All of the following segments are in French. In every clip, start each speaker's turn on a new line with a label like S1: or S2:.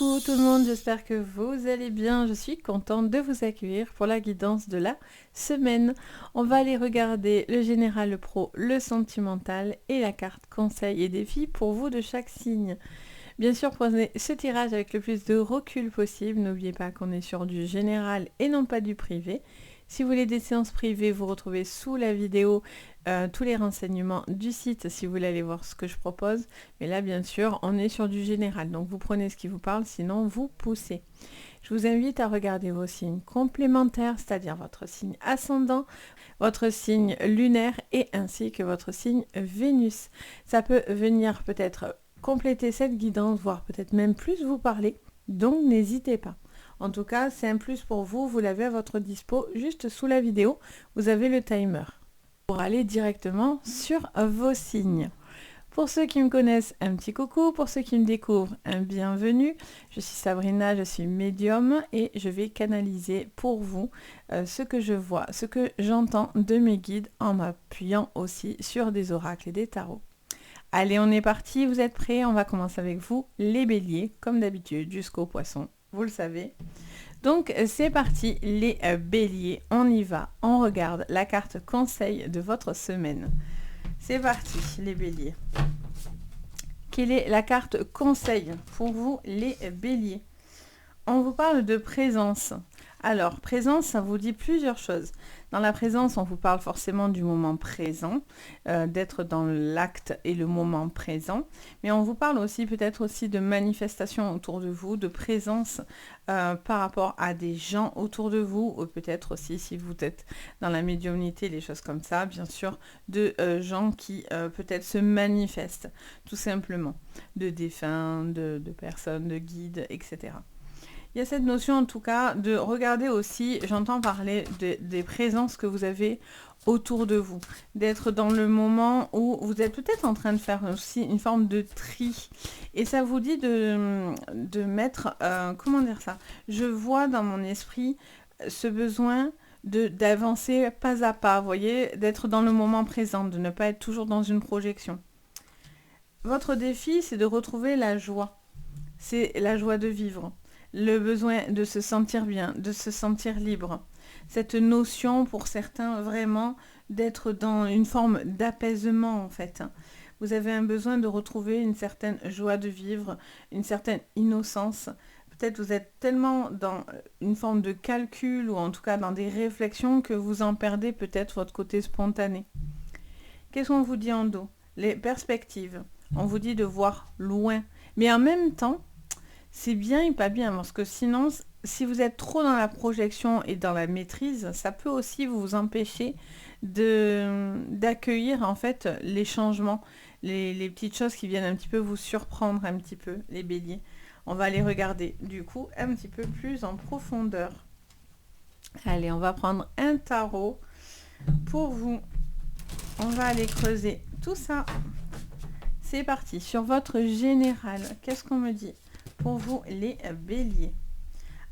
S1: Coucou tout le monde, j'espère que vous allez bien. Je suis contente de vous accueillir pour la guidance de la semaine. On va aller regarder le général, le pro, le sentimental et la carte conseils et défis pour vous de chaque signe. Bien sûr, prenez ce tirage avec le plus de recul possible. N'oubliez pas qu'on est sur du général et non pas du privé. Si vous voulez des séances privées, vous retrouvez sous la vidéo tous les renseignements du site si vous voulez aller voir ce que je propose. Mais là, bien sûr, on est sur du général. Donc, vous prenez ce qui vous parle, sinon vous poussez. Je vous invite à regarder vos signes complémentaires, c'est-à-dire votre signe ascendant, votre signe lunaire et ainsi que votre signe Vénus. Ça peut venir peut-être compléter cette guidance, voire peut-être même plus vous parler. Donc, n'hésitez pas. En tout cas, c'est un plus pour vous, vous l'avez à votre dispo juste sous la vidéo, vous avez le timer pour aller directement sur vos signes. Pour ceux qui me connaissent, un petit coucou, pour ceux qui me découvrent, un bienvenue. Je suis Sabrina, je suis médium et je vais canaliser pour vous ce que je vois, ce que j'entends de mes guides en m'appuyant aussi sur des oracles et des tarots. Allez, on est parti, vous êtes prêts? On va commencer avec vous, les béliers, comme d'habitude, jusqu'aux poissons. Vous le savez. Donc c'est parti les béliers, on y va, on regarde la carte conseil de votre semaine. C'est parti les béliers. Quelle est la carte conseil pour vous les béliers? On vous parle de présence. Alors, présence, ça vous dit plusieurs choses. Dans la présence, on vous parle forcément du moment présent, d'être dans l'acte et le moment présent. Mais on vous parle aussi peut-être aussi de manifestation autour de vous, de présence par rapport à des gens autour de vous, ou peut-être aussi si vous êtes dans la médiumnité, les choses comme ça, bien sûr, de gens qui peut-être se manifestent, tout simplement, de défunts, de personnes, de guides, etc. Il y a cette notion en tout cas de regarder aussi, j'entends parler des présences que vous avez autour de vous, d'être dans le moment où vous êtes peut-être en train de faire aussi une forme de tri. Et ça vous dit de mettre, comment dire ça? Je vois dans mon esprit ce besoin d'avancer pas à pas, vous voyez, d'être dans le moment présent, de ne pas être toujours dans une projection. Votre défi, c'est de retrouver la joie. C'est la joie de vivre. Le besoin de se sentir bien, de se sentir libre. Cette notion pour certains vraiment d'être dans une forme d'apaisement en fait. Vous avez un besoin de retrouver une certaine joie de vivre, une certaine innocence. Peut-être vous êtes tellement dans une forme de calcul ou en tout cas dans des réflexions que vous en perdez peut-être votre côté spontané. Qu'est-ce qu'on vous dit en dos? Les perspectives. On vous dit de voir loin. Mais en même temps, c'est bien et pas bien, parce que sinon, si vous êtes trop dans la projection et dans la maîtrise, ça peut aussi vous empêcher d'accueillir en fait les changements, les petites choses qui viennent un petit peu vous surprendre un petit peu, les béliers. On va les regarder du coup un petit peu plus en profondeur. Allez, on va prendre un tarot pour vous. On va aller creuser tout ça. C'est parti, sur votre général, qu'est-ce qu'on me dit pour vous les béliers?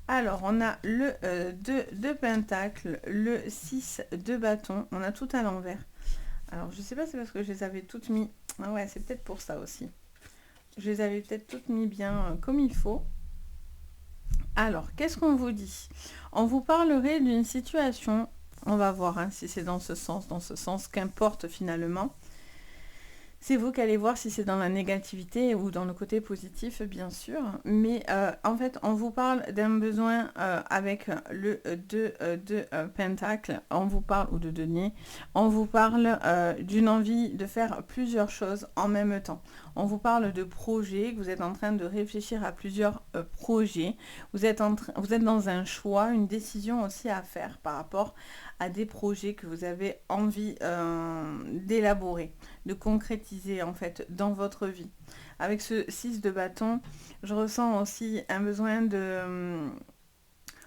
S1: Alors, on a le 2 de pentacle, le 6 de bâton, on a tout à l'envers. Alors, je sais pas, c'est parce que je les avais toutes mis. Ah ouais, c'est peut-être pour ça aussi. Je les avais peut-être toutes mis bien comme il faut. Alors, qu'est-ce qu'on vous dit? On vous parlerait d'une situation, on va voir hein, si c'est dans ce sens, qu'importe finalement. C'est vous qui allez voir si c'est dans la négativité ou dans le côté positif, bien sûr. Mais en fait, on vous parle d'un besoin avec le 2 de pentacle, on vous parle, ou de denier, on vous parle d'une envie de faire plusieurs choses en même temps. On vous parle de projets, que vous êtes en train de réfléchir à plusieurs projets. Vous êtes dans un choix, une décision aussi à faire par rapport à des projets que vous avez envie d'élaborer, de concrétiser en fait dans votre vie. Avec ce 6 de bâton, je ressens aussi un besoin de...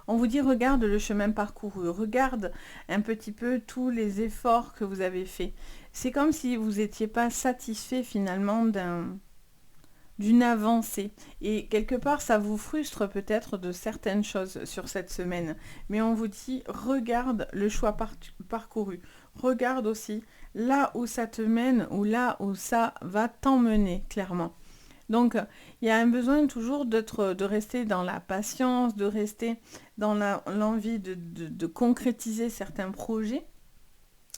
S1: On vous dit regarde le chemin parcouru, regarde un petit peu tous les efforts que vous avez faits. C'est comme si vous n'étiez pas satisfait finalement d'une avancée. Et quelque part, ça vous frustre peut-être de certaines choses sur cette semaine. Mais on vous dit, regarde le choix parcouru. Regarde aussi là où ça te mène ou là où ça va t'emmener, clairement. Donc, il y a un besoin toujours de rester dans la patience, de rester dans l'envie de concrétiser certains projets.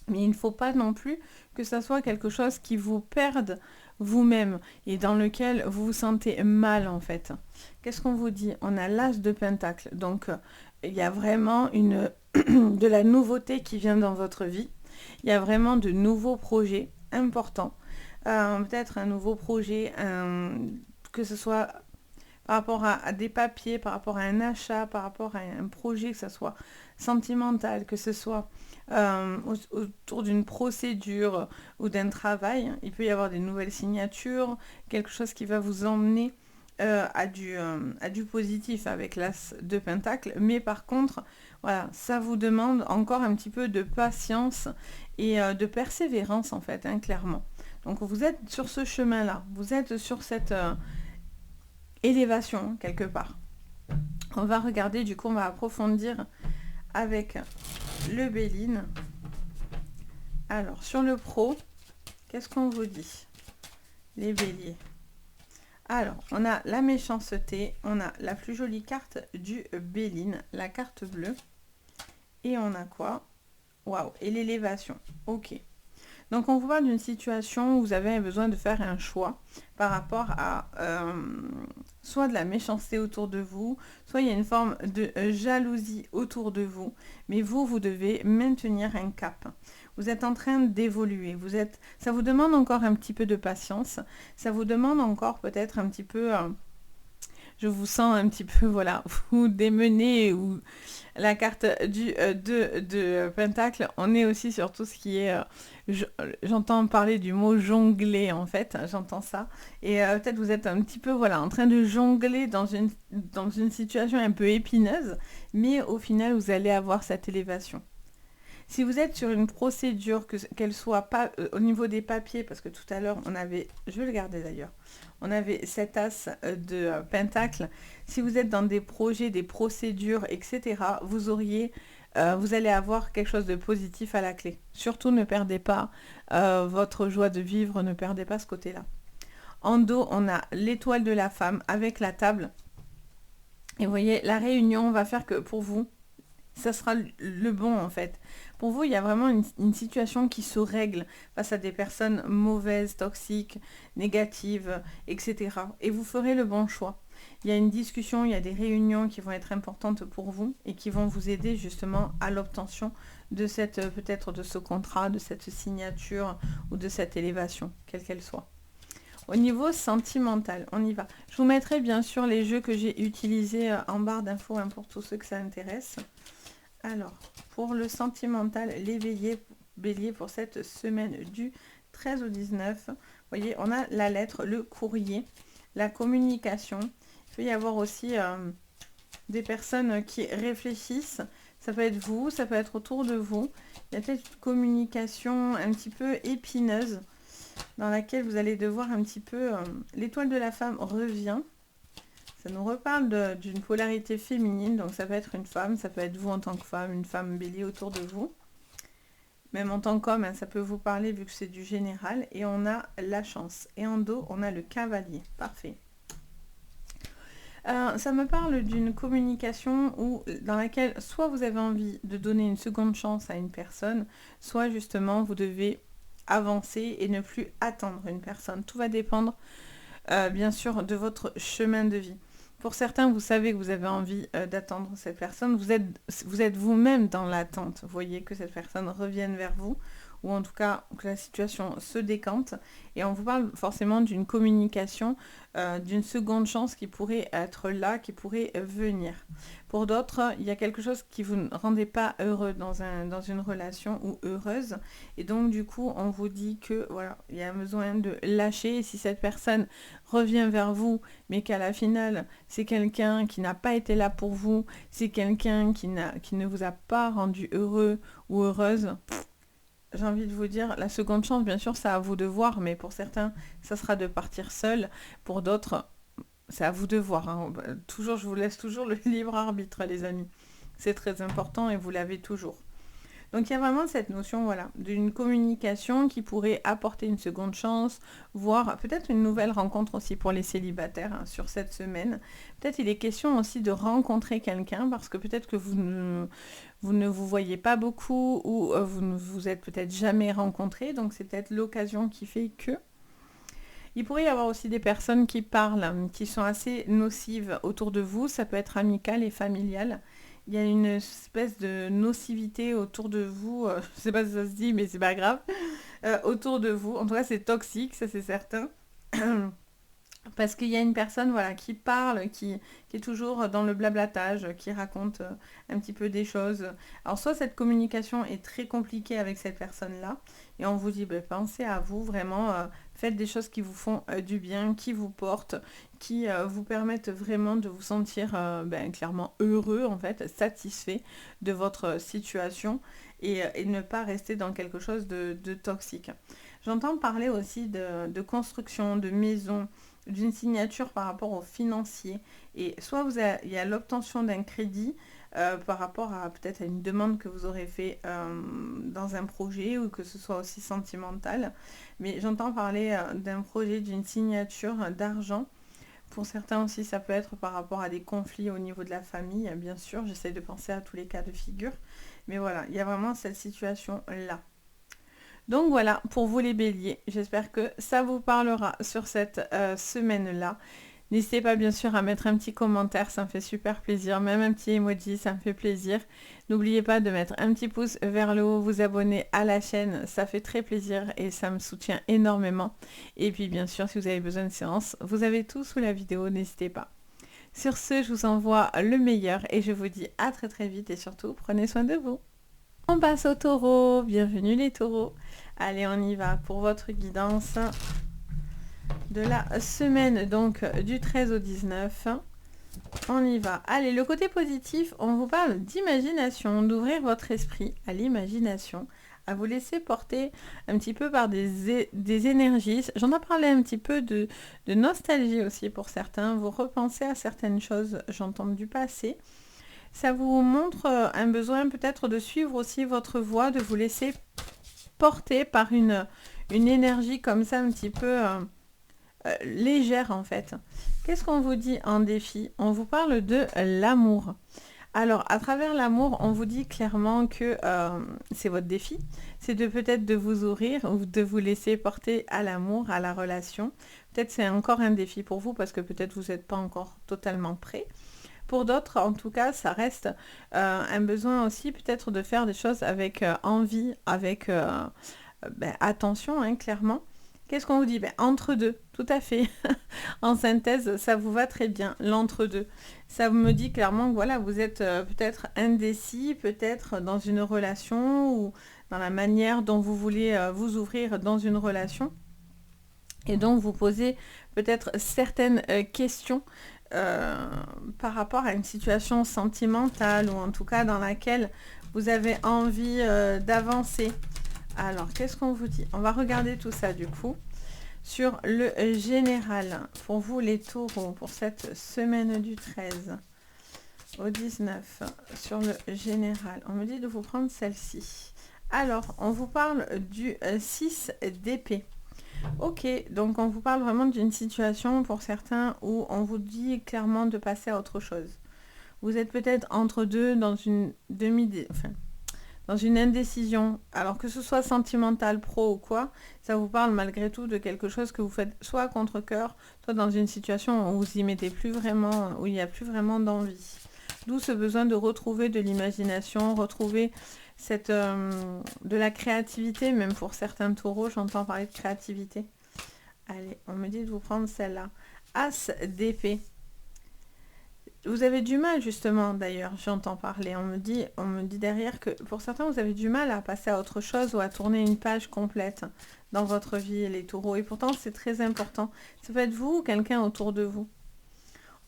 S1: Mais il ne faut pas non plus que ça soit quelque chose qui vous perde vous-même et dans lequel vous vous sentez mal en fait. Qu'est-ce qu'on vous dit? On a l'as de pentacle. Donc, il y a vraiment de la nouveauté qui vient dans votre vie. Il y a vraiment de nouveaux projets importants. Peut-être un nouveau projet, que ce soit par rapport à des papiers, par rapport à un achat, par rapport à un projet, que ce soit sentimental, que ce soit autour d'une procédure ou d'un travail. Il peut y avoir des nouvelles signatures, quelque chose qui va vous emmener à du positif avec l'as de pentacle. Mais par contre, voilà, ça vous demande encore un petit peu de patience et de persévérance en fait, hein, clairement. Donc vous êtes sur ce chemin-là, vous êtes sur cette élévation quelque part. On va regarder, du coup on va approfondir avec le Béline. Alors sur le pro, qu'est-ce qu'on vous dit les béliers? Alors on a la méchanceté, on a la plus jolie carte du Béline, la carte bleue, et on a quoi? Waouh, et l'élévation. Ok. Donc on vous parle d'une situation où vous avez besoin de faire un choix par rapport à soit de la méchanceté autour de vous, soit il y a une forme de jalousie autour de vous, mais vous devez maintenir un cap. Vous êtes en train d'évoluer, ça vous demande encore un petit peu de patience, ça vous demande encore peut-être un petit peu, je vous sens un petit peu, voilà, vous démenez ou la carte du 2 de Pentacle, on est aussi sur tout ce qui est, j'entends parler du mot jongler en fait, j'entends ça, et peut-être vous êtes un petit peu voilà, en train de jongler dans une situation un peu épineuse, mais au final vous allez avoir cette élévation. Si vous êtes sur une procédure, qu'elle soit pas au niveau des papiers, parce que tout à l'heure on avait, je vais le garder d'ailleurs, on avait cet as de pentacle. Si vous êtes dans des projets, des procédures, etc., vous allez avoir quelque chose de positif à la clé. Surtout ne perdez pas votre joie de vivre, ne perdez pas ce côté-là. En dos, on a l'étoile de la femme avec la table. Et vous voyez, la réunion va faire que pour vous, ça sera le bon en fait. Pour vous, il y a vraiment une situation qui se règle face à des personnes mauvaises, toxiques, négatives, etc. Et vous ferez le bon choix. Il y a une discussion, il y a des réunions qui vont être importantes pour vous et qui vont vous aider justement à l'obtention de peut-être de ce contrat, de cette signature ou de cette élévation, quelle qu'elle soit. Au niveau sentimental, on y va. Je vous mettrai bien sûr les jeux que j'ai utilisés en barre d'infos pour tous ceux que ça intéresse. Alors, pour le sentimental, les béliers pour cette semaine du 13 au 19, vous voyez, on a la lettre, le courrier, la communication. Il peut y avoir aussi des personnes qui réfléchissent. Ça peut être vous, ça peut être autour de vous. Il y a peut-être une communication un petit peu épineuse dans laquelle vous allez devoir un petit peu... l'étoile de la femme revient. Ça nous reparle d'une polarité féminine, donc ça peut être une femme, ça peut être vous en tant que femme, une femme bélier autour de vous. Même en tant qu'homme, ça peut vous parler vu que c'est du général. Et on a la chance. Et en dos, on a le cavalier. Parfait. Ça me parle d'une communication dans laquelle soit vous avez envie de donner une seconde chance à une personne, soit justement vous devez avancer et ne plus attendre une personne. Tout va dépendre bien sûr de votre chemin de vie. Pour certains, vous savez que vous avez envie d'attendre cette personne. Vous êtes vous-même dans l'attente. Vous voyez que cette personne revienne vers vous, ou en tout cas que la situation se décante. Et on vous parle forcément d'une communication, d'une seconde chance qui pourrait être là, qui pourrait venir. Pour d'autres, il y a quelque chose qui vous ne rendez pas heureux dans une relation ou heureuse. Et donc du coup, on vous dit que voilà, il y a besoin de lâcher. Et si cette personne revient vers vous, mais qu'à la finale, c'est quelqu'un qui n'a pas été là pour vous, c'est quelqu'un qui ne vous a pas rendu heureux ou heureuse, j'ai envie de vous dire, la seconde chance, bien sûr, c'est à vous de voir, mais pour certains, ça sera de partir seul. Pour d'autres, c'est à vous de voir. Hein. Je vous laisse toujours le libre arbitre, les amis. C'est très important et vous l'avez toujours. Donc il y a vraiment cette notion, voilà, d'une communication qui pourrait apporter une seconde chance, voire peut-être une nouvelle rencontre aussi pour les célibataires hein, sur cette semaine. Peut-être il est question aussi de rencontrer quelqu'un parce que peut-être que vous ne vous voyez pas beaucoup ou vous ne vous êtes peut-être jamais rencontrés. Donc c'est peut-être l'occasion qui fait que... Il pourrait y avoir aussi des personnes qui parlent, qui sont assez nocives autour de vous. Ça peut être amical et familial. Il y a une espèce de nocivité autour de vous. Je ne sais pas si ça se dit, mais c'est pas grave. Autour de vous. En tout cas, c'est toxique, ça c'est certain. Parce qu'il y a une personne voilà, qui parle, qui est toujours dans le blablatage, qui raconte un petit peu des choses. Alors soit cette communication est très compliquée avec cette personne-là, et on vous dit, ben, pensez à vous, vraiment, faites des choses qui vous font du bien, qui vous portent, qui vous permettent vraiment de vous sentir ben, clairement heureux, en fait, satisfait de votre situation, et ne pas rester dans quelque chose de toxique. J'entends parler aussi de construction, de maison, d'une signature par rapport au financier. Et soit il y a l'obtention d'un crédit par rapport à peut-être à une demande que vous aurez fait dans un projet ou que ce soit aussi sentimental. Mais j'entends parler d'un projet, d'une signature d'argent. Pour certains aussi, ça peut être par rapport à des conflits au niveau de la famille. Bien sûr, j'essaie de penser à tous les cas de figure. Mais voilà, il y a vraiment cette situation-là. Donc voilà, pour vous les béliers, j'espère que ça vous parlera sur cette semaine-là. N'hésitez pas bien sûr à mettre un petit commentaire, ça me fait super plaisir. Même un petit emoji, ça me fait plaisir. N'oubliez pas de mettre un petit pouce vers le haut, vous abonner à la chaîne, ça fait très plaisir et ça me soutient énormément. Et puis bien sûr, si vous avez besoin de séance, vous avez tout sous la vidéo, n'hésitez pas. Sur ce, je vous envoie le meilleur et je vous dis à très très vite et surtout, prenez soin de vous. On passe aux taureaux, bienvenue les taureaux. Allez, on y va pour votre guidance de la semaine, donc du 13 au 19. On y va. Allez, le côté positif, on vous parle d'imagination, d'ouvrir votre esprit à l'imagination, à vous laisser porter un petit peu par des énergies. J'en ai parlé un petit peu de nostalgie aussi pour certains. Vous repensez à certaines choses, j'entends du passé. Ça vous montre un besoin peut-être de suivre aussi votre voie, de vous laisser porter par une énergie comme ça un petit peu légère en fait. Qu'est-ce qu'on vous dit en défi? On vous parle de l'amour. Alors, à travers l'amour, on vous dit clairement que c'est votre défi. C'est de peut-être de vous ouvrir ou de vous laisser porter à l'amour, à la relation. Peut-être c'est encore un défi pour vous parce que peut-être vous n'êtes pas encore totalement prêt. Pour d'autres, en tout cas, ça reste un besoin aussi peut-être de faire des choses avec envie, avec attention, hein, clairement. Qu'est-ce qu'on vous dit? Entre deux, tout à fait. En synthèse, ça vous va très bien, l'entre-deux. Ça me dit clairement que voilà, vous êtes peut-être indécis, peut-être dans une relation ou dans la manière dont vous voulez vous ouvrir dans une relation. Et donc, vous posez peut-être certaines questions par rapport à une situation sentimentale ou en tout cas dans laquelle vous avez envie d'avancer. Alors, qu'est-ce qu'on vous dit? On va regarder tout ça du coup sur le général. Pour vous les taureaux, pour cette semaine du 13 au 19, sur le général, on me dit de vous prendre celle-ci. Alors, on vous parle du 6 d'épée. Ok, donc on vous parle vraiment d'une situation pour certains où on vous dit clairement de passer à autre chose. Vous êtes peut-être entre deux dans une dans une indécision. Alors que ce soit sentimental, pro ou quoi, ça vous parle malgré tout de quelque chose que vous faites soit à contre-cœur, soit dans une situation où vous y mettez plus vraiment, où il n'y a plus vraiment d'envie. D'où ce besoin de retrouver de l'imagination, retrouver cette, de la créativité, même pour certains taureaux, j'entends parler de créativité. Allez, on me dit de vous prendre celle-là. As d'épée. Vous avez du mal justement, d'ailleurs, j'entends parler. On me dit derrière que pour certains, vous avez du mal à passer à autre chose ou à tourner une page complète dans votre vie, les taureaux. Et pourtant, c'est très important. Ça peut être vous ou quelqu'un autour de vous.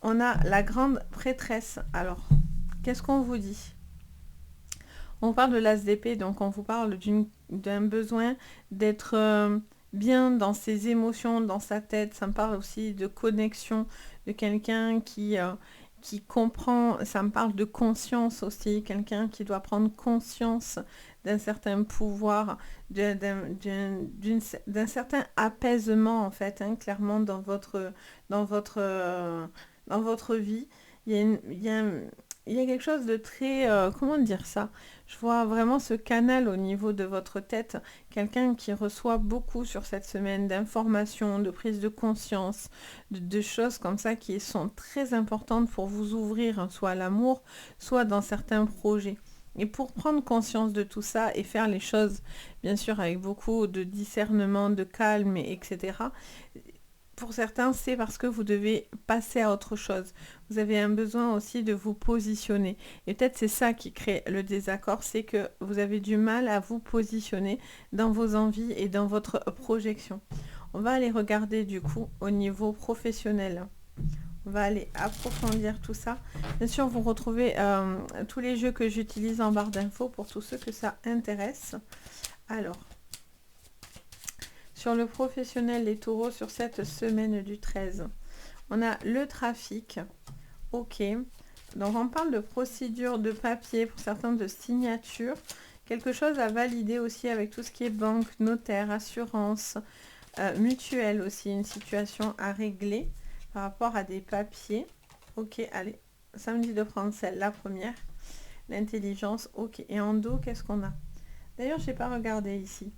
S1: On a la grande prêtresse. Alors, qu'est-ce qu'on vous dit? On parle de l'as d'épée, donc on vous parle d'un besoin d'être bien dans ses émotions, dans sa tête. Ça me parle aussi de connexion, de quelqu'un qui qui comprend, ça me parle de conscience aussi, quelqu'un qui doit prendre conscience d'un certain pouvoir, d'un certain apaisement en fait, hein, clairement dans votre, euh, dans votre vie. Il y a, il y a quelque chose de très, comment dire ça? Je vois vraiment ce canal au niveau de votre tête, quelqu'un qui reçoit beaucoup sur cette semaine d'informations, de prise de conscience, de choses comme ça qui sont très importantes pour vous ouvrir, hein, soit à l'amour, soit dans certains projets. Et pour prendre conscience de tout ça et faire les choses, bien sûr, avec beaucoup de discernement, de calme, etc., pour certains, c'est parce que vous devez passer à autre chose. Vous avez un besoin aussi de vous positionner. Et peut-être c'est ça qui crée le désaccord, c'est que vous avez du mal à vous positionner dans vos envies et dans votre projection. On va aller regarder du coup au niveau professionnel. On va aller approfondir tout ça. Bien sûr, vous retrouvez tous les jeux que j'utilise en barre d'infos pour tous ceux que ça intéresse. Alors, sur le professionnel, les taureaux, sur cette semaine du 13, on a le trafic. Ok. Donc, on parle de procédure de papier, pour certains de signature. Quelque chose à valider aussi avec tout ce qui est banque, notaire, assurance, mutuelle aussi. Une situation à régler par rapport à des papiers. Ok, allez. Ça me dit de prendre celle, la première. L'intelligence, ok. Et en dos, qu'est-ce qu'on a? D'ailleurs, je n'ai pas regardé ici.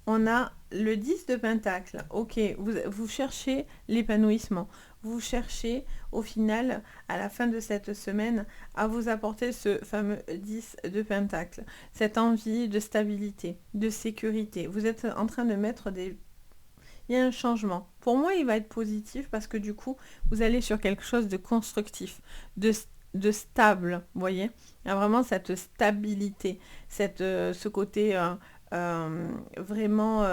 S1: On a le 10 de Pentacle. Ok, vous cherchez l'épanouissement. Vous cherchez, au final, à la fin de cette semaine, à vous apporter ce fameux 10 de Pentacle. Cette envie de stabilité, de sécurité. Vous êtes en train de mettre des... Il y a un changement. Pour moi, il va être positif parce que du coup, vous allez sur quelque chose de constructif, de stable, vous voyez. Il y a vraiment cette stabilité, ce côté... vraiment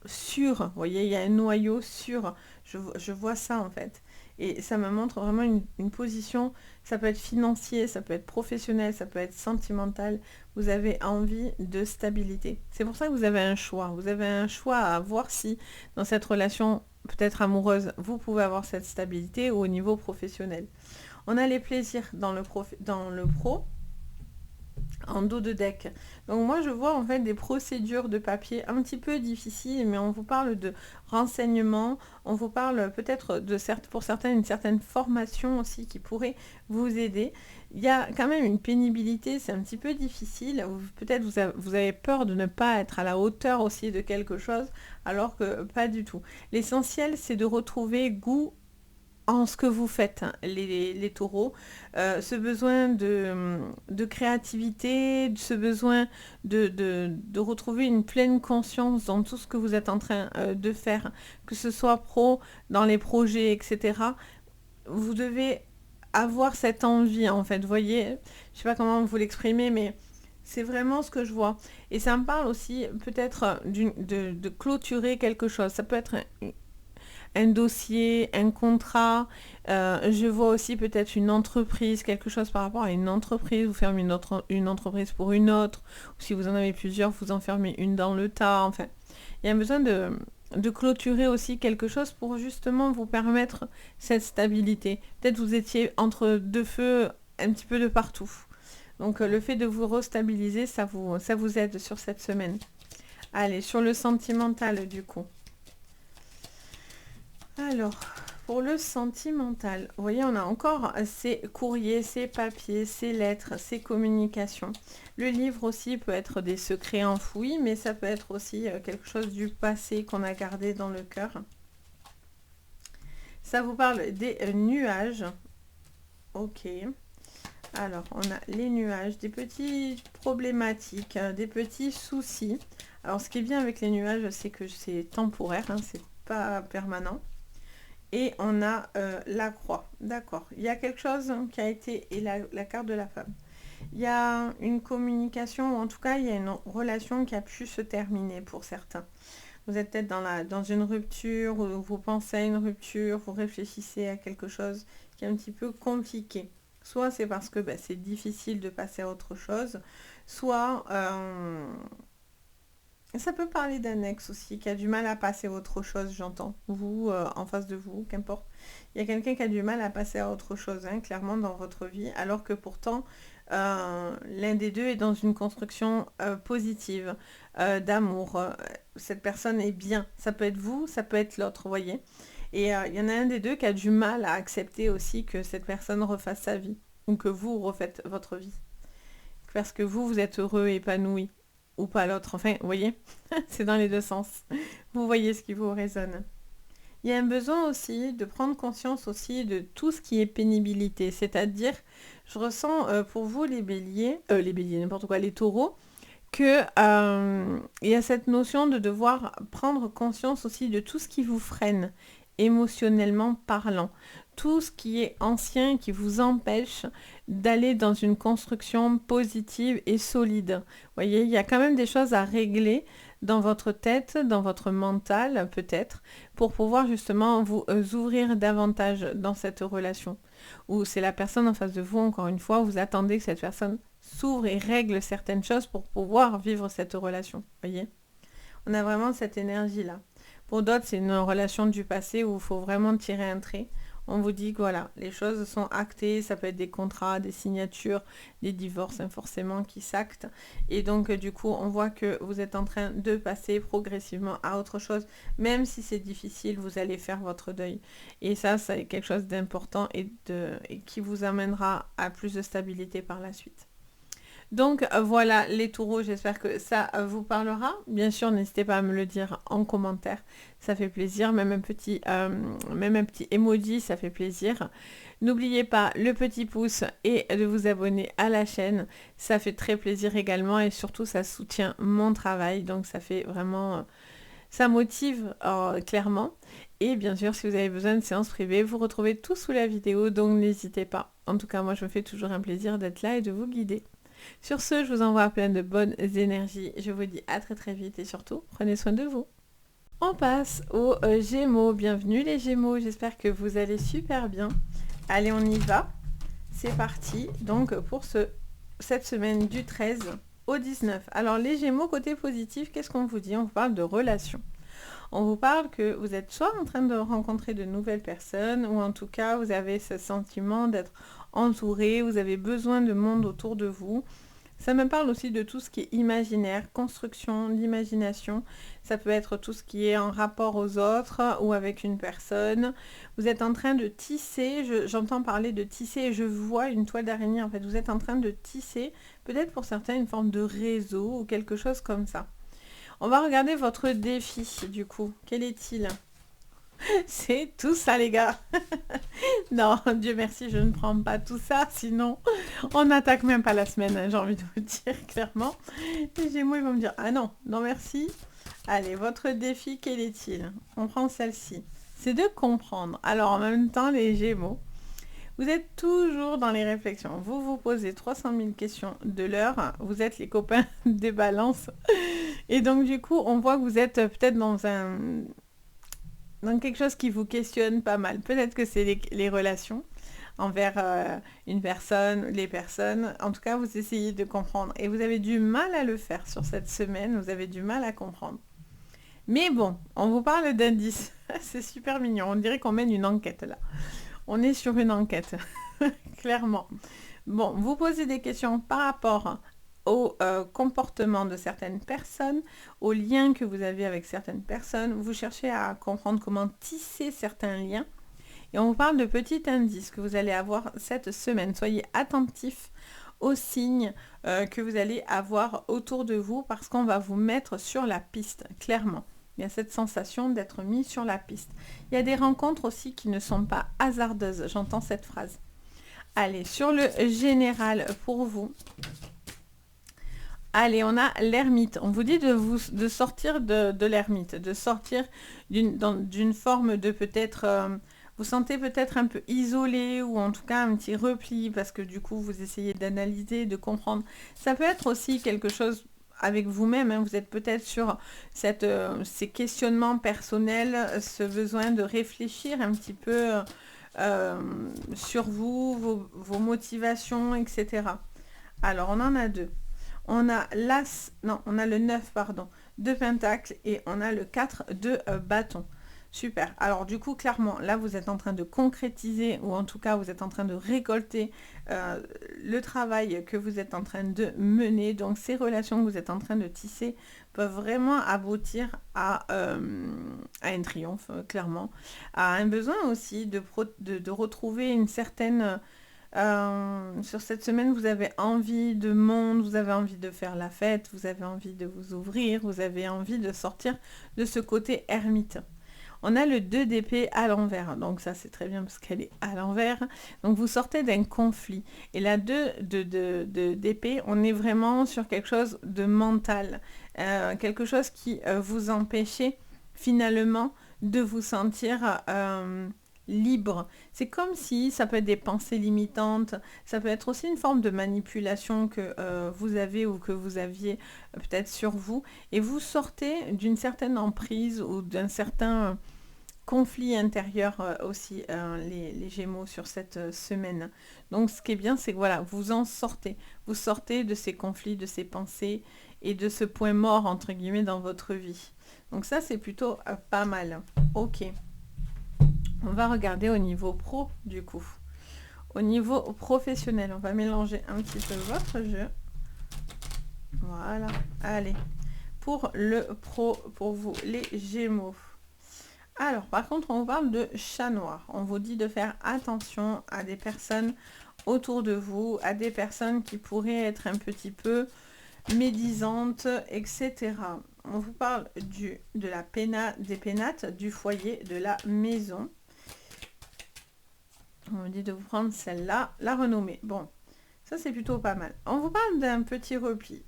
S1: sûr, vous voyez, il y a un noyau sûr, je vois ça en fait. Et ça me montre vraiment une position, ça peut être financier, ça peut être professionnel, ça peut être sentimental. Vous avez envie de stabilité. C'est pour ça que vous avez un choix. Vous avez un choix à voir si dans cette relation peut-être amoureuse, vous pouvez avoir cette stabilité ou au niveau professionnel. On a les plaisirs dans le pro, en dos de deck. Donc moi je vois en fait des procédures de papier un petit peu difficiles, mais on vous parle de renseignements, on vous parle peut-être de pour certains une certaine formation aussi qui pourrait vous aider. Il y a quand même une pénibilité, c'est un petit peu difficile. Peut-être vous avez peur de ne pas être à la hauteur aussi de quelque chose, alors que pas du tout. L'essentiel c'est de retrouver goût en ce que vous faites, hein, les taureaux, ce besoin de créativité, ce besoin de retrouver une pleine conscience dans tout ce que vous êtes en train de faire, que ce soit pro, dans les projets, etc. Vous devez avoir cette envie, en fait, vous voyez, je ne sais pas comment vous l'exprimer, mais c'est vraiment ce que je vois. Et ça me parle aussi peut-être de clôturer quelque chose. Ça peut être un dossier, un contrat. Je vois aussi peut-être une entreprise, quelque chose par rapport à une entreprise. Vous fermez une entreprise pour une autre. Ou si vous en avez plusieurs, vous en fermez une dans le tas. Enfin, il y a besoin de clôturer aussi quelque chose pour justement vous permettre cette stabilité. Peut-être vous étiez entre deux feux un petit peu de partout. Donc le fait de vous restabiliser, ça vous aide sur cette semaine. Allez, sur le sentimental du coup. Alors, pour le sentimental, vous voyez, on a encore ces courriers, ces papiers, ces lettres, ces communications. Le livre aussi peut être des secrets enfouis, mais ça peut être aussi quelque chose du passé qu'on a gardé dans le cœur. Ça vous parle des nuages. Ok. Alors, on a les nuages, des petites problématiques, des petits soucis. Alors, ce qui est bien avec les nuages, c'est que c'est temporaire, hein, c'est pas permanent. Et on a la croix. D'accord. Il y a quelque chose qui a été... Et la carte de la femme. Il y a une communication, ou en tout cas, il y a une relation qui a pu se terminer pour certains. Vous êtes peut-être dans une rupture, ou vous pensez à une rupture, vous réfléchissez à quelque chose qui est un petit peu compliqué. Soit c'est parce que c'est difficile de passer à autre chose, soit Ça peut parler d'un ex aussi qui a du mal à passer à autre chose, j'entends. Vous, en face de vous, qu'importe. Il y a quelqu'un qui a du mal à passer à autre chose, hein, clairement, dans votre vie, alors que pourtant, l'un des deux est dans une construction positive, d'amour. Cette personne est bien. Ça peut être vous, ça peut être l'autre, vous voyez. Et il y en a un des deux qui a du mal à accepter aussi que cette personne refasse sa vie, ou que vous refaites votre vie. Parce que vous, vous êtes heureux, épanoui, ou pas l'autre. Enfin, vous voyez, c'est dans les deux sens. Vous voyez ce qui vous résonne. Il y a un besoin aussi de prendre conscience aussi de tout ce qui est pénibilité. C'est-à-dire, je ressens pour vous les béliers, n'importe quoi, les taureaux, que il y a cette notion de devoir prendre conscience aussi de tout ce qui vous freine, émotionnellement parlant. Tout ce qui est ancien, qui vous empêche d'aller dans une construction positive et solide. Vous voyez, il y a quand même des choses à régler dans votre tête, dans votre mental peut-être, pour pouvoir justement vous ouvrir davantage dans cette relation. Ou c'est la personne en face de vous, encore une fois, vous attendez que cette personne s'ouvre et règle certaines choses pour pouvoir vivre cette relation. Vous voyez, on a vraiment cette énergie-là. Pour d'autres, c'est une relation du passé où il faut vraiment tirer un trait. On vous dit que voilà, les choses sont actées, ça peut être des contrats, des signatures, des divorces, hein, forcément, qui s'actent. Et donc, du coup, on voit que vous êtes en train de passer progressivement à autre chose. Même si c'est difficile, vous allez faire votre deuil. Et ça, c'est quelque chose d'important et qui vous amènera à plus de stabilité par la suite. Donc voilà les taureaux, j'espère que ça vous parlera. Bien sûr, n'hésitez pas à me le dire en commentaire, ça fait plaisir. Même un petit emoji, ça fait plaisir. N'oubliez pas le petit pouce et de vous abonner à la chaîne, ça fait très plaisir également et surtout ça soutient mon travail. Donc ça fait vraiment, ça motive clairement. Et bien sûr, si vous avez besoin de séances privées, vous retrouvez tout sous la vidéo, donc n'hésitez pas. En tout cas, moi je me fais toujours un plaisir d'être là et de vous guider. Sur ce, je vous envoie plein de bonnes énergies. Je vous dis à très très vite et surtout, prenez soin de vous. On passe aux Gémeaux. Bienvenue les Gémeaux, j'espère que vous allez super bien. Allez, on y va. C'est parti. Donc pour cette semaine du 13 au 19. Alors les Gémeaux, côté positif, qu'est-ce qu'on vous dit? On vous parle de relations. On vous parle que vous êtes soit en train de rencontrer de nouvelles personnes, ou en tout cas, vous avez ce sentiment d'être entouré, vous avez besoin de monde autour de vous. Ça me parle aussi de tout ce qui est imaginaire, construction, l'imagination. Ça peut être tout ce qui est en rapport aux autres ou avec une personne. Vous êtes en train de tisser, j'entends parler de tisser et je vois une toile d'araignée. En fait, vous êtes en train de tisser, peut-être pour certains, une forme de réseau ou quelque chose comme ça. On va regarder votre défi, du coup. Quel est-il? C'est tout ça, les gars. Non, Dieu merci, je ne prends pas tout ça, sinon on n'attaque même pas la semaine, hein, j'ai envie de vous dire clairement. Les Gémeaux, ils vont me dire, ah non, non merci. Allez, votre défi, quel est-il? On prend celle-ci. C'est de comprendre. Alors, en même temps, les Gémeaux, vous êtes toujours dans les réflexions. Vous vous posez 300 000 questions de l'heure. Vous êtes les copains des balances. Et donc, du coup, on voit que vous êtes peut-être dans quelque chose qui vous questionne pas mal. Peut-être que c'est les relations envers une personne, les personnes. En tout cas, vous essayez de comprendre. Et vous avez du mal à le faire sur cette semaine. Vous avez du mal à comprendre. Mais bon, on vous parle d'indices. C'est super mignon. On dirait qu'on mène une enquête là. On est sur une enquête, clairement. Bon, vous posez des questions par rapport au comportement de certaines personnes, aux liens que vous avez avec certaines personnes. Vous cherchez à comprendre comment tisser certains liens. Et on vous parle de petits indices que vous allez avoir cette semaine. Soyez attentifs aux signes que vous allez avoir autour de vous parce qu'on va vous mettre sur la piste, clairement. Il y a cette sensation d'être mis sur la piste. Il y a des rencontres aussi qui ne sont pas hasardeuses. J'entends cette phrase. Allez, sur le général pour vous. Allez, on a l'ermite. On vous dit de sortir de l'ermite, de sortir d'une forme de peut-être... vous sentez peut-être un peu isolé ou en tout cas un petit repli parce que du coup vous essayez d'analyser, de comprendre. Ça peut être aussi quelque chose avec vous-même, hein. Vous êtes peut-être sur ces questionnements personnels, ce besoin de réfléchir un petit peu sur vous, vos motivations, etc. Alors on en a deux. On a on a le 9, pardon, de Pentacle et on a le 4 de bâton. Super. Alors du coup, clairement, là, vous êtes en train de concrétiser, ou en tout cas, vous êtes en train de récolter le travail que vous êtes en train de mener. Donc, ces relations que vous êtes en train de tisser peuvent vraiment aboutir à un triomphe, clairement. À un besoin aussi de retrouver une certaine... sur cette semaine, vous avez envie de monde, vous avez envie de faire la fête, vous avez envie de vous ouvrir, vous avez envie de sortir de ce côté ermite. On a le 2 d'épée à l'envers, donc ça c'est très bien parce qu'elle est à l'envers. Donc vous sortez d'un conflit. Et la 2 d'épée, on est vraiment sur quelque chose de mental, quelque chose qui vous empêchait finalement de vous sentir libre. C'est comme si ça peut être des pensées limitantes, ça peut être aussi une forme de manipulation que vous avez ou que vous aviez peut-être sur vous, et vous sortez d'une certaine emprise ou d'un certain conflit intérieur aussi, les Gémeaux sur cette semaine. Donc ce qui est bien, c'est que voilà, vous en sortez. Vous sortez de ces conflits, de ces pensées et de ce point mort, entre guillemets, dans votre vie. Donc ça, c'est plutôt pas mal. Ok. On va regarder au niveau pro, du coup. Au niveau professionnel, on va mélanger un petit peu votre jeu. Voilà. Allez. Pour le pro, pour vous, les Gémeaux. Alors, par contre, on vous parle de chat noir. On vous dit de faire attention à des personnes autour de vous, à des personnes qui pourraient être un petit peu médisantes, etc. On vous parle des pénates du foyer, de la maison. On vous dit de vous prendre celle-là, la renommer. Bon, ça c'est plutôt pas mal. On vous parle d'un petit repli.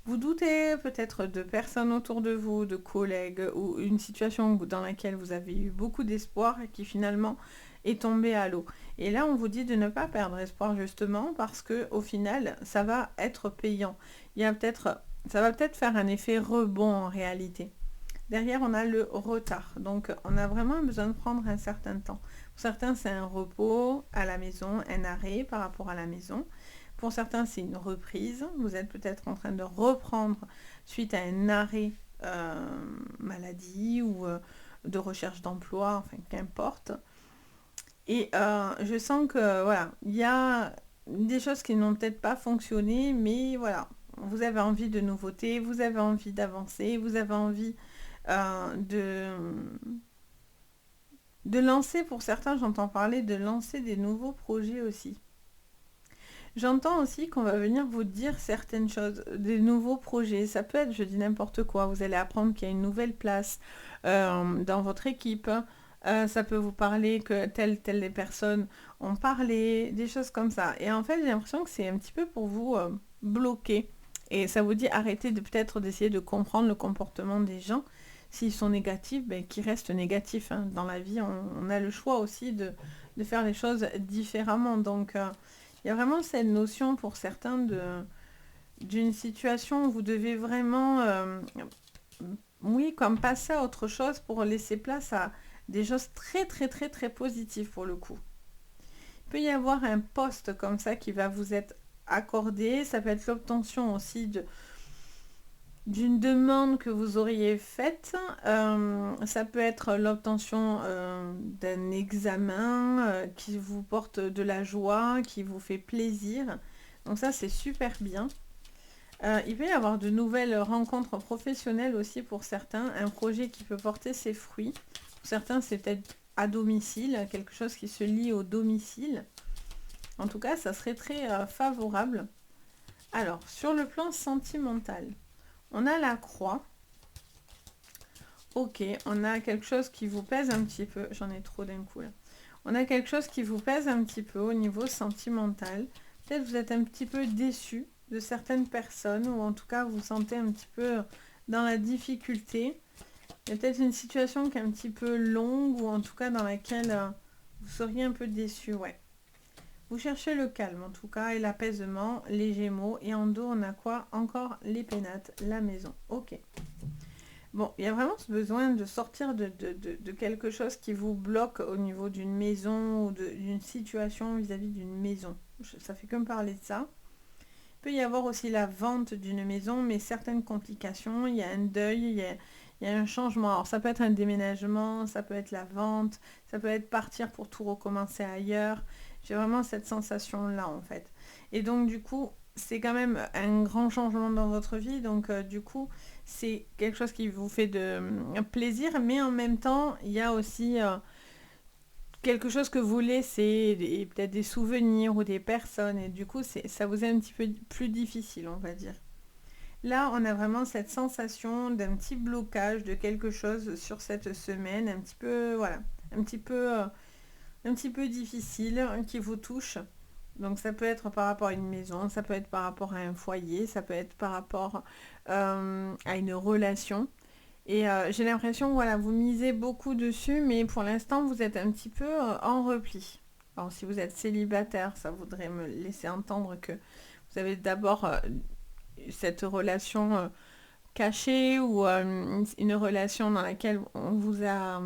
S1: Vous doutez peut-être de personnes autour de vous, de collègues, ou une situation dans laquelle vous avez eu beaucoup d'espoir et qui finalement est tombée à l'eau. Et là, on vous dit de ne pas perdre espoir justement parce que au final, ça va être payant. Ça va peut-être faire un effet rebond en réalité. Derrière, on a le retard. Donc, on a vraiment besoin de prendre un certain temps. Pour certains, c'est un repos à la maison, un arrêt par rapport à la maison. Pour certains, c'est une reprise. Vous êtes peut-être en train de reprendre suite à un arrêt maladie ou de recherche d'emploi, enfin, qu'importe. Et je sens que, voilà, il y a des choses qui n'ont peut-être pas fonctionné, mais voilà, vous avez envie de nouveautés, vous avez envie d'avancer, vous avez envie de lancer, pour certains, j'entends parler de lancer des nouveaux projets aussi. J'entends aussi qu'on va venir vous dire certaines choses, des nouveaux projets. Ça peut être, je dis n'importe quoi, vous allez apprendre qu'il y a une nouvelle place dans votre équipe. Ça peut vous parler que telle personnes ont parlé, des choses comme ça. Et en fait, j'ai l'impression que c'est un petit peu pour vous bloquer. Et ça vous dit arrêtez de peut-être d'essayer de comprendre le comportement des gens. S'ils sont négatifs, ben, qu'ils restent négatifs. Hein. Dans la vie, on a le choix aussi de faire les choses différemment. Donc, il y a vraiment cette notion pour certains d'une situation où vous devez vraiment, oui, comme passer à autre chose pour laisser place à des choses très, très, très, très positives pour le coup. Il peut y avoir un poste comme ça qui va vous être accordé. Ça peut être l'obtention aussi d'une demande que vous auriez faite. Ça peut être l'obtention d'un examen qui vous porte de la joie, qui vous fait plaisir. Donc ça, c'est super bien. Il peut y avoir de nouvelles rencontres professionnelles aussi pour certains. Un projet qui peut porter ses fruits. Pour certains, c'est peut-être à domicile, quelque chose qui se lie au domicile. En tout cas, ça serait très favorable. Alors, sur le plan sentimental, on a la croix. Ok, on a quelque chose qui vous pèse un petit peu. J'en ai trop d'un coup là. On a quelque chose qui vous pèse un petit peu au niveau sentimental. Peut-être vous êtes un petit peu déçu de certaines personnes, ou en tout cas vous vous sentez un petit peu dans la difficulté. Il y a peut-être une situation qui est un petit peu longue, ou en tout cas dans laquelle vous seriez un peu déçu, ouais. Vous cherchez le calme en tout cas et l'apaisement, les Gémeaux. Et en dos, on a quoi? Encore les pénates, la maison. Ok. Bon, il y a vraiment ce besoin de sortir de quelque chose qui vous bloque au niveau d'une maison ou d'une situation vis-à-vis d'une maison. Ça fait que me parler de ça. peut y avoir aussi la vente d'une maison, mais certaines complications, il y a un deuil, il y a un changement. Alors ça peut être un déménagement, ça peut être la vente, ça peut être partir pour tout recommencer ailleurs. J'ai vraiment cette sensation-là en fait. Et donc du coup, c'est quand même un grand changement dans votre vie. Donc du coup, c'est quelque chose qui vous fait de plaisir, mais en même temps, il y a aussi quelque chose que vous laissez, et peut-être des souvenirs ou des personnes. Et du coup, ça vous est un petit peu plus difficile, on va dire. Là, on a vraiment cette sensation d'un petit blocage de quelque chose sur cette semaine, un petit peu, voilà, un petit peu difficile qui vous touche. Donc ça peut être par rapport à une maison, ça peut être par rapport à un foyer, ça peut être par rapport à une relation. Et j'ai l'impression, voilà, vous misez beaucoup dessus, mais pour l'instant, vous êtes un petit peu en repli. Alors si vous êtes célibataire, ça voudrait me laisser entendre que vous avez d'abord cette relation cachée ou une relation dans laquelle on vous a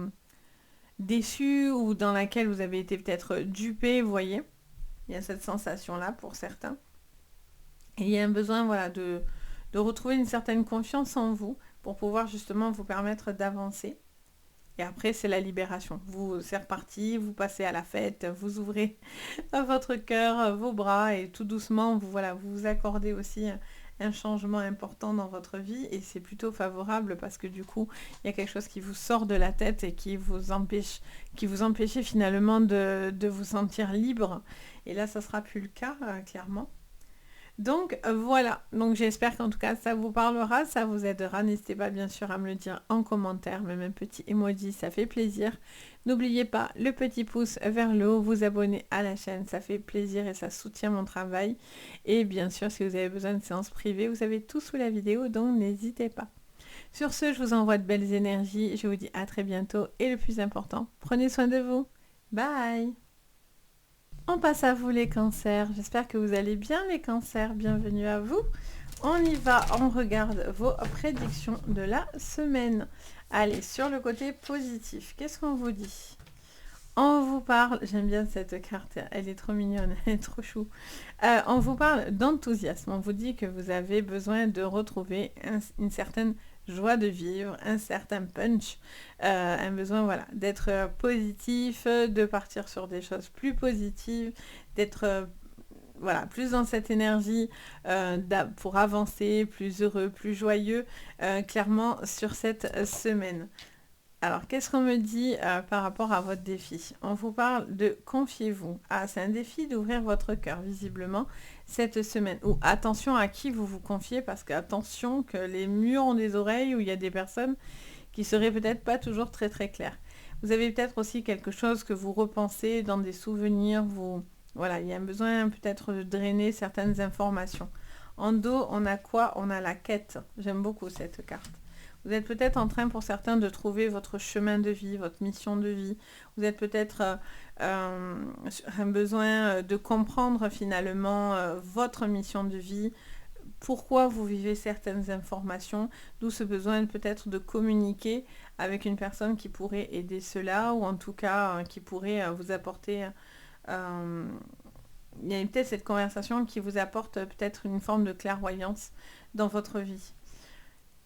S1: déçu ou dans laquelle vous avez été peut-être dupé, vous voyez. Il y a cette sensation-là pour certains. Et il y a un besoin, voilà, de retrouver une certaine confiance en vous pour pouvoir justement vous permettre d'avancer. Et après, c'est la libération. C'est reparti, vous passez à la fête, vous ouvrez votre cœur, vos bras et tout doucement, voilà, vous vous accordez aussi un changement important dans votre vie et c'est plutôt favorable parce que du coup, il y a quelque chose qui vous sort de la tête et qui vous empêchait finalement de vous sentir libre. Et là, ça sera plus le cas, clairement. Donc voilà, donc j'espère qu'en tout cas ça vous parlera, ça vous aidera. N'hésitez pas bien sûr à me le dire en commentaire, même un petit emoji, ça fait plaisir. N'oubliez pas le petit pouce vers le haut, vous abonner à la chaîne, ça fait plaisir et ça soutient mon travail. Et bien sûr, si vous avez besoin de séances privées, vous avez tout sous la vidéo, donc n'hésitez pas. Sur ce, je vous envoie de belles énergies, je vous dis à très bientôt et le plus important, prenez soin de vous. Bye! On passe à vous les cancers. J'espère que vous allez bien les cancers. Bienvenue à vous. On y va, on regarde vos prédictions de la semaine. Allez, sur le côté positif, qu'est-ce qu'on vous dit? On vous parle, j'aime bien cette carte, elle est trop mignonne, elle est trop chou. On vous parle d'enthousiasme, on vous dit que vous avez besoin de retrouver une certaine joie de vivre, un certain punch, un besoin voilà, d'être positif, de partir sur des choses plus positives, d'être voilà, plus dans cette énergie pour avancer, plus heureux, plus joyeux, clairement sur cette semaine. Alors, qu'est-ce qu'on me dit par rapport à votre défi? On vous parle de confiez-vous. Ah, c'est un défi d'ouvrir votre cœur, visiblement, cette semaine. Ou attention à qui vous vous confiez, parce qu'attention que les murs ont des oreilles, où il y a des personnes qui seraient peut-être pas toujours très très claires. Vous avez peut-être aussi quelque chose que vous repensez dans des souvenirs. Voilà, il y a un besoin peut-être de drainer certaines informations. En dos, on a quoi? On a la quête. J'aime beaucoup cette carte. Vous êtes peut-être en train pour certains de trouver votre chemin de vie, votre mission de vie. Vous êtes peut-être un besoin de comprendre finalement votre mission de vie, pourquoi vous vivez certaines informations, d'où ce besoin peut-être de communiquer avec une personne qui pourrait aider cela ou en tout cas qui pourrait vous apporter... il y a peut-être cette conversation qui vous apporte peut-être une forme de clairvoyance dans votre vie.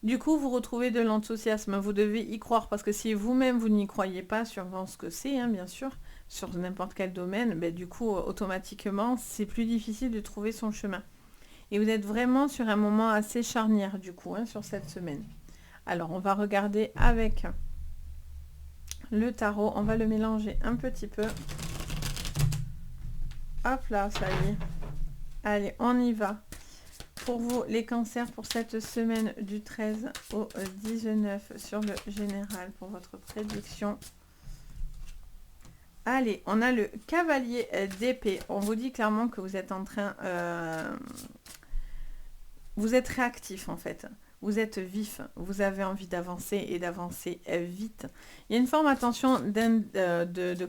S1: Du coup, vous retrouvez de l'enthousiasme, vous devez y croire, parce que si vous-même, vous n'y croyez pas sur ce que c'est, hein, bien sûr, sur n'importe quel domaine, ben, du coup, automatiquement, c'est plus difficile de trouver son chemin. Et vous êtes vraiment sur un moment assez charnière, du coup, hein, sur cette semaine. Alors, on va regarder avec le tarot, on va le mélanger un petit peu. Hop là, ça y est. Allez, on y va. Pour vous, les cancers, pour cette semaine du 13 au 19 sur le général, pour votre prédiction. Allez, on a le cavalier d'épée. On vous dit clairement que vous êtes en train... vous êtes réactif, en fait. Vous êtes vif. Vous avez envie d'avancer et d'avancer vite. Il y a une forme, attention,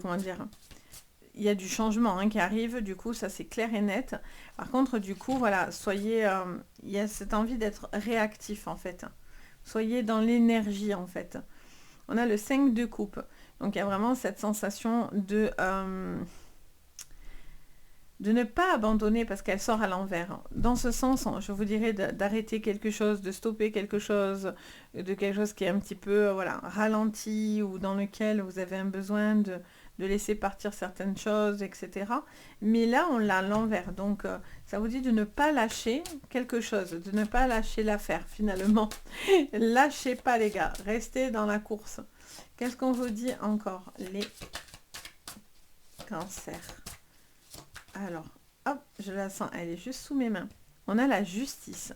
S1: comment dire... Il y a du changement qui arrive, du coup, ça c'est clair et net. Par contre, du coup, voilà, soyez... il y a cette envie d'être réactif, en fait. Soyez dans l'énergie, en fait. On a le 5 de coupe. Donc, il y a vraiment cette sensation de ne pas abandonner parce qu'elle sort à l'envers. Dans ce sens, je vous dirais d'arrêter quelque chose, de stopper quelque chose, de quelque chose qui est un petit peu voilà, ralenti ou dans lequel vous avez un besoin de laisser partir certaines choses, etc. Mais là, on l'a à l'envers. Donc, ça vous dit de ne pas lâcher quelque chose, de ne pas lâcher l'affaire finalement. Lâchez pas les gars, restez dans la course. Qu'est-ce qu'on vous dit encore, les cancers? Alors, hop, je la sens, elle est juste sous mes mains. On a la justice.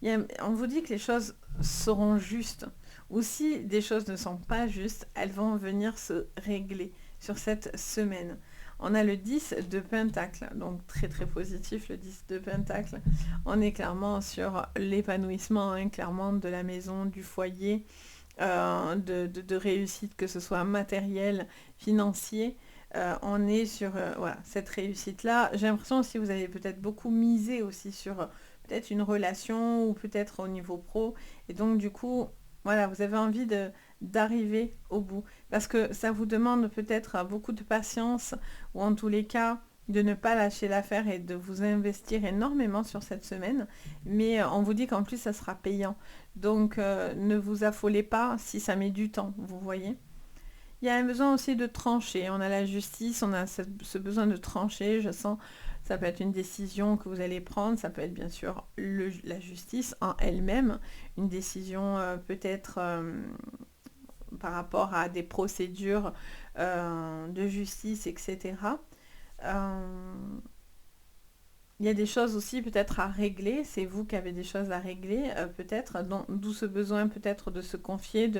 S1: On vous dit que les choses seront justes. Ou si des choses ne sont pas justes, elles vont venir se régler sur cette semaine. On a le 10 de Pentacle, donc très très positif le 10 de Pentacle. On est clairement sur l'épanouissement, hein, clairement de la maison, du foyer, de réussite, que ce soit matériel, financier. On est sur voilà, cette réussite-là. J'ai l'impression aussi que vous avez peut-être beaucoup misé aussi sur peut-être une relation ou peut-être au niveau pro. Et donc du coup, voilà, vous avez envie d'arriver au bout. Parce que ça vous demande peut-être beaucoup de patience ou en tous les cas de ne pas lâcher l'affaire et de vous investir énormément sur cette semaine. Mais on vous dit qu'en plus, ça sera payant. Donc ne vous affolez pas si ça met du temps, vous voyez. Il y a un besoin aussi de trancher. On a la justice, on a ce besoin de trancher. Je sens, ça peut être une décision que vous allez prendre. Ça peut être bien sûr la justice en elle-même. Une décision peut-être par rapport à des procédures de justice, etc. Il y a des choses aussi peut-être à régler. C'est vous qui avez des choses à régler, peut-être. D'où ce besoin peut-être de se confier,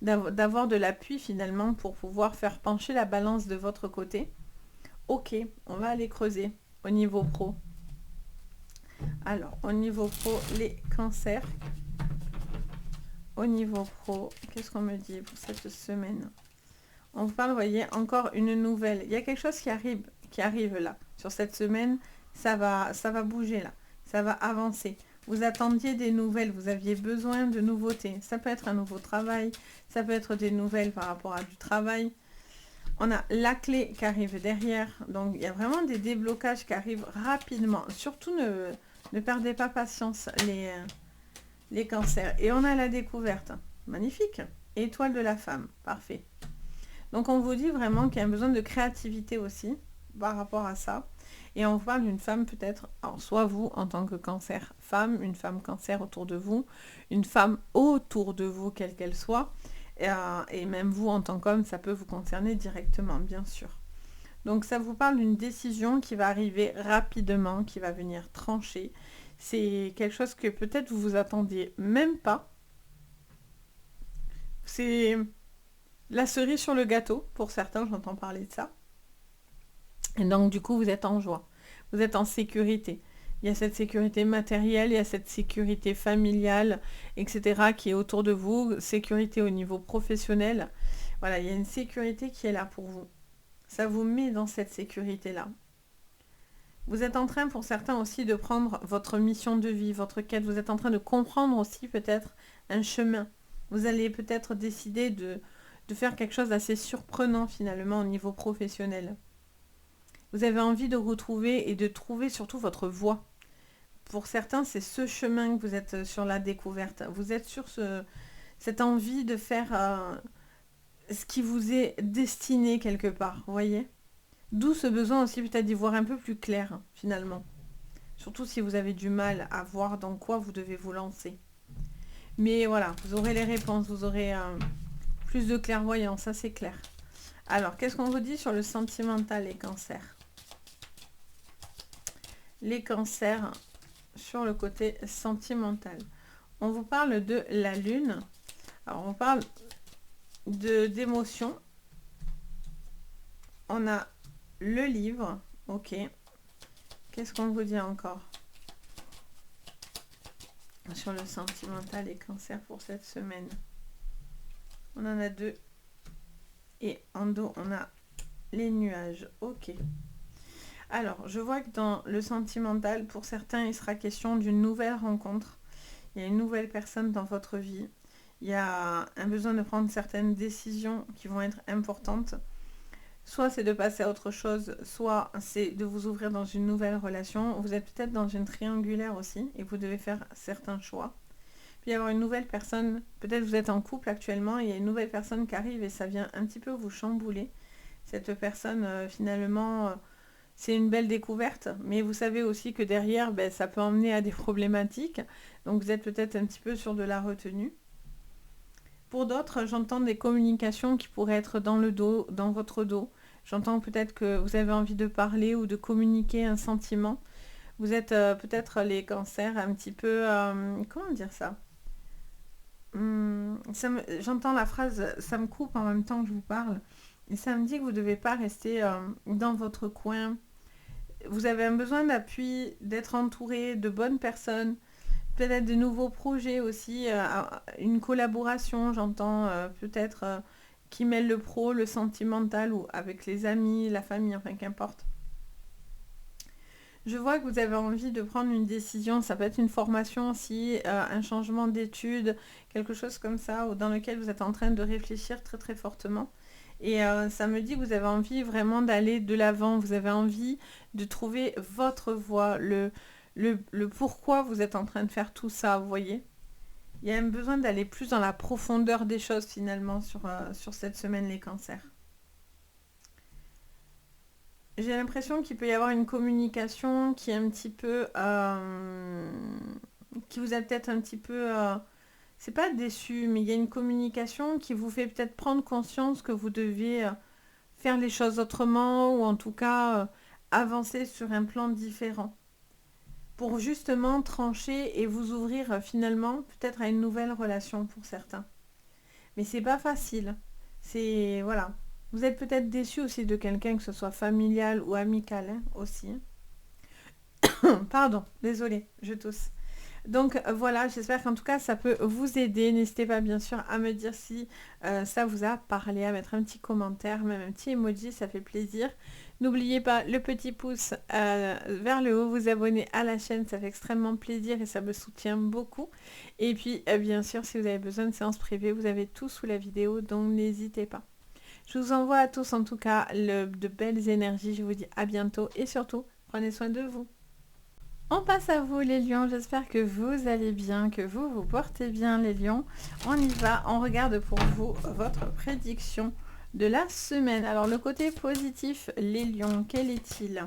S1: d'avoir de l'appui finalement pour pouvoir faire pencher la balance de votre côté. Ok, on va aller creuser au niveau pro. Alors, au niveau pro, les cancers. Au niveau pro, qu'est-ce qu'on me dit pour cette semaine? On vous parle, vous voyez, encore une nouvelle. Il y a quelque chose qui arrive là. Sur cette semaine, ça va bouger là. Ça va avancer. Vous attendiez des nouvelles, vous aviez besoin de nouveautés. Ça peut être un nouveau travail, ça peut être des nouvelles par rapport à du travail. On a la clé qui arrive derrière. Donc, il y a vraiment des déblocages qui arrivent rapidement. Surtout, ne perdez pas patience, les cancers. Et on a la découverte. Magnifique. Étoile de la femme. Parfait. Donc, on vous dit vraiment qu'il y a un besoin de créativité aussi par rapport à ça. Et on vous parle d'une femme peut-être, alors soit vous en tant que cancer femme, une femme cancer autour de vous, une femme autour de vous, quelle qu'elle soit, et même vous en tant qu'homme, ça peut vous concerner directement, bien sûr. Donc ça vous parle d'une décision qui va arriver rapidement, qui va venir trancher. C'est quelque chose que peut-être vous vous attendiez même pas. C'est la cerise sur le gâteau, pour certains, j'entends parler de ça. Et donc, du coup, vous êtes en joie. Vous êtes en sécurité. Il y a cette sécurité matérielle, il y a cette sécurité familiale, etc. qui est autour de vous. Sécurité au niveau professionnel. Voilà, il y a une sécurité qui est là pour vous. Ça vous met dans cette sécurité-là. Vous êtes en train, pour certains aussi, de prendre votre mission de vie, votre quête. Vous êtes en train de comprendre aussi peut-être un chemin. Vous allez peut-être décider de faire quelque chose d'assez surprenant finalement au niveau professionnel. Vous avez envie de retrouver et de trouver surtout votre voie. Pour certains, c'est ce chemin que vous êtes sur la découverte. Vous êtes sur cette envie de faire ce qui vous est destiné quelque part, vous voyez? D'où ce besoin aussi peut-être d'y voir un peu plus clair, finalement. Surtout si vous avez du mal à voir dans quoi vous devez vous lancer. Mais voilà, vous aurez les réponses, vous aurez plus de clairvoyance, ça c'est clair. Alors, qu'est-ce qu'on vous dit sur le sentimental, les cancers? Les cancers sur le côté sentimental. On vous parle de la lune. Alors, on parle d'émotions. On a le livre. Ok. Qu'est-ce qu'on vous dit encore sur le sentimental et cancer pour cette semaine? On en a deux. Et en dos, on a les nuages. Ok. Alors, je vois que dans le sentimental, pour certains, il sera question d'une nouvelle rencontre. Il y a une nouvelle personne dans votre vie. Il y a un besoin de prendre certaines décisions qui vont être importantes. Soit c'est de passer à autre chose, soit c'est de vous ouvrir dans une nouvelle relation. Vous êtes peut-être dans une triangulaire aussi et vous devez faire certains choix. Puis il y avoir une nouvelle personne, peut-être vous êtes en couple actuellement et il y a une nouvelle personne qui arrive et ça vient un petit peu vous chambouler. Cette personne, finalement, c'est une belle découverte, mais vous savez aussi que derrière, ben, ça peut emmener à des problématiques. Donc vous êtes peut-être un petit peu sur de la retenue. Pour d'autres, j'entends des communications qui pourraient être dans le dos, dans votre dos. J'entends peut-être que vous avez envie de parler ou de communiquer un sentiment. Vous êtes peut-être les cancers un petit peu... comment dire ça? J'entends la phrase «ça me coupe en même temps que je vous parle». Et ça me dit que vous ne devez pas rester dans votre coin. Vous avez un besoin d'appui, d'être entouré de bonnes personnes, peut-être de nouveaux projets aussi, une collaboration, j'entends peut-être qui mêle le pro, le sentimental ou avec les amis, la famille, enfin qu'importe. Je vois que vous avez envie de prendre une décision, ça peut être une formation aussi, un changement d'études, quelque chose comme ça, ou dans lequel vous êtes en train de réfléchir très très fortement. Et ça me dit que vous avez envie vraiment d'aller de l'avant, vous avez envie de trouver votre voie, le pourquoi vous êtes en train de faire tout ça, vous voyez. Il y a un besoin d'aller plus dans la profondeur des choses finalement sur cette semaine les cancers. J'ai l'impression qu'il peut y avoir une communication qui est un petit peu... qui vous a peut-être un petit peu... c'est pas déçu, mais il y a une communication qui vous fait peut-être prendre conscience que vous devez faire les choses autrement ou en tout cas avancer sur un plan différent pour justement trancher et vous ouvrir finalement peut-être à une nouvelle relation pour certains. Mais c'est pas facile. C'est voilà. Vous êtes peut-être déçu aussi de quelqu'un, que ce soit familial ou amical hein, aussi. Pardon, désolée, je tousse. Donc voilà, j'espère qu'en tout cas ça peut vous aider. N'hésitez pas bien sûr à me dire si ça vous a parlé, à mettre un petit commentaire, même un petit emoji, ça fait plaisir. N'oubliez pas le petit pouce vers le haut, vous abonner à la chaîne, ça fait extrêmement plaisir et ça me soutient beaucoup. Et puis bien sûr, si vous avez besoin de séances privées, vous avez tout sous la vidéo, donc n'hésitez pas. Je vous envoie à tous en tout cas de belles énergies, je vous dis à bientôt et surtout, prenez soin de vous. On passe à vous les lions, j'espère que vous allez bien, que vous vous portez bien les lions. On y va, on regarde pour vous votre prédiction de la semaine. Alors le côté positif, les lions, quel est-il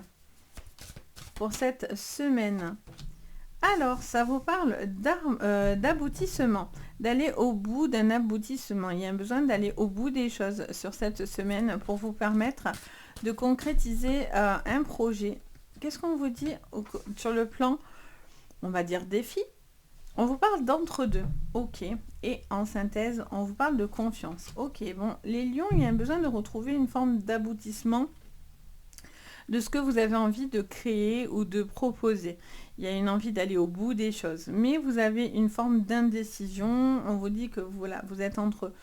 S1: pour cette semaine? Alors ça vous parle d'aboutissement, d'aller au bout d'un aboutissement. Il y a un besoin d'aller au bout des choses sur cette semaine pour vous permettre de concrétiser un projet. Qu'est-ce qu'on vous dit sur le plan, on va dire, défi? On vous parle d'entre-deux, ok. Et en synthèse, on vous parle de confiance. Ok, bon, les lions, il y a un besoin de retrouver une forme d'aboutissement de ce que vous avez envie de créer ou de proposer. Il y a une envie d'aller au bout des choses. Mais vous avez une forme d'indécision. On vous dit que voilà, vous êtes entre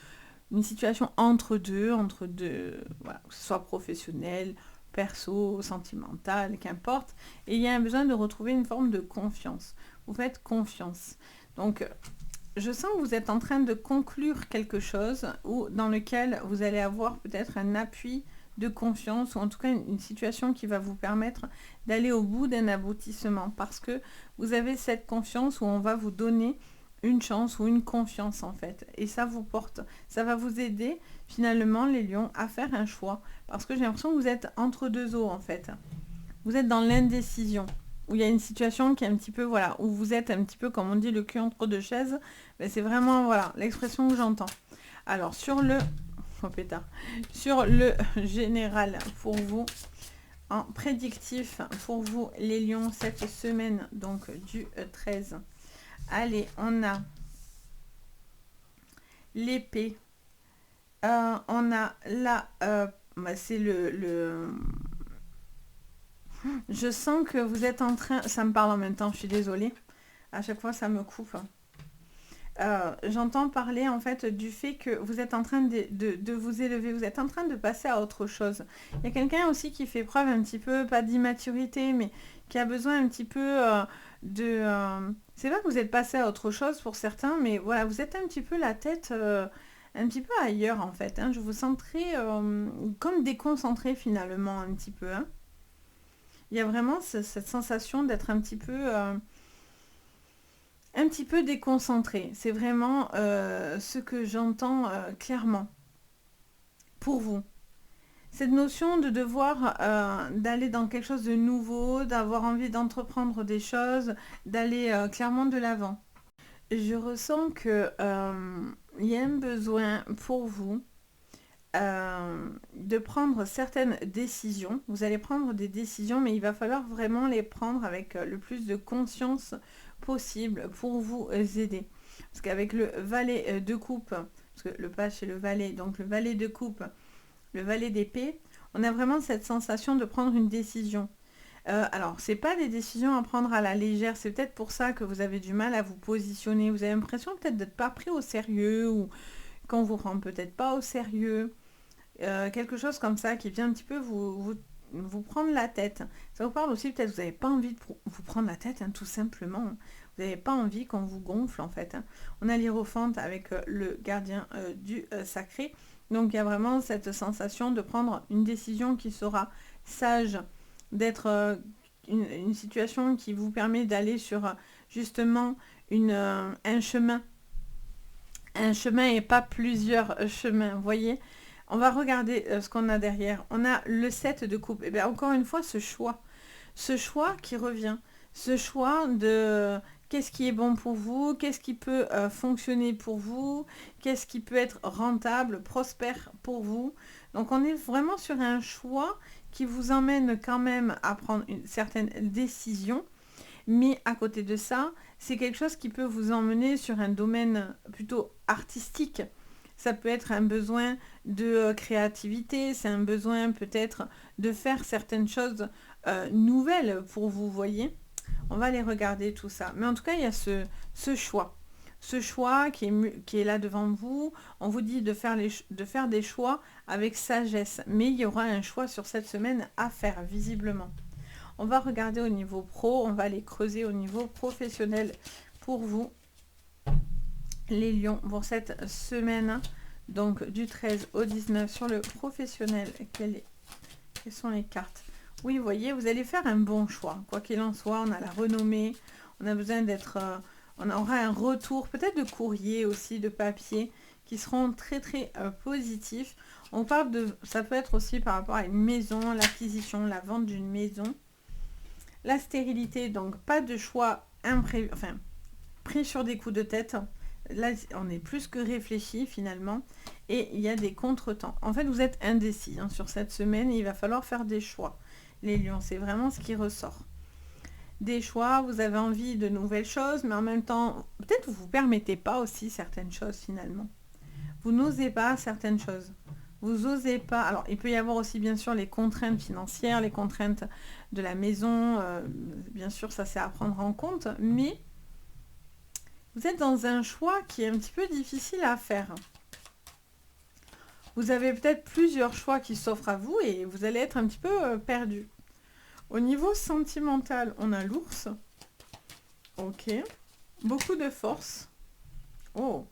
S1: une situation entre deux, voilà, que ce soit professionnel, perso, sentimental, qu'importe. Et il y a un besoin de retrouver une forme de confiance. Vous faites confiance. Donc, je sens que vous êtes en train de conclure quelque chose ou dans lequel vous allez avoir peut-être un appui de confiance ou en tout cas une situation qui va vous permettre d'aller au bout d'un aboutissement parce que vous avez cette confiance où on va vous donner une chance ou une confiance en fait et ça vous porte, ça va vous aider finalement les lions à faire un choix parce que j'ai l'impression que vous êtes entre deux eaux en fait, vous êtes dans l'indécision où il y a une situation qui est un petit peu voilà, où vous êtes un petit peu comme on dit le cul entre deux chaises, mais c'est vraiment voilà l'expression que j'entends. Alors sur le sur le général pour vous en prédictif pour vous les lions cette semaine donc du 13. Allez, on a l'épée, on a là c'est je sens que vous êtes en train, ça me parle en même temps, je suis désolée, à chaque fois ça me coupe. J'entends parler en fait du fait que vous êtes en train de vous élever, vous êtes en train de passer à autre chose. Il y a quelqu'un aussi qui fait preuve un petit peu, pas d'immaturité, mais qui a besoin un petit peu c'est vrai que vous êtes passé à autre chose pour certains, mais voilà, vous êtes un petit peu la tête un petit peu ailleurs en fait, hein. Je vous sens très comme déconcentré finalement un petit peu, hein. Il y a vraiment cette sensation d'être un petit peu déconcentré. C'est vraiment ce que j'entends clairement pour vous. Cette notion de devoir d'aller dans quelque chose de nouveau, d'avoir envie d'entreprendre des choses, d'aller clairement de l'avant. Je ressens que il y a un besoin pour vous de prendre certaines décisions. Vous allez prendre des décisions, mais il va falloir vraiment les prendre avec le plus de conscience possible pour vous aider. Parce qu'avec le valet de coupe, parce que le page c'est le valet, donc le valet de coupe, le valet d'épée, on a vraiment cette sensation de prendre une décision. Alors, c'est pas des décisions à prendre à la légère, c'est peut-être pour ça que vous avez du mal à vous positionner. Vous avez l'impression peut-être d'être pas pris au sérieux ou qu'on vous prend peut-être pas au sérieux. Quelque chose comme ça qui vient un petit peu vous prendre la tête. Ça vous parle aussi peut-être, vous n'avez pas envie de vous prendre la tête, hein, tout simplement. Vous n'avez pas envie qu'on vous gonfle en fait, hein. On a l'hiérophante avec le gardien du sacré. Donc il y a vraiment cette sensation de prendre une décision qui sera sage, d'être une situation qui vous permet d'aller sur justement un chemin. Un chemin et pas plusieurs chemins, vous voyez. On va regarder ce qu'on a derrière. On a le 7 de coupe. Et bien encore une fois, ce choix qui revient. Ce choix de qu'est-ce qui est bon pour vous, qu'est-ce qui peut fonctionner pour vous, qu'est-ce qui peut être rentable, prospère pour vous. Donc on est vraiment sur un choix qui vous emmène quand même à prendre une certaine décision. Mais à côté de ça, c'est quelque chose qui peut vous emmener sur un domaine plutôt artistique. Ça peut être un besoin de créativité, c'est un besoin peut-être de faire certaines choses nouvelles pour vous, voyez. On va aller regarder tout ça. Mais en tout cas, il y a ce choix. Ce choix qui est là devant vous. On vous dit de faire des choix avec sagesse. Mais il y aura un choix sur cette semaine à faire, visiblement. On va regarder au niveau pro. On va aller creuser au niveau professionnel pour vous. Les lions pour cette semaine, donc du 13 au 19 sur le professionnel. Quelles sont les cartes? Oui, vous voyez, vous allez faire un bon choix. Quoi qu'il en soit, on a la renommée, on a besoin d'être... on aura un retour, peut-être de courrier aussi, de papier, qui seront très très positifs. On parle de... Ça peut être aussi par rapport à une maison, l'acquisition, la vente d'une maison. La stérilité, donc pas de choix imprévu, enfin, pris sur des coups de tête. Là, on est plus que réfléchi finalement. Et il y a des contretemps. En fait, vous êtes indécis hein, sur cette semaine. Il va falloir faire des choix. Les lions, c'est vraiment ce qui ressort. Des choix, vous avez envie de nouvelles choses, mais en même temps, peut-être vous ne vous permettez pas aussi certaines choses finalement. Vous n'osez pas certaines choses. Vous n'osez pas. Alors, il peut y avoir aussi bien sûr les contraintes financières, les contraintes de la maison. Bien sûr, ça c'est à prendre en compte. Mais vous êtes dans un choix qui est un petit peu difficile à faire. Vous avez peut-être plusieurs choix qui s'offrent à vous et vous allez être un petit peu perdu. Au niveau sentimental, on a l'ours. Ok. Beaucoup de force. Oh.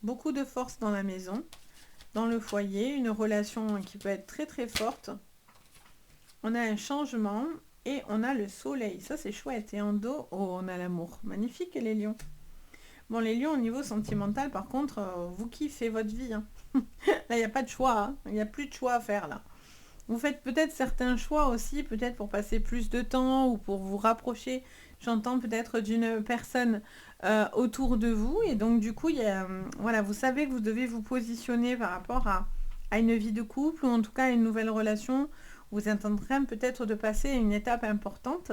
S1: Beaucoup de force dans la maison. Dans le foyer. Une relation qui peut être très très forte. On a un changement. Et on a le soleil. Ça, c'est chouette. Et en dos, oh, on a l'amour. Magnifique, les lions. Bon, les lions, au niveau sentimental, par contre, vous kiffez votre vie. Hein. Là, il n'y a pas de choix. Hein. Il n'y a plus de choix à faire, là. Vous faites peut-être certains choix aussi, peut-être pour passer plus de temps ou pour vous rapprocher, j'entends peut-être d'une personne autour de vous. Et donc, du coup, il y a, voilà, vous savez que vous devez vous positionner par rapport à une vie de couple ou en tout cas à une nouvelle relation. Vous êtes en train peut-être de passer à une étape importante.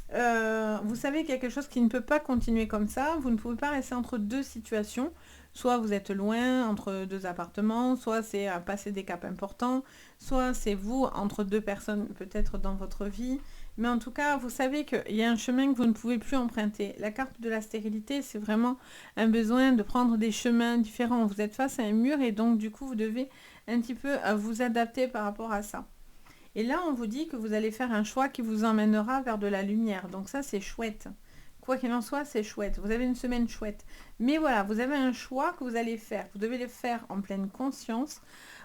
S1: Vous savez quelque chose qui ne peut pas continuer comme ça. Vous ne pouvez pas rester entre deux situations. Soit vous êtes loin entre deux appartements, soit c'est à passer des caps importants, soit c'est vous entre deux personnes peut-être dans votre vie. Mais en tout cas, vous savez qu'il y a un chemin que vous ne pouvez plus emprunter. La carte de la stérilité, c'est vraiment un besoin de prendre des chemins différents. Vous êtes face à un mur et donc du coup, vous devez un petit peu vous adapter par rapport à ça. Et là, on vous dit que vous allez faire un choix qui vous emmènera vers de la lumière. Donc ça, c'est chouette. quoi qu'il en soit, c'est chouette. Vous avez une semaine chouette. Mais voilà, vous avez un choix que vous allez faire. Vous devez le faire en pleine conscience.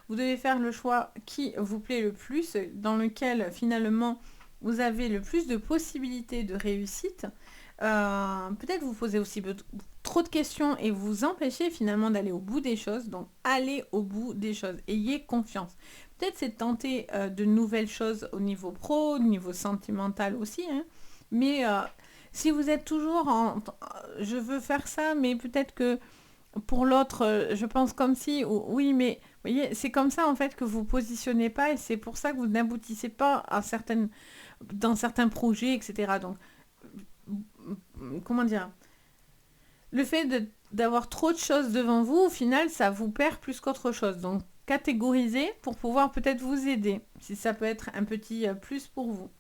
S1: Vous devez faire le choix qui vous plaît le plus, dans lequel finalement vous avez le plus de possibilités de réussite. Peut-être vous posez aussi trop de questions et vous empêchez finalement d'aller au bout des choses. Donc allez au bout des choses. Ayez confiance. Peut-être c'est de tenter de nouvelles choses au niveau pro, au niveau sentimental aussi. Hein. Mais si vous êtes toujours en je veux faire ça, mais peut-être que pour l'autre, je pense comme si, oui, mais vous voyez, c'est comme ça en fait que vous positionnez pas et c'est pour ça que vous n'aboutissez pas à dans certains projets, etc. Donc, comment dire, le fait d'avoir trop de choses devant vous, au final, ça vous perd plus qu'autre chose. Donc, catégorisez pour pouvoir peut-être vous aider, si ça peut être un petit plus pour vous.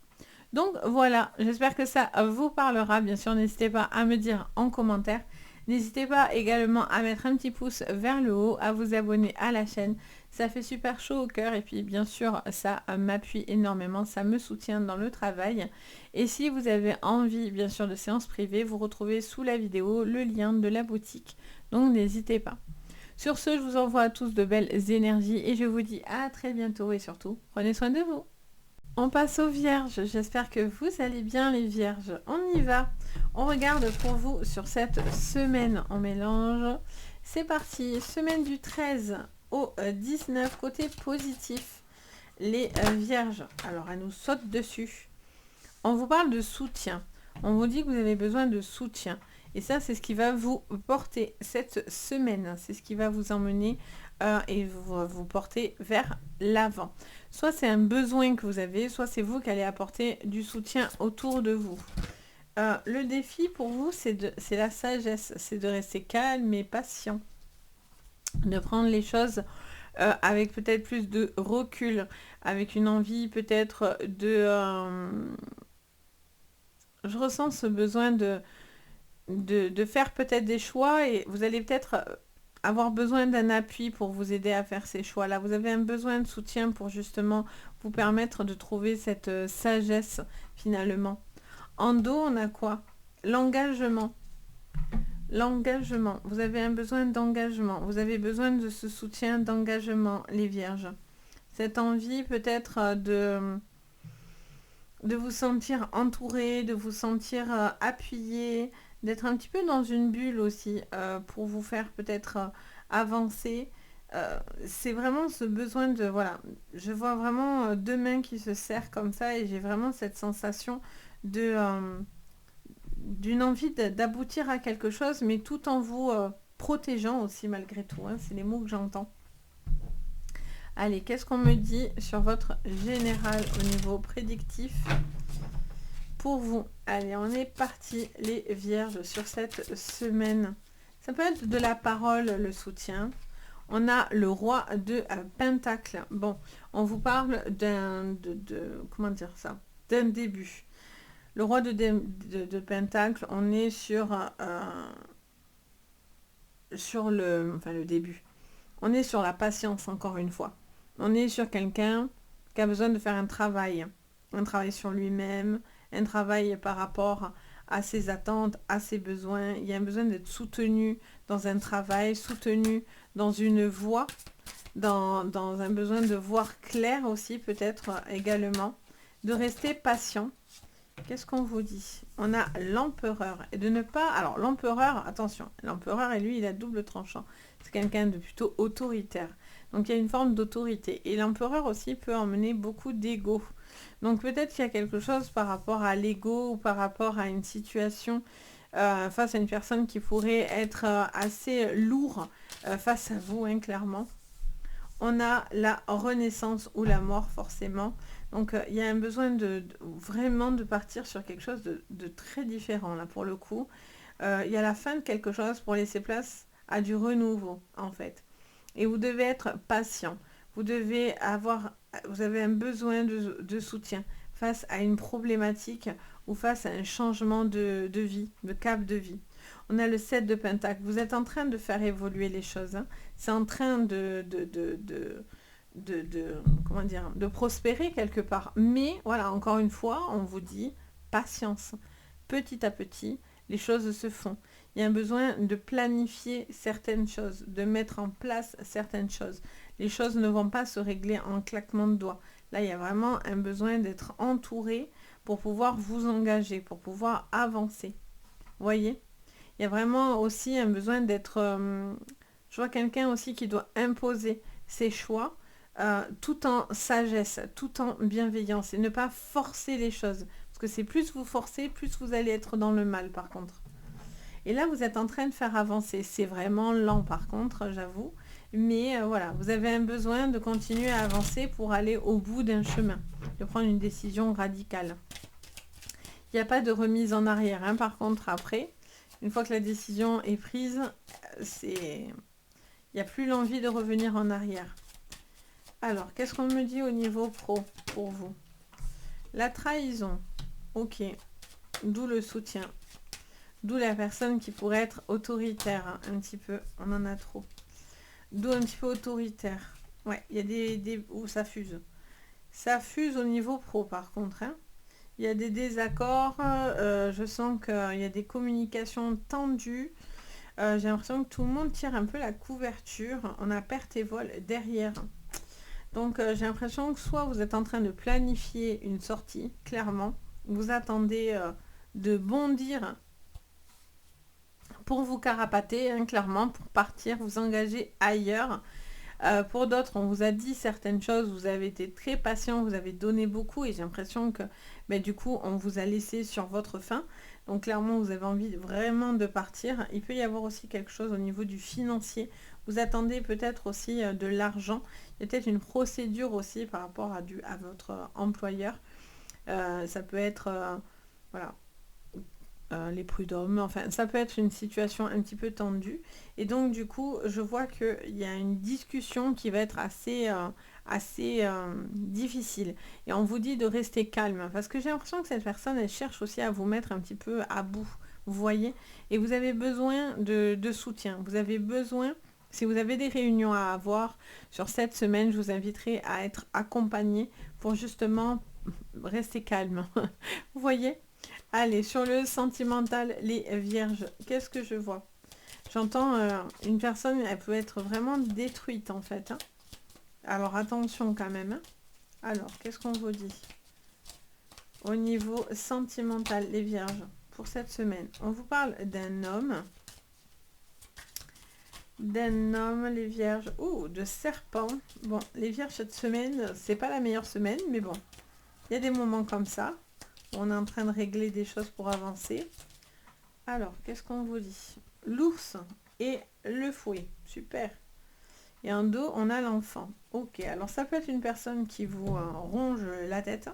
S1: Donc voilà, j'espère que ça vous parlera. Bien sûr, n'hésitez pas à me dire en commentaire. N'hésitez pas également à mettre un petit pouce vers le haut, à vous abonner à la chaîne. Ça fait super chaud au cœur et puis bien sûr, ça m'appuie énormément, ça me soutient dans le travail. Et si vous avez envie, bien sûr, de séances privées, vous retrouvez sous la vidéo le lien de la boutique. Donc n'hésitez pas. Sur ce, je vous envoie à tous de belles énergies et je vous dis à très bientôt et surtout, prenez soin de vous. On passe aux vierges, j'espère que vous allez bien les vierges. On y va, on regarde pour vous sur cette semaine en mélange. C'est parti, semaine du 13 au 19, côté positif, les vierges. Alors elle nous saute dessus. On vous parle de soutien, on vous dit que vous avez besoin de soutien. Et ça, c'est ce qui va vous porter cette semaine, c'est ce qui va vous emmener et vous porter vers l'avant. Soit c'est un besoin que vous avez, soit c'est vous qui allez apporter du soutien autour de vous. Le défi pour vous, c'est la sagesse, c'est de rester calme et patient, de prendre les choses avec peut-être plus de recul, avec une envie peut-être de... je ressens ce besoin de faire peut-être des choix et vous allez peut-être avoir besoin d'un appui pour vous aider à faire ces choix-là. Vous avez un besoin de soutien pour justement vous permettre de trouver cette sagesse finalement. En dos, on a quoi? L'engagement. L'engagement. Vous avez un besoin d'engagement. Vous avez besoin de ce soutien d'engagement, les vierges. Cette envie peut-être de vous sentir entouré, de vous sentir appuyé, d'être un petit peu dans une bulle aussi pour vous faire peut-être avancer. C'est vraiment ce besoin de... Voilà, je vois vraiment deux mains qui se serrent comme ça et j'ai vraiment cette sensation d'une envie d'aboutir à quelque chose, mais tout en vous protégeant aussi malgré tout. Hein, c'est les mots que j'entends. Allez, qu'est-ce qu'on me dit sur votre général au niveau prédictif pour vous? Allez, on est parti les vierges sur cette semaine. Ça peut être de la parole, le soutien. On a le roi de Pentacle. Bon, on vous parle comment dire ça? D'un début. Le roi de Pentacle, on est sur le début. On est sur la patience, encore une fois. On est sur quelqu'un qui a besoin de faire un travail sur lui-même, un travail par rapport à ses attentes, à ses besoins. Il y a un besoin d'être soutenu dans un travail, soutenu dans une voie, dans un besoin de voir clair aussi peut-être également, de rester patient. Qu'est-ce qu'on vous dit? On a l'empereur. Et de ne pas... Alors l'empereur, attention, l'empereur, et lui, il a double tranchant. C'est quelqu'un de plutôt autoritaire. Donc il y a une forme d'autorité. Et l'empereur aussi peut emmener beaucoup d'ego. Donc peut-être qu'il y a quelque chose par rapport à l'ego ou par rapport à une situation face à une personne qui pourrait être assez lourd face à vous, hein, clairement. On a la renaissance ou la mort forcément. Donc il y a un besoin vraiment de partir sur quelque chose de très différent là pour le coup. Il y a la fin de quelque chose pour laisser place à du renouveau en fait. Et vous devez être patient. Vous avez un besoin de soutien face à une problématique ou face à un changement de vie, de cap de vie. On a le 7 de Pentacle. Vous êtes en train de faire évoluer les choses. Hein. C'est en train comment dire, de prospérer quelque part. Mais voilà, encore une fois, on vous dit patience. Petit à petit, les choses se font. Il y a un besoin de planifier certaines choses, de mettre en place certaines choses. Les choses ne vont pas se régler en claquement de doigts. Là, il y a vraiment un besoin d'être entouré pour pouvoir vous engager, pour pouvoir avancer. Vous voyez? Il y a vraiment aussi un besoin d'être... je vois quelqu'un aussi qui doit imposer ses choix tout en sagesse, tout en bienveillance et ne pas forcer les choses. Parce que c'est plus vous forcez, plus vous allez être dans le mal par contre. Et là, vous êtes en train de faire avancer. C'est vraiment lent par contre, j'avoue. Mais voilà, vous avez un besoin de continuer à avancer pour aller au bout d'un chemin, de prendre une décision radicale. Il n'y a pas de remise en arrière. Hein. Par contre, après, une fois que la décision est prise, il n'y a plus l'envie de revenir en arrière. Alors, qu'est-ce qu'on me dit au niveau pro pour vous? La trahison. Ok. D'où le soutien. D'où la personne qui pourrait être autoritaire, hein, un petit peu. On en a trop. D'où un petit peu autoritaire. Ouais, il y a des où ça fuse. Ça fuse au niveau pro, par contre. Hein. Il y a des désaccords. Je sens qu'il y a des communications tendues. J'ai l'impression que tout le monde tire un peu la couverture. On a perte et vol derrière. Donc, j'ai l'impression que soit vous êtes en train de planifier une sortie, clairement. Vous attendez de bondir pour vous carapater, hein, clairement, pour partir, vous engager ailleurs. Pour d'autres, on vous a dit certaines choses, vous avez été très patient, vous avez donné beaucoup et j'ai l'impression que du coup, on vous a laissé sur votre faim. Donc clairement, vous avez envie vraiment de partir. Il peut y avoir aussi quelque chose au niveau du financier. Vous attendez peut-être aussi de l'argent. Il y a peut-être une procédure aussi par rapport à votre employeur. Ça peut être... voilà. Les prud'hommes, enfin ça peut être une situation un petit peu tendue et donc du coup je vois qu'il y a une discussion qui va être assez difficile et on vous dit de rester calme parce que j'ai l'impression que cette personne elle cherche aussi à vous mettre un petit peu à bout, vous voyez, et vous avez besoin de soutien, vous avez besoin, si vous avez des réunions à avoir sur cette semaine, je vous inviterai à être accompagné pour justement rester calme, vous voyez. Allez, sur le sentimental, les vierges, qu'est-ce que je vois? J'entends une personne, elle peut être vraiment détruite en fait. Hein. Alors attention quand même. Hein. Alors, qu'est-ce qu'on vous dit? Au niveau sentimental, les vierges, pour cette semaine, on vous parle d'un homme. Les vierges. Ouh, de serpent. Bon, les vierges, cette semaine, c'est pas la meilleure semaine, mais bon, il y a des moments comme ça. On est en train de régler des choses pour avancer. Alors, qu'est-ce qu'on vous dit? L'ours et le fouet. Super. Et en dos, on a l'enfant. Ok, alors ça peut être une personne qui vous ronge la tête,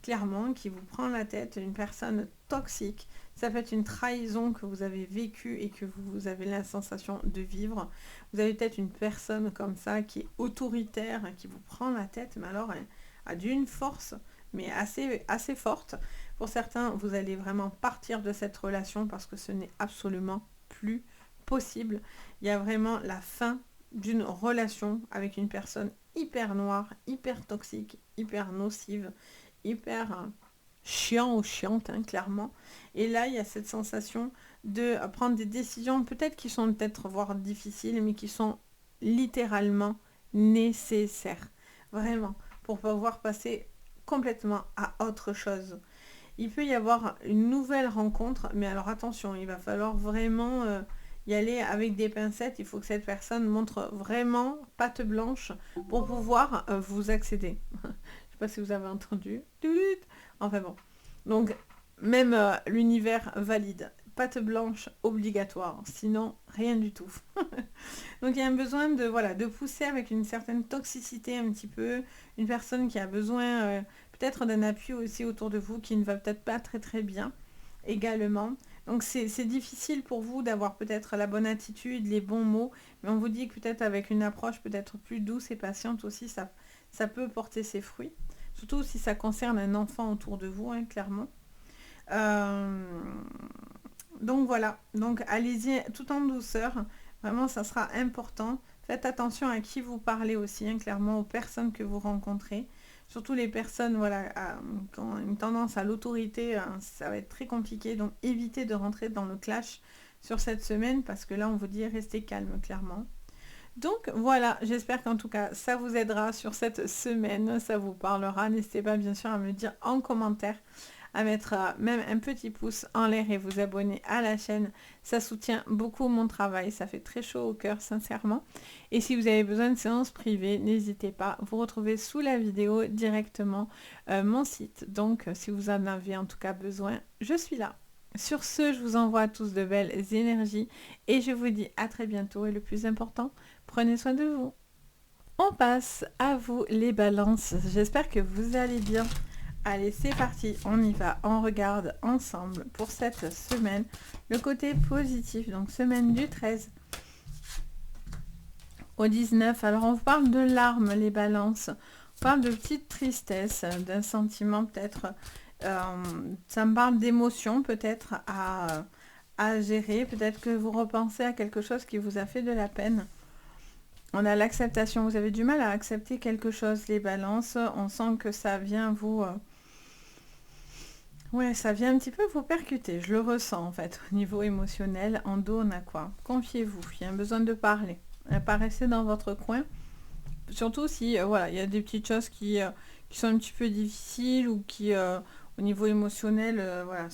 S1: clairement, qui vous prend la tête, une personne toxique. Ça peut être une trahison que vous avez vécue et que vous avez la sensation de vivre. Vous avez peut-être une personne comme ça qui est autoritaire, qui vous prend la tête, mais alors elle a d'une force, mais assez forte. Pour certains, vous allez vraiment partir de cette relation parce que ce n'est absolument plus possible. Il y a vraiment la fin d'une relation avec une personne hyper noire, hyper toxique, hyper nocive, hyper chiant ou chiante, hein, clairement. Et là, il y a cette sensation de prendre des décisions peut-être qui sont peut-être voire difficiles, mais qui sont littéralement nécessaires. Vraiment, pour pouvoir passer complètement à autre chose. Il peut y avoir une nouvelle rencontre, mais alors attention, il va falloir vraiment y aller avec des pincettes. Il faut que cette personne montre vraiment patte blanche pour pouvoir vous accéder. Je ne sais pas si vous avez entendu. Enfin bon. Donc, même l'univers valide. Patte blanche obligatoire, sinon rien du tout. Donc il y a un besoin de pousser avec une certaine toxicité un petit peu, une personne qui a besoin peut-être d'un appui aussi autour de vous qui ne va peut-être pas très très bien également. Donc c'est difficile pour vous d'avoir peut-être la bonne attitude, les bons mots, mais on vous dit que peut-être avec une approche peut-être plus douce et patiente aussi, ça peut porter ses fruits. Surtout si ça concerne un enfant autour de vous, hein, clairement. Donc voilà, donc allez-y tout en douceur, vraiment ça sera important. Faites attention à qui vous parlez aussi, hein, clairement aux personnes que vous rencontrez. surtout les personnes voilà, qui ont une tendance à l'autorité, ça va être très compliqué. Donc évitez de rentrer dans le clash sur cette semaine parce que là on vous dit restez calme clairement. Donc voilà, j'espère qu'en tout cas ça vous aidera sur cette semaine, ça vous parlera. N'hésitez pas bien sûr à me dire en commentaire, à mettre même un petit pouce en l'air et vous abonner à la chaîne. Ça soutient beaucoup mon travail, ça fait très chaud au cœur sincèrement. Et si vous avez besoin de séances privées, n'hésitez pas, vous retrouvez sous la vidéo directement mon site. Donc si vous en avez en tout cas besoin, je suis là. Sur ce, je vous envoie à tous de belles énergies et je vous dis à très bientôt et le plus important, prenez soin de vous. On passe à vous les balances. J'espère que vous allez bien. Allez, c'est parti, on y va, on regarde ensemble pour cette semaine le côté positif, donc semaine du 13 au 19. Alors on vous parle de larmes, les balances, on parle de petite tristesse, d'un sentiment peut-être, ça me parle d'émotions peut-être à gérer, peut-être que vous repensez à quelque chose qui vous a fait de la peine. On a l'acceptation, vous avez du mal à accepter quelque chose, les balances, on sent que ça vient vous... Ouais, ça vient un petit peu vous percuter, je le ressens en fait, au niveau émotionnel. En dos, on a quoi? Confiez-vous, il y a un besoin de parler. Apparaissez dans votre coin, surtout si voilà, il y a des petites choses qui sont un petit peu difficiles ou qui, au niveau émotionnel, voilà,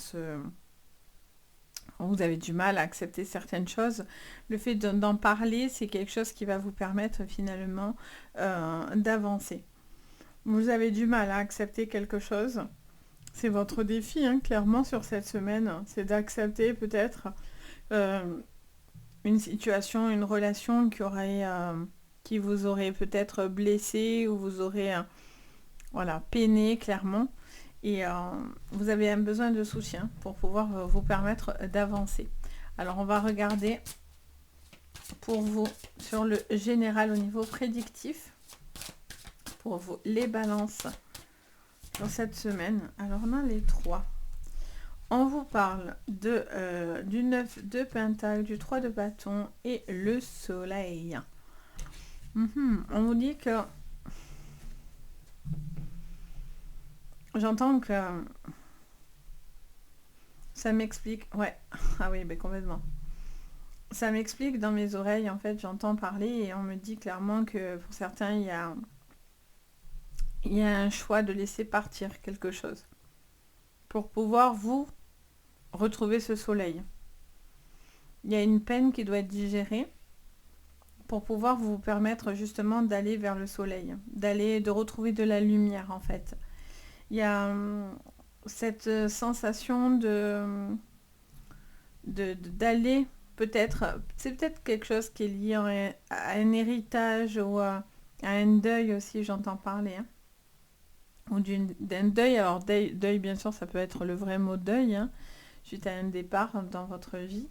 S1: vous avez du mal à accepter certaines choses. Le fait d'en parler, c'est quelque chose qui va vous permettre finalement d'avancer. Vous avez du mal à accepter quelque chose. C'est votre défi, hein, clairement, sur cette semaine. C'est d'accepter peut-être une situation, une relation qui vous aurait peut-être blessé ou vous aurait voilà, peiné, clairement. Et vous avez un besoin de soutien pour pouvoir vous permettre d'avancer. Alors, on va regarder pour vous sur le général au niveau prédictif. Pour vous, les balances. Dans cette semaine, alors on a les 3. On vous parle du 9 de pentacle, du 3 de bâton et le soleil. On vous dit que... J'entends que... Ça m'explique... Ouais, ah oui, ben complètement. Ça m'explique dans mes oreilles, en fait, j'entends parler et on me dit clairement que pour certains, il y a un choix de laisser partir quelque chose pour pouvoir vous retrouver ce soleil. Il y a une peine qui doit être digérée pour pouvoir vous permettre justement d'aller vers le soleil, de retrouver de la lumière en fait. Il y a cette sensation d'aller peut-être, c'est peut-être quelque chose qui est lié à un héritage ou à un deuil aussi, j'entends parler. Hein. Ou d'un deuil. Alors deuil, bien sûr, ça peut être le vrai mot deuil, hein, suite à un départ dans votre vie.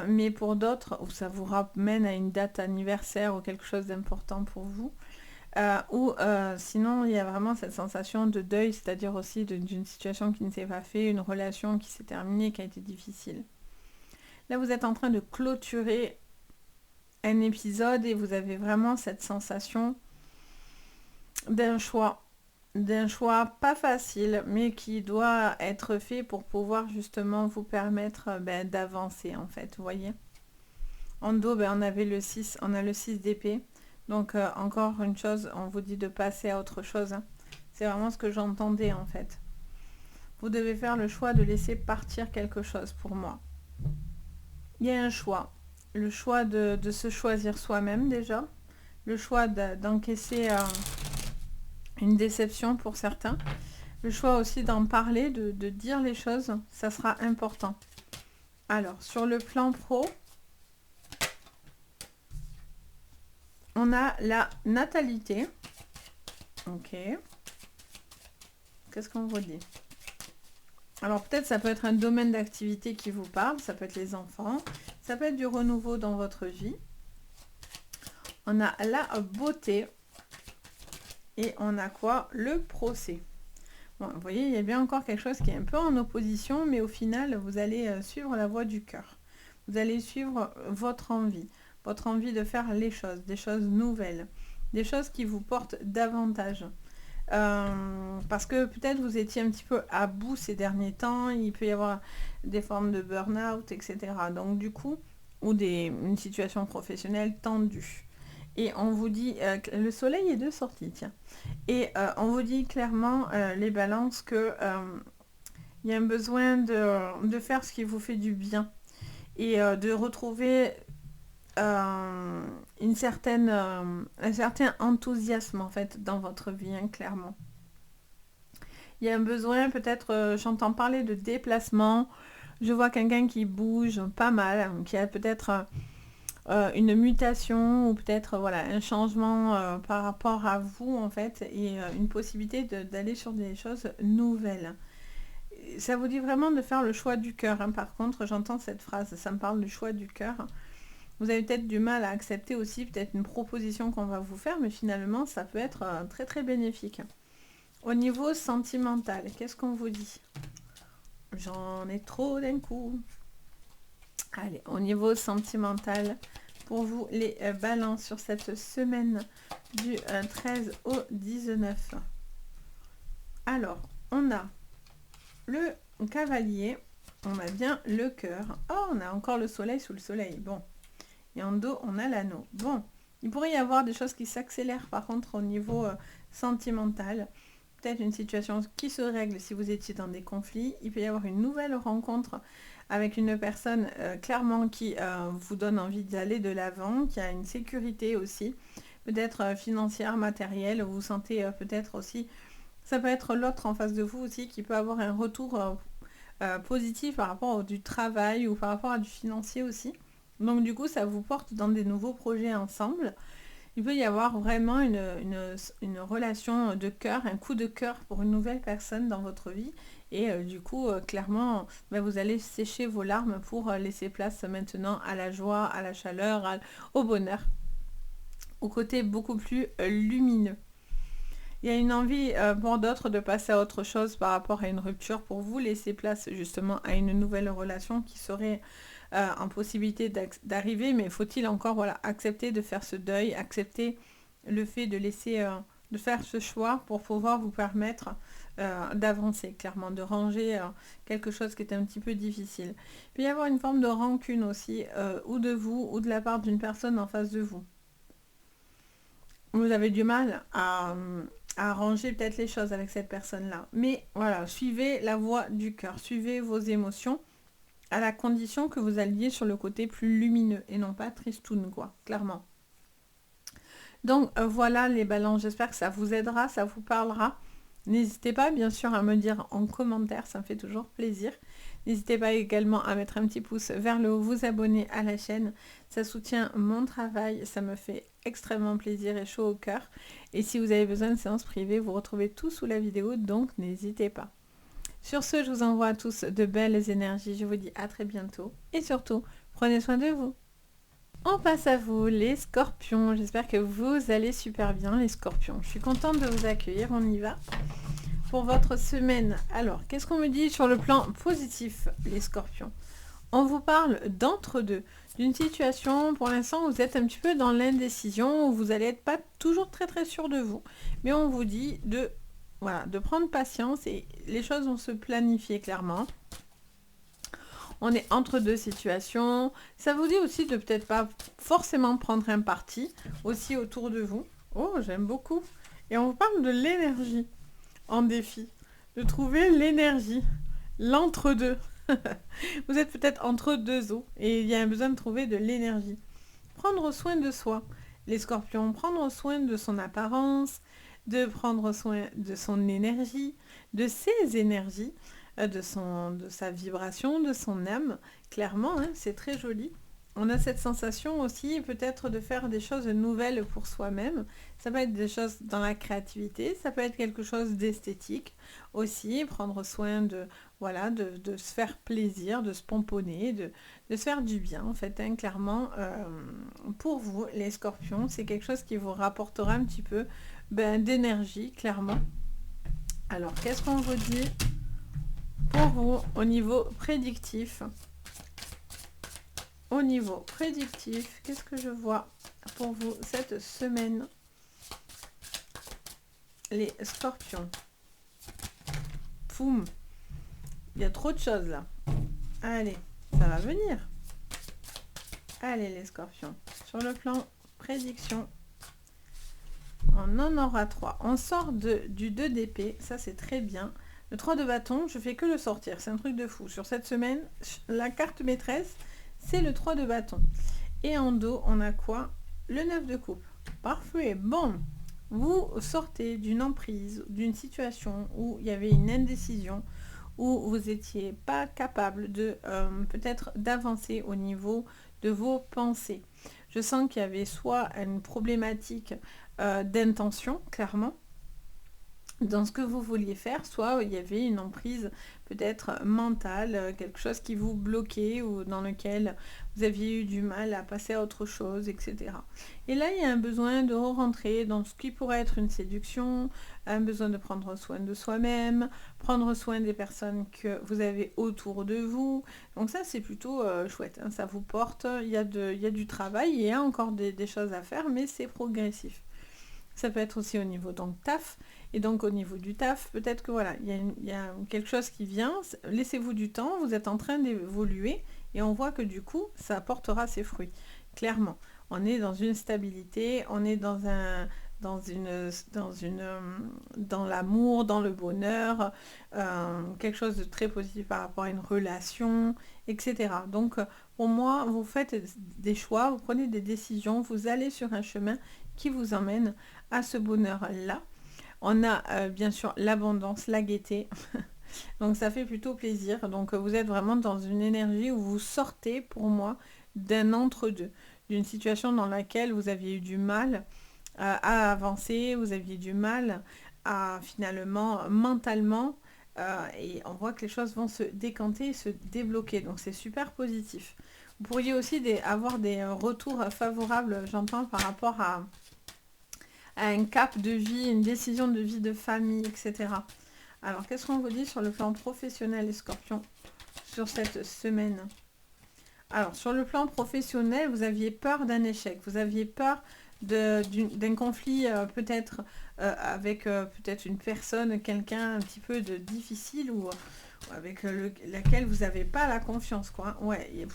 S1: Mais pour d'autres, où ça vous ramène à une date anniversaire ou quelque chose d'important pour vous. Sinon, il y a vraiment cette sensation de deuil, c'est-à-dire aussi d'une situation qui ne s'est pas faite, une relation qui s'est terminée, qui a été difficile. Là, vous êtes en train de clôturer un épisode et vous avez vraiment cette sensation d'un choix pas facile, mais qui doit être fait pour pouvoir justement vous permettre d'avancer en fait, vous voyez. En dos, on avait le 6, on a le 6 d'épée. Donc encore une chose, on vous dit de passer à autre chose. Hein. C'est vraiment ce que j'entendais en fait. Vous devez faire le choix de laisser partir quelque chose pour moi. Il y a un choix. Le choix de se choisir soi-même déjà. Le choix d'encaisser une déception pour certains. Le choix aussi d'en parler, de dire les choses. Ça sera important. Alors, sur le plan pro, on a la natalité. Ok. Qu'est-ce qu'on vous dit? Alors peut-être ça peut être un domaine d'activité qui vous parle, ça peut être les enfants, ça peut être du renouveau dans votre vie. On a la beauté et on a quoi? Le procès. Bon, vous voyez, il y a bien encore quelque chose qui est un peu en opposition, mais au final, vous allez suivre la voie du cœur. Vous allez suivre votre envie de faire les choses, des choses nouvelles, des choses qui vous portent davantage. Parce que peut-être vous étiez un petit peu à bout ces derniers temps, il peut y avoir des formes de burn-out, etc. Donc du coup, ou une situation professionnelle tendue. Et on vous dit, que le soleil est de sortie, tiens. Et on vous dit clairement, les balances, que il y a un besoin de faire ce qui vous fait du bien. Et de retrouver une certaine, un certain enthousiasme en fait dans votre vie, hein, clairement. Il y a un besoin, peut-être, j'entends parler de déplacement. Je vois quelqu'un qui bouge pas mal, hein, qui a peut-être une mutation ou peut-être voilà un changement par rapport à vous en fait et une possibilité d'aller sur des choses nouvelles. Ça vous dit vraiment de faire le choix du cœur, hein. Par contre, j'entends cette phrase, ça me parle du choix du cœur. Vous avez peut-être du mal à accepter aussi peut-être une proposition qu'on va vous faire, mais finalement, ça peut être très très bénéfique. Au niveau sentimental, qu'est-ce qu'on vous dit? J'en ai trop d'un coup. Allez, au niveau sentimental, pour vous, les balances sur cette semaine du 13 au 19. Alors, on a le cavalier, on a bien le cœur. Oh, on a encore le soleil sous le soleil. Bon. Et en dos, on a l'anneau. Bon, il pourrait y avoir des choses qui s'accélèrent par contre au niveau sentimental. Peut-être une situation qui se règle si vous étiez dans des conflits. Il peut y avoir une nouvelle rencontre avec une personne clairement qui vous donne envie d'aller de l'avant, qui a une sécurité aussi, peut-être financière, matérielle. Vous sentez peut-être aussi, ça peut être l'autre en face de vous aussi qui peut avoir un retour positif par rapport du travail ou par rapport à du financier aussi. Donc du coup, ça vous porte dans des nouveaux projets ensemble. Il peut y avoir vraiment une relation de cœur, un coup de cœur pour une nouvelle personne dans votre vie. Et du coup, clairement, vous allez sécher vos larmes pour laisser place maintenant à la joie, à la chaleur, au bonheur, au côté beaucoup plus lumineux. Il y a une envie pour d'autres de passer à autre chose par rapport à une rupture, pour vous laisser place justement à une nouvelle relation qui serait en possibilité d'arriver, mais faut-il encore voilà, accepter de faire ce deuil, accepter le fait de laisser, de faire ce choix pour pouvoir vous permettre d'avancer, clairement, de ranger quelque chose qui est un petit peu difficile. Il peut y avoir une forme de rancune aussi, ou de vous, ou de la part d'une personne en face de vous. Vous avez du mal à arranger peut-être les choses avec cette personne-là. Mais voilà, suivez la voie du cœur, suivez vos émotions, à la condition que vous alliez sur le côté plus lumineux et non pas tristoun, quoi, clairement. Donc voilà les balances, j'espère que ça vous aidera, ça vous parlera. N'hésitez pas bien sûr à me dire en commentaire, ça me fait toujours plaisir. N'hésitez pas également à mettre un petit pouce vers le haut, vous abonner à la chaîne. Ça soutient mon travail, ça me fait extrêmement plaisir et chaud au cœur. Et si vous avez besoin de séances privées, vous retrouvez tout sous la vidéo, donc n'hésitez pas. Sur ce, je vous envoie à tous de belles énergies. Je vous dis à très bientôt. Et surtout, prenez soin de vous. On passe à vous, les scorpions. J'espère que vous allez super bien, les scorpions. Je suis contente de vous accueillir. On y va pour votre semaine. Alors, qu'est-ce qu'on me dit sur le plan positif, les scorpions? On vous parle d'entre-deux, d'une situation, pour l'instant, vous êtes un petit peu dans l'indécision, où vous n'allez être pas toujours très très sûr de vous. Mais on vous dit de prendre patience et les choses vont se planifier clairement. On est entre deux situations. Ça vous dit aussi de peut-être pas forcément prendre un parti aussi autour de vous. Oh, j'aime beaucoup. Et on vous parle de l'énergie en défi. De trouver l'énergie. L'entre-deux. Vous êtes peut-être entre deux eaux et il y a un besoin de trouver de l'énergie. Prendre soin de soi. Les scorpions, prendre soin de son apparence, de prendre soin de son énergie, de ses énergies, de sa vibration, de son âme. Clairement, hein, c'est très joli. On a cette sensation aussi peut-être de faire des choses nouvelles pour soi-même. Ça peut être des choses dans la créativité, ça peut être quelque chose d'esthétique aussi, prendre soin de se faire plaisir, de se pomponner, de se faire du bien en fait, hein, clairement. Pour vous, les scorpions, c'est quelque chose qui vous rapportera un petit peu d'énergie, clairement. Alors, qu'est-ce qu'on vous dit pour vous au niveau prédictif? Au niveau prédictif, qu'est-ce que je vois pour vous cette semaine? les scorpions. Poum. Il y a trop de choses là. Allez, ça va venir. Allez les scorpions. Sur le plan prédiction, on en aura 3. On sort du 2 d'épée, ça c'est très bien. Le 3 de bâton, je fais que le sortir, c'est un truc de fou. Sur cette semaine, la carte maîtresse, c'est le 3 de bâton. Et en dos, on a quoi? Le 9 de coupe. Parfait, bon. Vous sortez d'une emprise, d'une situation où il y avait une indécision, où vous n'étiez pas capable de peut-être d'avancer au niveau de vos pensées. Je sens qu'il y avait soit une problématique d'intention, clairement, dans ce que vous vouliez faire, soit il y avait une emprise peut-être mentale, quelque chose qui vous bloquait ou dans lequel vous aviez eu du mal à passer à autre chose, etc. Et là, il y a un besoin de rentrer dans ce qui pourrait être une séduction, un besoin de prendre soin de soi-même, prendre soin des personnes que vous avez autour de vous. Donc ça, c'est plutôt chouette, hein, ça vous porte, il y a du travail, il y a encore des choses à faire, mais c'est progressif. Ça peut être aussi au niveau donc taf. Et donc au niveau du taf, peut-être que voilà, il y a quelque chose qui vient. Laissez-vous du temps, vous êtes en train d'évoluer et on voit que du coup, ça apportera ses fruits. Clairement, on est dans une stabilité, on est dans l'amour, dans le bonheur, quelque chose de très positif par rapport à une relation, etc. Donc pour moi, vous faites des choix, vous prenez des décisions, vous allez sur un chemin qui vous emmène à ce bonheur-là. On a bien sûr l'abondance, la gaieté. Donc ça fait plutôt plaisir. Donc vous êtes vraiment dans une énergie où vous sortez pour moi d'un entre-deux, d'une situation dans laquelle vous aviez eu du mal à avancer, vous aviez du mal à finalement mentalement et on voit que les choses vont se décanter et se débloquer. Donc c'est super positif. Vous pourriez aussi avoir des retours favorables, j'entends, par rapport à un cap de vie, une décision de vie de famille, etc. Alors, qu'est-ce qu'on vous dit sur le plan professionnel, les scorpions, sur cette semaine? Alors, sur le plan professionnel, vous aviez peur d'un échec, vous aviez peur d'un conflit peut-être avec peut-être une personne, quelqu'un un petit peu de difficile ou avec laquelle vous n'avez pas la confiance, quoi. Ouais,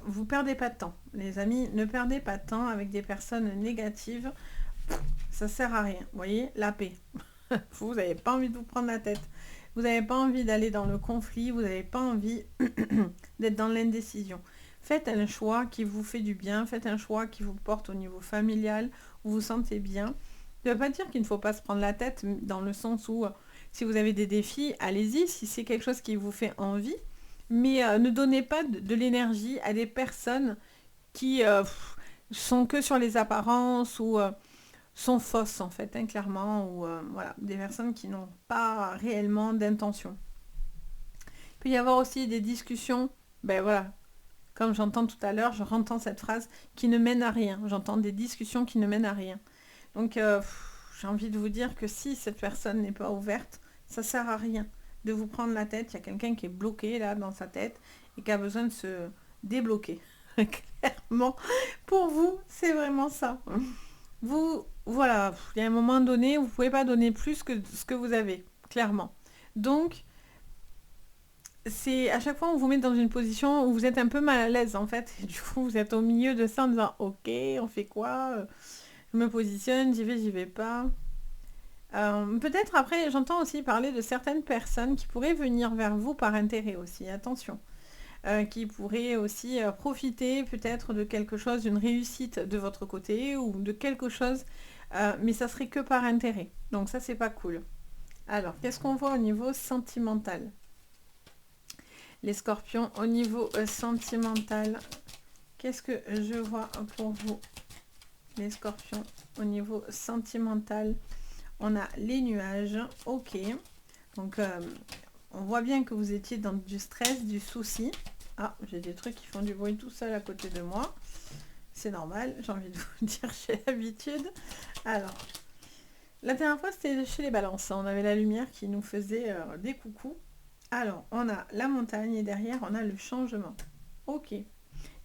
S1: vous perdez pas de temps. Les amis, ne perdez pas de temps avec des personnes négatives. Ça sert à rien. Vous voyez, la paix. Vous n'avez pas envie de vous prendre la tête. Vous n'avez pas envie d'aller dans le conflit. Vous n'avez pas envie d'être dans l'indécision. Faites un choix qui vous fait du bien. Faites un choix qui vous porte au niveau familial, où vous vous sentez bien. Ça ne veut pas dire qu'il ne faut pas se prendre la tête dans le sens où si vous avez des défis, allez-y. Si c'est quelque chose qui vous fait envie. Mais ne donnez pas de l'énergie à des personnes qui sont que sur les apparences ou sont fausses en fait, hein, clairement, ou voilà, des personnes qui n'ont pas réellement d'intention. Il peut y avoir aussi des discussions, ben voilà, comme j'entends tout à l'heure, je rentends cette phrase qui ne mène à rien. J'entends des discussions qui ne mènent à rien. Donc j'ai envie de vous dire que si cette personne n'est pas ouverte, ça sert à rien de vous prendre la tête. Il y a quelqu'un qui est bloqué là dans sa tête et qui a besoin de se débloquer. Clairement, pour vous, c'est vraiment ça. Vous, voilà, il y a un moment donné, vous ne pouvez pas donner plus que ce que vous avez, clairement. Donc, c'est à chaque fois on vous met dans une position où vous êtes un peu mal à l'aise en fait. Et du coup, vous êtes au milieu de ça en disant ok, on fait quoi? Je me positionne, j'y vais pas. Peut-être après, j'entends aussi parler de certaines personnes qui pourraient venir vers vous par intérêt aussi, attention. Qui pourraient aussi profiter peut-être de quelque chose, d'une réussite de votre côté ou de quelque chose, mais ça serait que par intérêt. Donc ça, c'est pas cool. Alors, qu'est-ce qu'on voit au niveau sentimental? Les scorpions, au niveau sentimental, qu'est-ce que je vois pour vous? Les scorpions, au niveau sentimental, on a les nuages, ok. Donc, on voit bien que vous étiez dans du stress, du souci. Ah, j'ai des trucs qui font du bruit tout seul à côté de moi. C'est normal, j'ai envie de vous dire, j'ai l'habitude. Alors, la dernière fois, c'était chez les balances. On avait la lumière qui nous faisait des coucous. Alors, on a la montagne et derrière, on a le changement. Ok. Il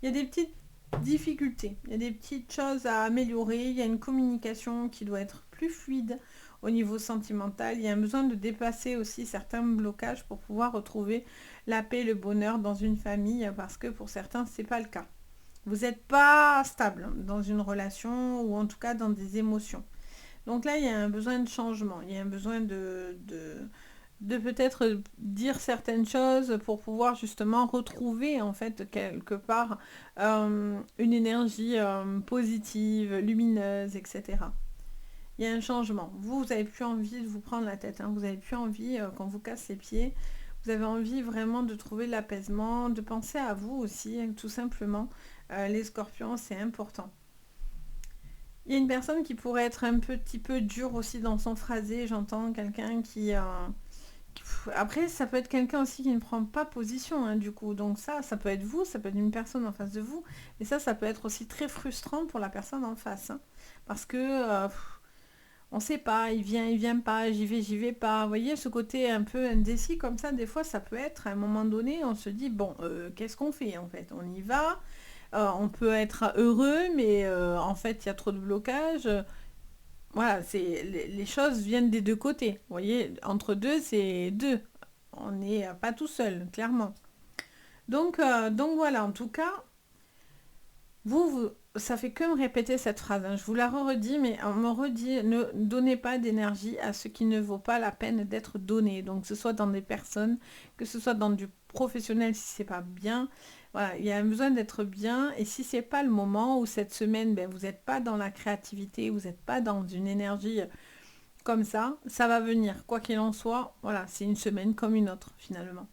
S1: y a des petites difficultés. Il y a des petites choses à améliorer. Il y a une communication qui doit être plus fluide au niveau sentimental. Il y a un besoin de dépasser aussi certains blocages pour pouvoir retrouver la paix, le bonheur dans une famille, parce que pour certains, c'est pas le cas. Vous n'êtes pas stable dans une relation ou en tout cas dans des émotions. Donc là, il y a un besoin de changement, il y a un besoin de peut-être dire certaines choses pour pouvoir justement retrouver en fait quelque part une énergie positive, lumineuse, etc. Il y a un changement. Vous n'avez plus envie de vous prendre la tête, hein. Vous n'avez plus envie qu'on vous casse les pieds. Vous avez envie vraiment de trouver l'apaisement, de penser à vous aussi, hein, tout simplement. Les scorpions, c'est important. Il y a une personne qui pourrait être un petit peu dure aussi dans son phrasé. J'entends quelqu'un Après, ça peut être quelqu'un aussi qui ne prend pas position, hein, du coup. Donc ça peut être vous, ça peut être une personne en face de vous. Et ça peut être aussi très frustrant pour la personne en face, hein. Parce que on ne sait pas, il vient pas, j'y vais pas. Vous voyez, ce côté un peu indécis comme ça, des fois, ça peut être, à un moment donné, on se dit, bon, qu'est-ce qu'on fait en fait? On y va, on peut être heureux, mais en fait, il y a trop de blocages. Voilà, les choses viennent des deux côtés. Vous voyez, entre deux, c'est deux. On n'est pas tout seul, clairement. Donc voilà, en tout cas, ça fait que me répéter cette phrase, hein. Je vous la redis, mais on me redit, ne donnez pas d'énergie à ce qui ne vaut pas la peine d'être donné. Donc, que ce soit dans des personnes, que ce soit dans du professionnel si c'est pas bien. Voilà, il y a un besoin d'être bien. Et si c'est pas le moment ou cette semaine, ben, vous n'êtes pas dans la créativité, vous n'êtes pas dans une énergie comme ça va venir. Quoi qu'il en soit, voilà, c'est une semaine comme une autre finalement.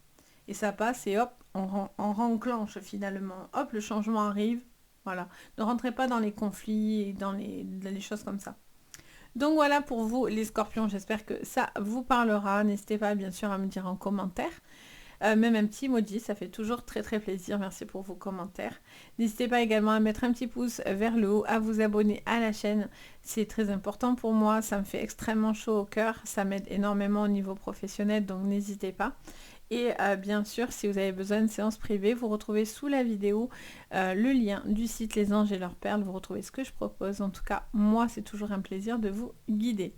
S1: Et ça passe et hop, on renclenche finalement. Hop, le changement arrive. Voilà. Ne rentrez pas dans les conflits et dans les choses comme ça. Donc voilà pour vous les scorpions, j'espère que ça vous parlera. N'hésitez pas bien sûr à me dire en commentaire. Même un petit emoji, ça fait toujours très très plaisir. Merci pour vos commentaires. N'hésitez pas également à mettre un petit pouce vers le haut, à vous abonner à la chaîne. C'est très important pour moi, ça me fait extrêmement chaud au cœur. Ça m'aide énormément au niveau professionnel, donc n'hésitez pas. Et bien sûr, si vous avez besoin de séances privées, vous retrouvez sous la vidéo le lien du site Les Anges et leurs perles. Vous retrouvez ce que je propose. En tout cas, moi, c'est toujours un plaisir de vous guider.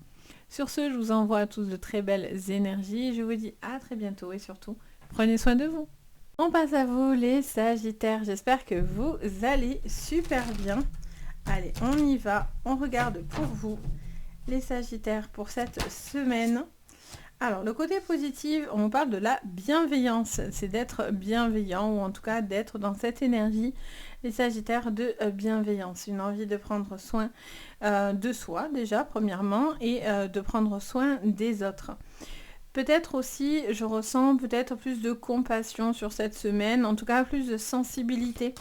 S1: Sur ce, je vous envoie à tous de très belles énergies. Je vous dis à très bientôt et surtout, prenez soin de vous. On passe à vous les Sagittaires. J'espère que vous allez super bien. Allez, on y va. On regarde pour vous les Sagittaires pour cette semaine. Alors, le côté positif, on parle de la bienveillance. C'est d'être bienveillant ou en tout cas d'être dans cette énergie, les Sagittaires, de bienveillance. Une envie de prendre soin de soi déjà, premièrement, et de prendre soin des autres. Peut-être aussi, je ressens peut-être plus de compassion sur cette semaine, en tout cas plus de sensibilité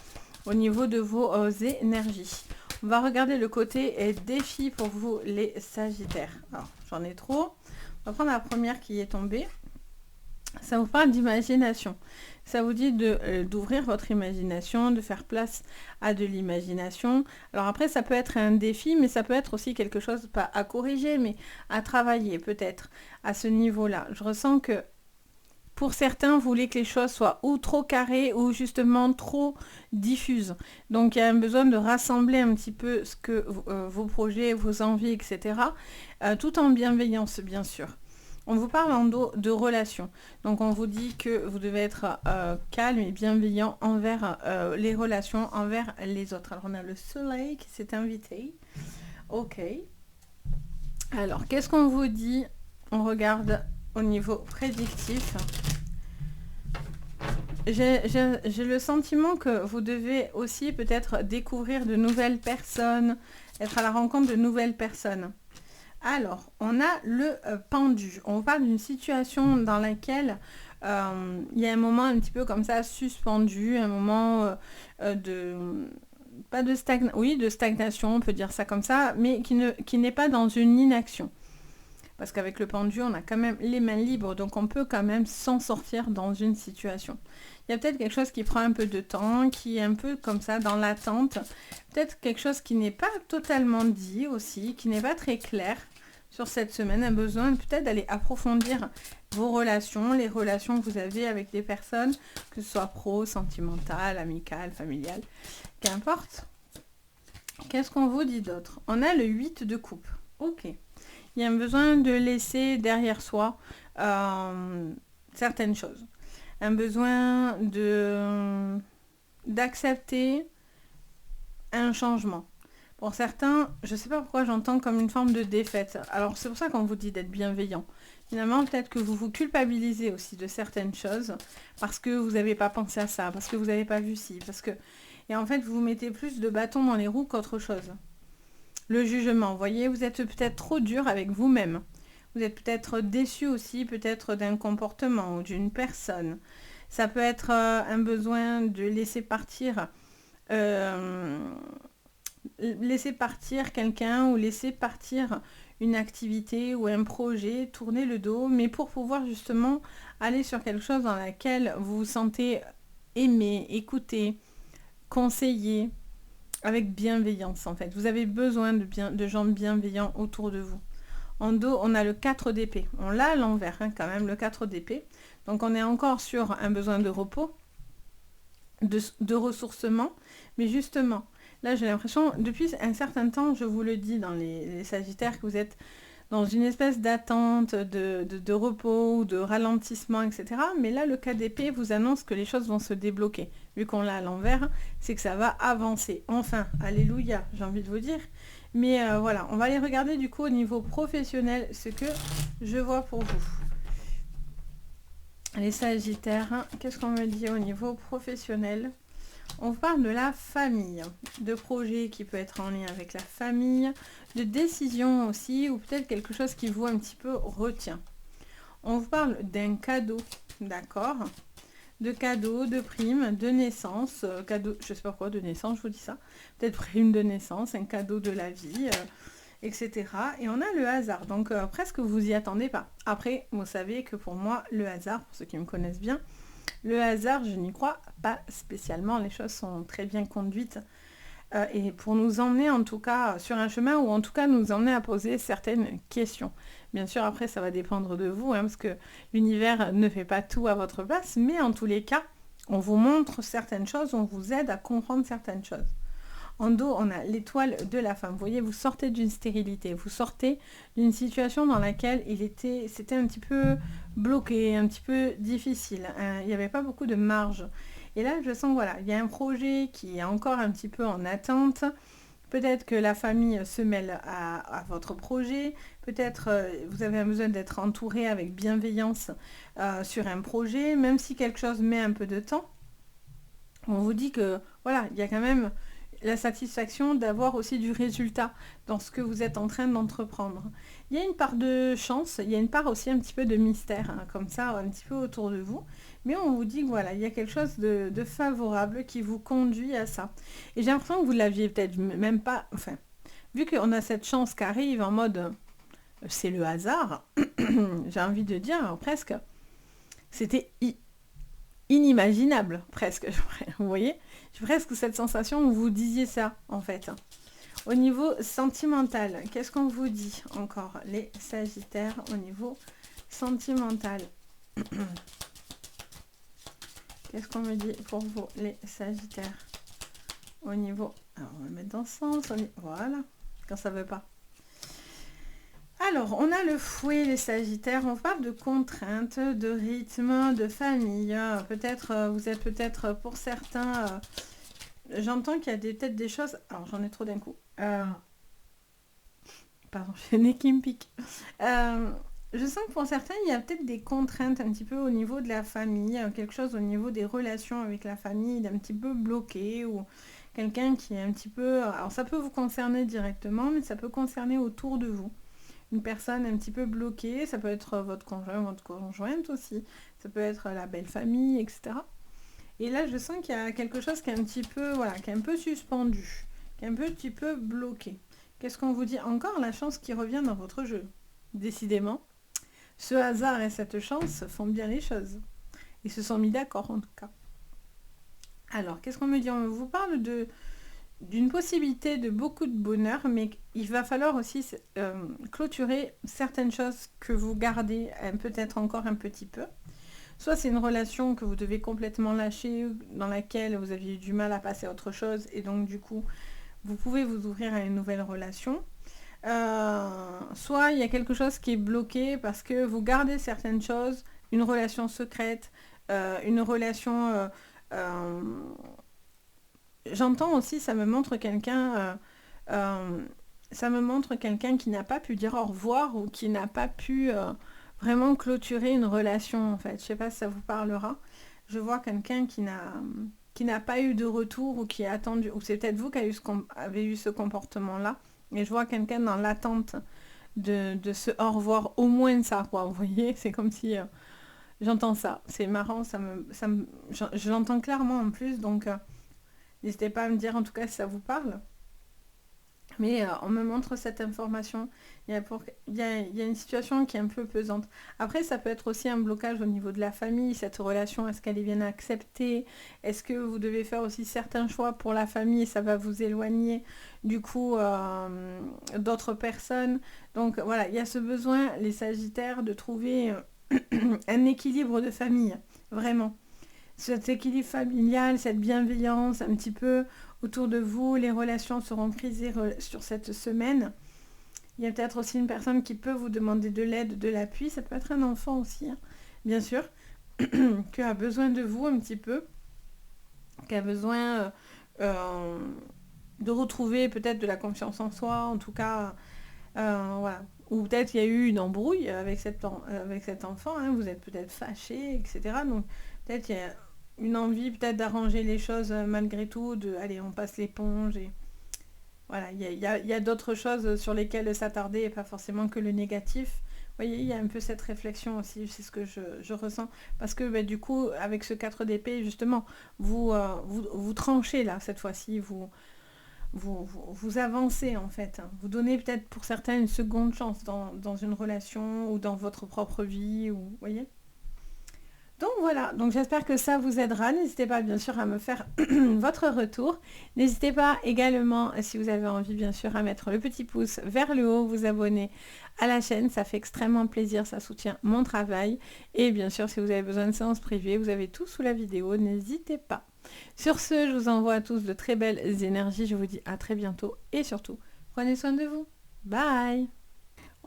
S1: au niveau de vos énergies. On va regarder le côté défi pour vous, les Sagittaires. Alors, j'en ai trop. On va prendre la première qui est tombée. Ça vous parle d'imagination. Ça vous dit d'ouvrir votre imagination, de faire place à de l'imagination. Alors après, ça peut être un défi, mais ça peut être aussi quelque chose, pas à corriger, mais à travailler peut-être à ce niveau-là. Je ressens que pour certains, vous voulez que les choses soient ou trop carrées ou justement trop diffuses. Donc il y a un besoin de rassembler un petit peu ce que vos projets, vos envies, etc. Tout en bienveillance, bien sûr. On vous parle de relations. Donc on vous dit que vous devez être calme et bienveillant envers les relations, envers les autres. Alors on a le soleil qui s'est invité. Ok. Alors qu'est-ce qu'on vous dit? On regarde au niveau prédictif. J'ai le sentiment que vous devez aussi peut-être découvrir de nouvelles personnes, être à la rencontre de nouvelles personnes. Alors, on a le pendu. On parle d'une situation dans laquelle il y a un moment un petit peu comme ça suspendu, un moment pas de stagnation, oui, de stagnation, on peut dire ça comme ça, mais qui n'est pas dans une inaction. Parce qu'avec le pendu, on a quand même les mains libres, donc on peut quand même s'en sortir dans une situation. Il y a peut-être quelque chose qui prend un peu de temps, qui est un peu comme ça dans l'attente. Peut-être quelque chose qui n'est pas totalement dit aussi, qui n'est pas très clair sur cette semaine. Un besoin peut-être d'aller approfondir vos relations, les relations que vous avez avec des personnes, que ce soit pro, sentimentales, amicales, familiales, qu'importe. Qu'est-ce qu'on vous dit d'autre? On a le 8 de coupe. Ok. Il y a un besoin de laisser derrière soi certaines choses. Un besoin d'accepter un changement. Pour certains, je ne sais pas pourquoi j'entends comme une forme de défaite. Alors c'est pour ça qu'on vous dit d'être bienveillant. Finalement, peut-être que vous vous culpabilisez aussi de certaines choses parce que vous n'avez pas pensé à ça, parce que vous n'avez pas vu ci, parce que... Et en fait, vous vous mettez plus de bâtons dans les roues qu'autre chose. Le jugement, vous voyez, vous êtes peut-être trop dur avec vous-même. Vous êtes peut-être déçu aussi, peut-être d'un comportement ou d'une personne. Ça peut être un besoin de laisser partir quelqu'un ou laisser partir une activité ou un projet, tourner le dos, mais pour pouvoir justement aller sur quelque chose dans laquelle vous vous sentez aimé, écouté, conseillé, avec bienveillance en fait. Vous avez besoin de gens bienveillants autour de vous. En dos, on a le 4 d'épée. On l'a à l'envers quand même, le 4 d'épée. Donc on est encore sur un besoin de repos, de ressourcement, mais justement, là, j'ai l'impression, depuis un certain temps, je vous le dis dans les Sagittaires, que vous êtes dans une espèce d'attente, de repos, ou de ralentissement, etc. Mais là, le cas d'épée vous annonce que les choses vont se débloquer. Vu qu'on l'a à l'envers, c'est que ça va avancer. Enfin, alléluia, j'ai envie de vous dire. Mais voilà, on va aller regarder du coup au niveau professionnel ce que je vois pour vous. Les Sagittaires, qu'est-ce qu'on me dit au niveau professionnel ? On parle de la famille, de projets qui peut être en lien avec la famille, de décisions aussi, ou peut-être quelque chose qui vous un petit peu retient. On vous parle d'un cadeau, d'accord ? De cadeaux, de primes, de naissance, cadeau, je sais pas pourquoi de naissance, je vous dis ça, peut-être prime de naissance, un cadeau de la vie, etc. Et on a le hasard, donc presque vous y attendez pas. Après, vous savez que pour moi, le hasard, pour ceux qui me connaissent bien, le hasard, je n'y crois pas spécialement. Les choses sont très bien conduites et pour nous emmener en tout cas sur un chemin ou en tout cas nous emmener à poser certaines questions. Bien sûr, après, ça va dépendre de vous parce que l'univers ne fait pas tout à votre place, mais en tous les cas, on vous montre certaines choses, on vous aide à comprendre certaines choses. En dos, on a l'étoile de la femme. Vous voyez, vous sortez d'une stérilité, vous sortez d'une situation dans laquelle c'était un petit peu bloqué, un petit peu difficile. Il n'y avait pas beaucoup de marge. Et là, je sens, voilà, il y a un projet qui est encore un petit peu en attente. Peut-être que la famille se mêle à votre projet. Peut-être vous avez besoin d'être entouré avec bienveillance sur un projet, même si quelque chose met un peu de temps. On vous dit que, voilà, il y a quand même la satisfaction d'avoir aussi du résultat dans ce que vous êtes en train d'entreprendre. Il y a une part de chance, il y a une part aussi un petit peu de mystère, comme ça, un petit peu autour de vous. Mais on vous dit que voilà, il y a quelque chose de favorable qui vous conduit à ça. Et j'ai l'impression que vous ne l'aviez peut-être même pas... Enfin, vu qu'on a cette chance qui arrive en mode... c'est le hasard, j'ai envie de dire presque... C'était inimaginable, presque. Vous voyez ? J'ai presque cette sensation où vous disiez ça, en fait. Au niveau sentimental, qu'est-ce qu'on vous dit encore, les Sagittaires, au niveau sentimental? Qu'est-ce qu'on me dit pour vous, les Sagittaires? Au niveau... Alors, on va mettre dans ce sens. Voilà, quand ça ne veut pas. Alors, on a le fouet, les Sagittaires. On parle de contraintes, de rythme, de famille. Peut-être, vous êtes peut-être pour certains... j'entends qu'il y a peut-être des choses... Alors, j'en ai trop d'un coup. Pardon, j'ai le nez qui me pique. Je sens que pour certains, il y a peut-être des contraintes un petit peu au niveau de la famille, quelque chose au niveau des relations avec la famille, d'un petit peu bloqué, ou quelqu'un qui est un petit peu... Alors, ça peut vous concerner directement, mais ça peut concerner autour de vous. Une personne un petit peu bloquée, ça peut être votre conjoint, votre conjointe aussi, ça peut être la belle famille, etc. Et là, je sens qu'il y a quelque chose qui est un petit peu, voilà, qui est un peu suspendu, qui est un petit peu bloqué. Qu'est-ce qu'on vous dit? Encore la chance qui revient dans votre jeu. Décidément, ce hasard et cette chance font bien les choses. Ils se sont mis d'accord en tout cas. Alors, qu'est-ce qu'on me dit? On vous parle d'une possibilité de beaucoup de bonheur, mais il va falloir aussi clôturer certaines choses que vous gardez peut-être encore un petit peu. Soit c'est une relation que vous devez complètement lâcher, dans laquelle vous aviez eu du mal à passer à autre chose, et donc du coup, vous pouvez vous ouvrir à une nouvelle relation. Soit il y a quelque chose qui est bloqué parce que vous gardez certaines choses, une relation secrète, une relation... euh, J'entends aussi, ça me montre ça me montre quelqu'un qui n'a pas pu dire au revoir ou qui n'a pas pu vraiment clôturer une relation en fait. Je sais pas si ça vous parlera. Je vois quelqu'un qui n'a pas eu de retour ou qui a attendu, ou c'est peut-être vous qui avez eu ce comportement-là. Et je vois quelqu'un dans l'attente de ce au revoir, au moins ça, quoi. Vous voyez, c'est comme si j'entends ça. C'est marrant, je l'entends clairement en plus, donc n'hésitez pas à me dire en tout cas si ça vous parle. Mais on me montre cette information. Il y a une situation qui est un peu pesante. Après, ça peut être aussi un blocage au niveau de la famille. Cette relation, est-ce qu'elle est bien acceptée? Est-ce que vous devez faire aussi certains choix pour la famille et ça va vous éloigner du coup d'autres personnes? Donc voilà, il y a ce besoin, les Sagittaires, de trouver un équilibre de famille. Vraiment cet équilibre familial, cette bienveillance un petit peu autour de vous, les relations seront prisées sur cette semaine. Il y a peut-être aussi une personne qui peut vous demander de l'aide, de l'appui, ça peut être un enfant aussi, hein, bien sûr, qui a besoin de vous un petit peu, qui a besoin de retrouver peut-être de la confiance en soi, en tout cas, voilà. Ou peut-être il y a eu une embrouille avec cet enfant, hein, vous êtes peut-être fâché, etc. Donc peut-être il y a une envie peut-être d'arranger les choses malgré tout, de allez on passe l'éponge et voilà, il y a d'autres choses sur lesquelles s'attarder et pas forcément que le négatif. Vous voyez, il y a un peu cette réflexion aussi, c'est ce que je ressens. Parce que bah, du coup, avec ce 4 d'épée, justement, vous tranchez là, cette fois-ci, vous avancez en fait. Vous donnez peut-être pour certains une seconde chance dans une relation ou dans votre propre vie, ou vous voyez. Donc voilà, donc j'espère que ça vous aidera. N'hésitez pas bien sûr à me faire votre retour. N'hésitez pas également, si vous avez envie bien sûr, à mettre le petit pouce vers le haut, vous abonner à la chaîne, ça fait extrêmement plaisir, ça soutient mon travail. Et bien sûr, si vous avez besoin de séances privées, vous avez tout sous la vidéo, n'hésitez pas. Sur ce, je vous envoie à tous de très belles énergies, je vous dis à très bientôt et surtout, prenez soin de vous. Bye!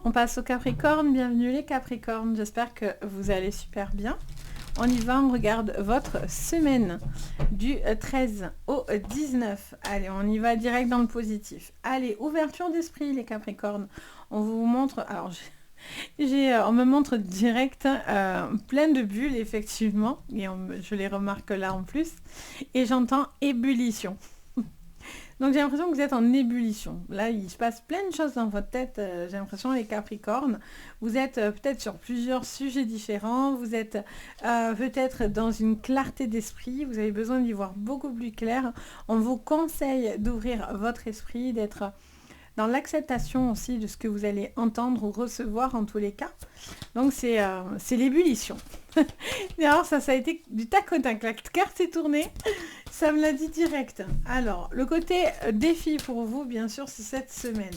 S1: On passe au Capricorne, bienvenue les Capricornes, j'espère que vous allez super bien. On y va, on regarde votre semaine du 13 au 19. Allez, on y va direct dans le positif. Allez, ouverture d'esprit les Capricornes. On vous montre, alors on me montre direct plein de bulles effectivement, et je les remarque là en plus, et j'entends ébullition. Donc j'ai l'impression que vous êtes en ébullition. Là, il se passe plein de choses dans votre tête, j'ai l'impression, les Capricornes. Vous êtes peut-être sur plusieurs sujets différents, vous êtes peut-être dans une clarté d'esprit, vous avez besoin d'y voir beaucoup plus clair. On vous conseille d'ouvrir votre esprit, d'être dans l'acceptation aussi de ce que vous allez entendre ou recevoir en tous les cas. Donc c'est l'ébullition. Alors ça a été du tac au tac. La carte s'est tournée, ça me l'a dit direct. Alors, le côté défi pour vous, bien sûr, c'est cette semaine.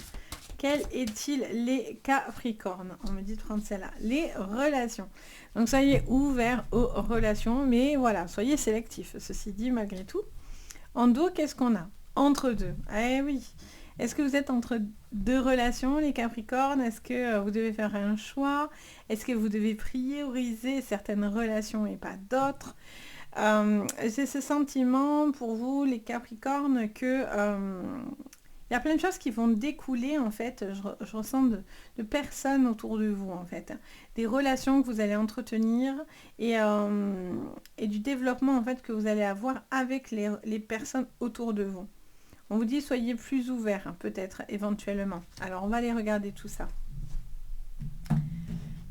S1: Quel est-il les Capricornes? On me dit de prendre celle-là. Les relations. Donc soyez ouverts aux relations, mais voilà, soyez sélectifs. Ceci dit, malgré tout. En dos, qu'est-ce qu'on a? Entre deux. Eh oui. Est-ce que vous êtes entre deux relations, les Capricornes? Est-ce que vous devez faire un choix? Est-ce que vous devez prioriser certaines relations et pas d'autres? J'ai ce sentiment pour vous, les Capricornes, que il y a plein de choses qui vont découler, en fait, je ressens de personnes autour de vous, en fait. Des relations que vous allez entretenir et du développement, en fait, que vous allez avoir avec les personnes autour de vous. On vous dit soyez plus ouverts, hein, peut-être, éventuellement. Alors, on va aller regarder tout ça.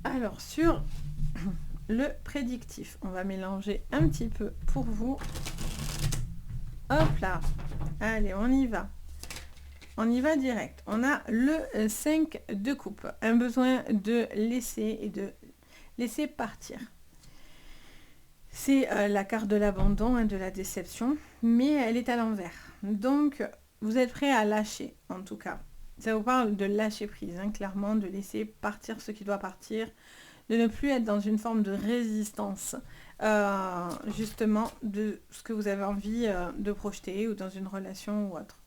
S1: Alors, sur le prédictif, on va mélanger un petit peu pour vous. Hop là. Allez, on y va. On y va direct. On a le 5 de coupe. Un besoin de laisser et de laisser partir. C'est la carte de l'abandon, hein, de la déception, mais elle est à l'envers. Donc, vous êtes prêt à lâcher, en tout cas. Ça vous parle de lâcher prise, hein, clairement, de laisser partir ce qui doit partir, de ne plus être dans une forme de résistance, justement, de ce que vous avez envie de projeter ou dans une relation ou autre.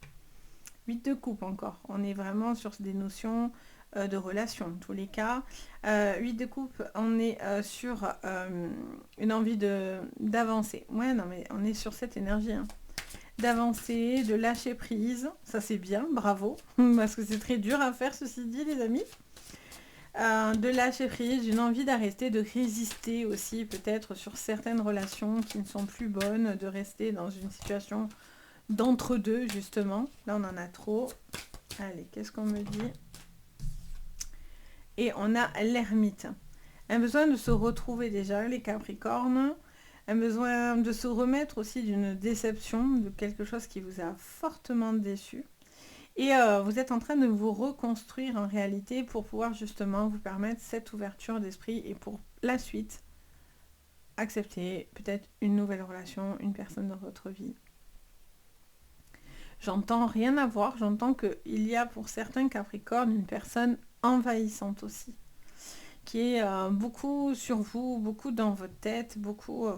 S1: 8 de coupe encore. On est vraiment sur des notions de relation, en tous les cas. 8 de coupe, on est sur une envie d'avancer. Ouais, non, mais on est sur cette énergie, hein. D'avancer, de lâcher prise. Ça, c'est bien, bravo. Parce que c'est très dur à faire, ceci dit, les amis. De lâcher prise, une envie d'arrêter, de résister aussi, peut-être sur certaines relations qui ne sont plus bonnes, de rester dans une situation d'entre-deux, justement. Là, on en a trop. Allez, qu'est-ce qu'on me dit? Et on a l'ermite. Un besoin de se retrouver déjà, les Capricornes. Un besoin de se remettre aussi d'une déception, de quelque chose qui vous a fortement déçu. Et vous êtes en train de vous reconstruire en réalité pour pouvoir justement vous permettre cette ouverture d'esprit et pour la suite, accepter peut-être une nouvelle relation, une personne dans votre vie. J'entends rien à voir, j'entends qu'il y a pour certains Capricornes une personne envahissante aussi, qui est beaucoup sur vous, beaucoup dans votre tête, beaucoup...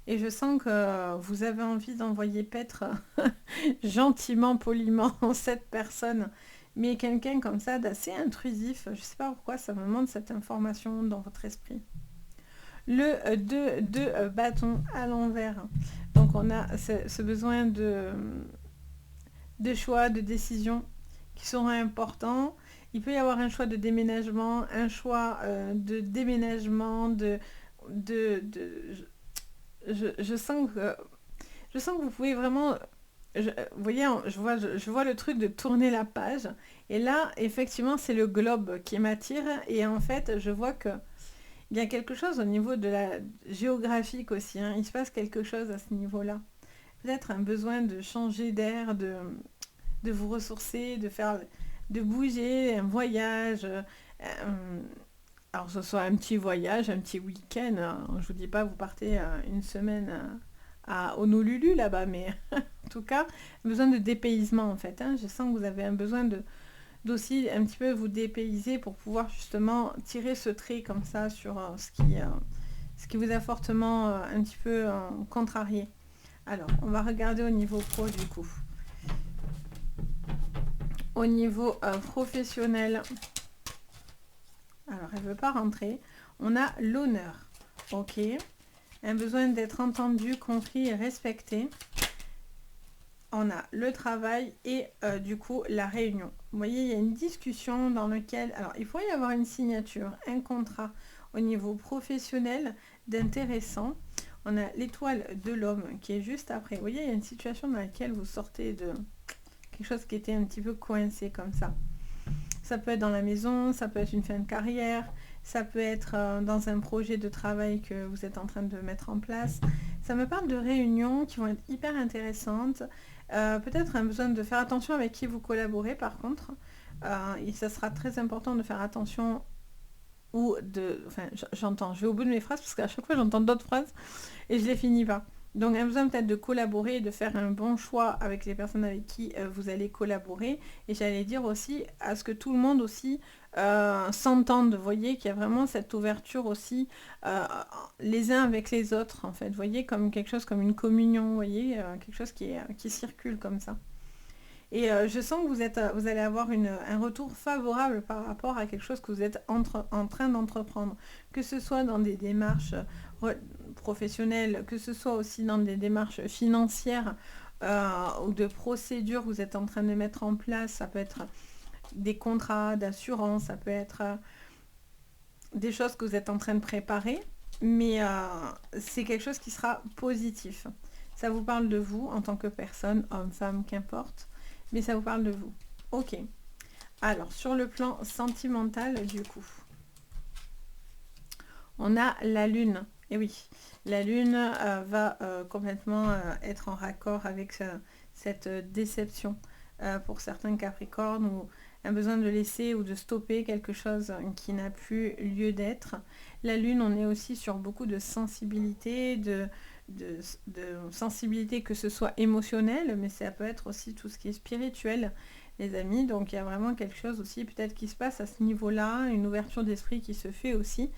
S1: et je sens que vous avez envie d'envoyer paître gentiment, poliment cette personne, mais quelqu'un comme ça d'assez intrusif. Je ne sais pas pourquoi ça me demande cette information dans votre esprit. Le 2 de bâton à l'envers. Donc on a ce besoin de choix, de décision qui seront importants. Il peut y avoir un choix de déménagement, un choix de déménagement, je sens que vous pouvez vraiment... vous voyez, je vois le truc de tourner la page. Et là, effectivement, c'est le globe qui m'attire. Et en fait, je vois que il y a quelque chose au niveau de la géographique aussi, hein. Il se passe quelque chose à ce niveau-là. Peut-être un besoin de changer d'air, de vous ressourcer, de bouger, un voyage. Alors, ce soit un petit voyage, un petit week-end. Hein. Je vous dis pas, vous partez une semaine à Honolulu là-bas, mais en tout cas, besoin de dépaysement en fait, hein. Je sens que vous avez un besoin d'aussi un petit peu vous dépayser pour pouvoir justement tirer ce trait comme ça sur ce qui vous a fortement un petit peu contrarié. Alors, on va regarder au niveau pro du coup. Au niveau professionnel, alors elle ne veut pas rentrer. On a l'honneur, ok. Un besoin d'être entendu, compris et respecté. On a le travail et du coup la réunion. Vous voyez, il y a une discussion dans laquelle... Alors, il faut y avoir une signature, un contrat au niveau professionnel d'intéressant. On a l'étoile de l'homme qui est juste après. Vous voyez, il y a une situation dans laquelle vous sortez de quelque chose qui était un petit peu coincé comme ça. Ça peut être dans la maison, ça peut être une fin de carrière, ça peut être dans un projet de travail que vous êtes en train de mettre en place. Ça me parle de réunions qui vont être hyper intéressantes. Peut-être un besoin de faire attention avec qui vous collaborez par contre. Et ça sera très important de faire attention ou de... Enfin, j'entends, je vais au bout de mes phrases parce qu'à chaque fois j'entends d'autres phrases et je les finis pas. Donc un besoin peut-être de collaborer et de faire un bon choix avec les personnes avec qui vous allez collaborer. Et j'allais dire aussi à ce que tout le monde aussi s'entende. Vous voyez qu'il y a vraiment cette ouverture aussi les uns avec les autres en fait. Vous voyez comme quelque chose comme une communion, vous voyez, quelque chose qui circule comme ça. Et je sens que vous allez avoir un retour favorable par rapport à quelque chose que vous êtes en train d'entreprendre. Que ce soit dans des démarches professionnelles, que ce soit aussi dans des démarches financières ou de procédures que vous êtes en train de mettre en place. Ça peut être des contrats d'assurance, ça peut être des choses que vous êtes en train de préparer. Mais c'est quelque chose qui sera positif. Ça vous parle de vous en tant que personne, homme, femme, qu'importe. Mais ça vous parle de vous. Ok. Alors, sur le plan sentimental, du coup, on a la lune. Et oui, la lune va complètement être en raccord avec cette déception pour certains Capricornes ou un besoin de laisser ou de stopper quelque chose qui n'a plus lieu d'être. La lune, on est aussi sur beaucoup de sensibilité, de sensibilité, que ce soit émotionnelle, mais ça peut être aussi tout ce qui est spirituel, les amis. Donc il y a vraiment quelque chose aussi peut-être qui se passe à ce niveau-là, une ouverture d'esprit qui se fait aussi.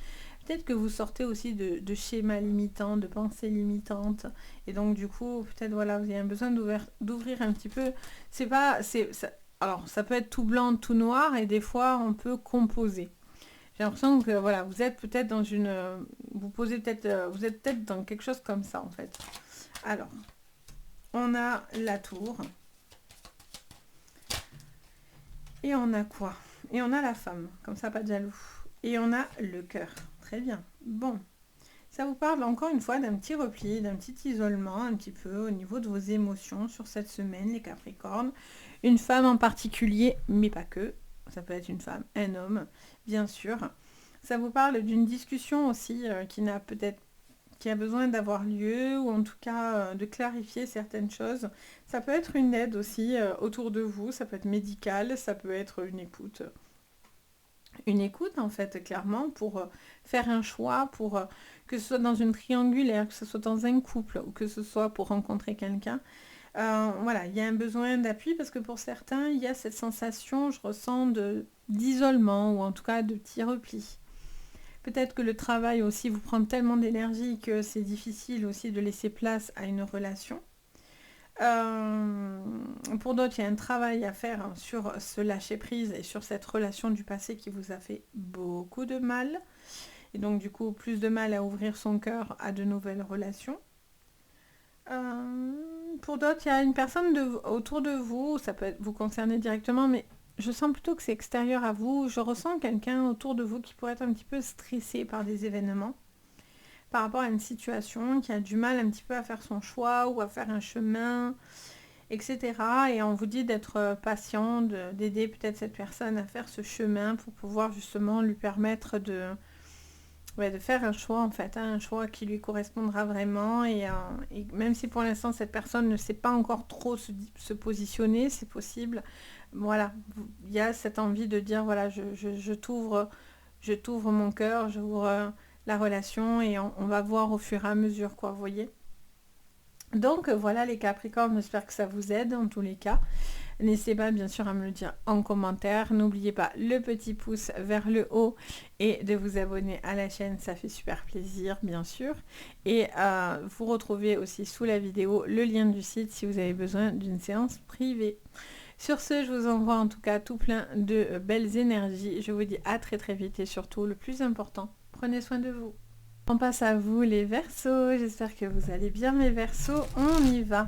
S1: Peut-être que vous sortez aussi de schémas limitants, de pensées limitantes. Et donc du coup, peut-être voilà, vous avez un besoin d'ouvrir un petit peu. C'est pas. Alors, ça peut être tout blanc, tout noir, et des fois, on peut composer. J'ai l'impression que voilà, vous êtes peut-être dans une. Vous posez peut-être. Vous êtes peut-être dans quelque chose comme ça, en fait. Alors, on a la tour. Et on a quoi? Et on a la femme, comme ça, pas de jaloux. Et on a le cœur. Très bien. Bon. Ça vous parle encore une fois d'un petit repli, d'un petit isolement un petit peu au niveau de vos émotions sur cette semaine, les Capricornes. Une femme en particulier, mais pas que. Ça peut être une femme, un homme, bien sûr. Ça vous parle d'une discussion aussi qui a besoin d'avoir lieu, ou en tout cas de clarifier certaines choses. Ça peut être une aide aussi autour de vous, ça peut être médical, ça peut être une écoute. Une écoute en fait, clairement, pour faire un choix, pour que ce soit dans une triangulaire, que ce soit dans un couple, ou que ce soit pour rencontrer quelqu'un. Voilà, il y a un besoin d'appui parce que pour certains, il y a cette sensation, je ressens, d'isolement, ou en tout cas de petit repli. Peut-être que le travail aussi vous prend tellement d'énergie que c'est difficile aussi de laisser place à une relation. Pour d'autres, il y a un travail à faire sur ce lâcher-prise et sur cette relation du passé qui vous a fait beaucoup de mal. Et donc, du coup, plus de mal à ouvrir son cœur à de nouvelles relations. Pour d'autres, il y a une personne autour de vous, ça peut vous concerner directement, mais je sens plutôt que c'est extérieur à vous. Je ressens quelqu'un autour de vous qui pourrait être un petit peu stressé par des événements, par rapport à une situation, qui a du mal un petit peu à faire son choix ou à faire un chemin, etc. Et on vous dit d'être patient, d'aider peut-être cette personne à faire ce chemin pour pouvoir justement lui permettre de faire un choix en fait, un choix qui lui correspondra vraiment. Et même si pour l'instant cette personne ne sait pas encore trop se positionner, c'est possible. Voilà, il y a cette envie de dire voilà, je t'ouvre mon cœur, j'ouvre la relation et on va voir au fur et à mesure, quoi, vous voyez. Donc voilà les Capricornes, j'espère que ça vous aide en tous les cas. N'hésitez pas bien sûr à me le dire en commentaire. N'oubliez pas le petit pouce vers le haut et de vous abonner à la chaîne, ça fait super plaisir bien sûr. Et vous retrouvez aussi sous la vidéo le lien du site si vous avez besoin d'une séance privée. Sur ce, je vous envoie en tout cas tout plein de belles énergies. Je vous dis à très très vite et surtout le plus important, prenez soin de vous. On passe à vous les Verseaux, j'espère que vous allez bien mes Verseaux, on y va.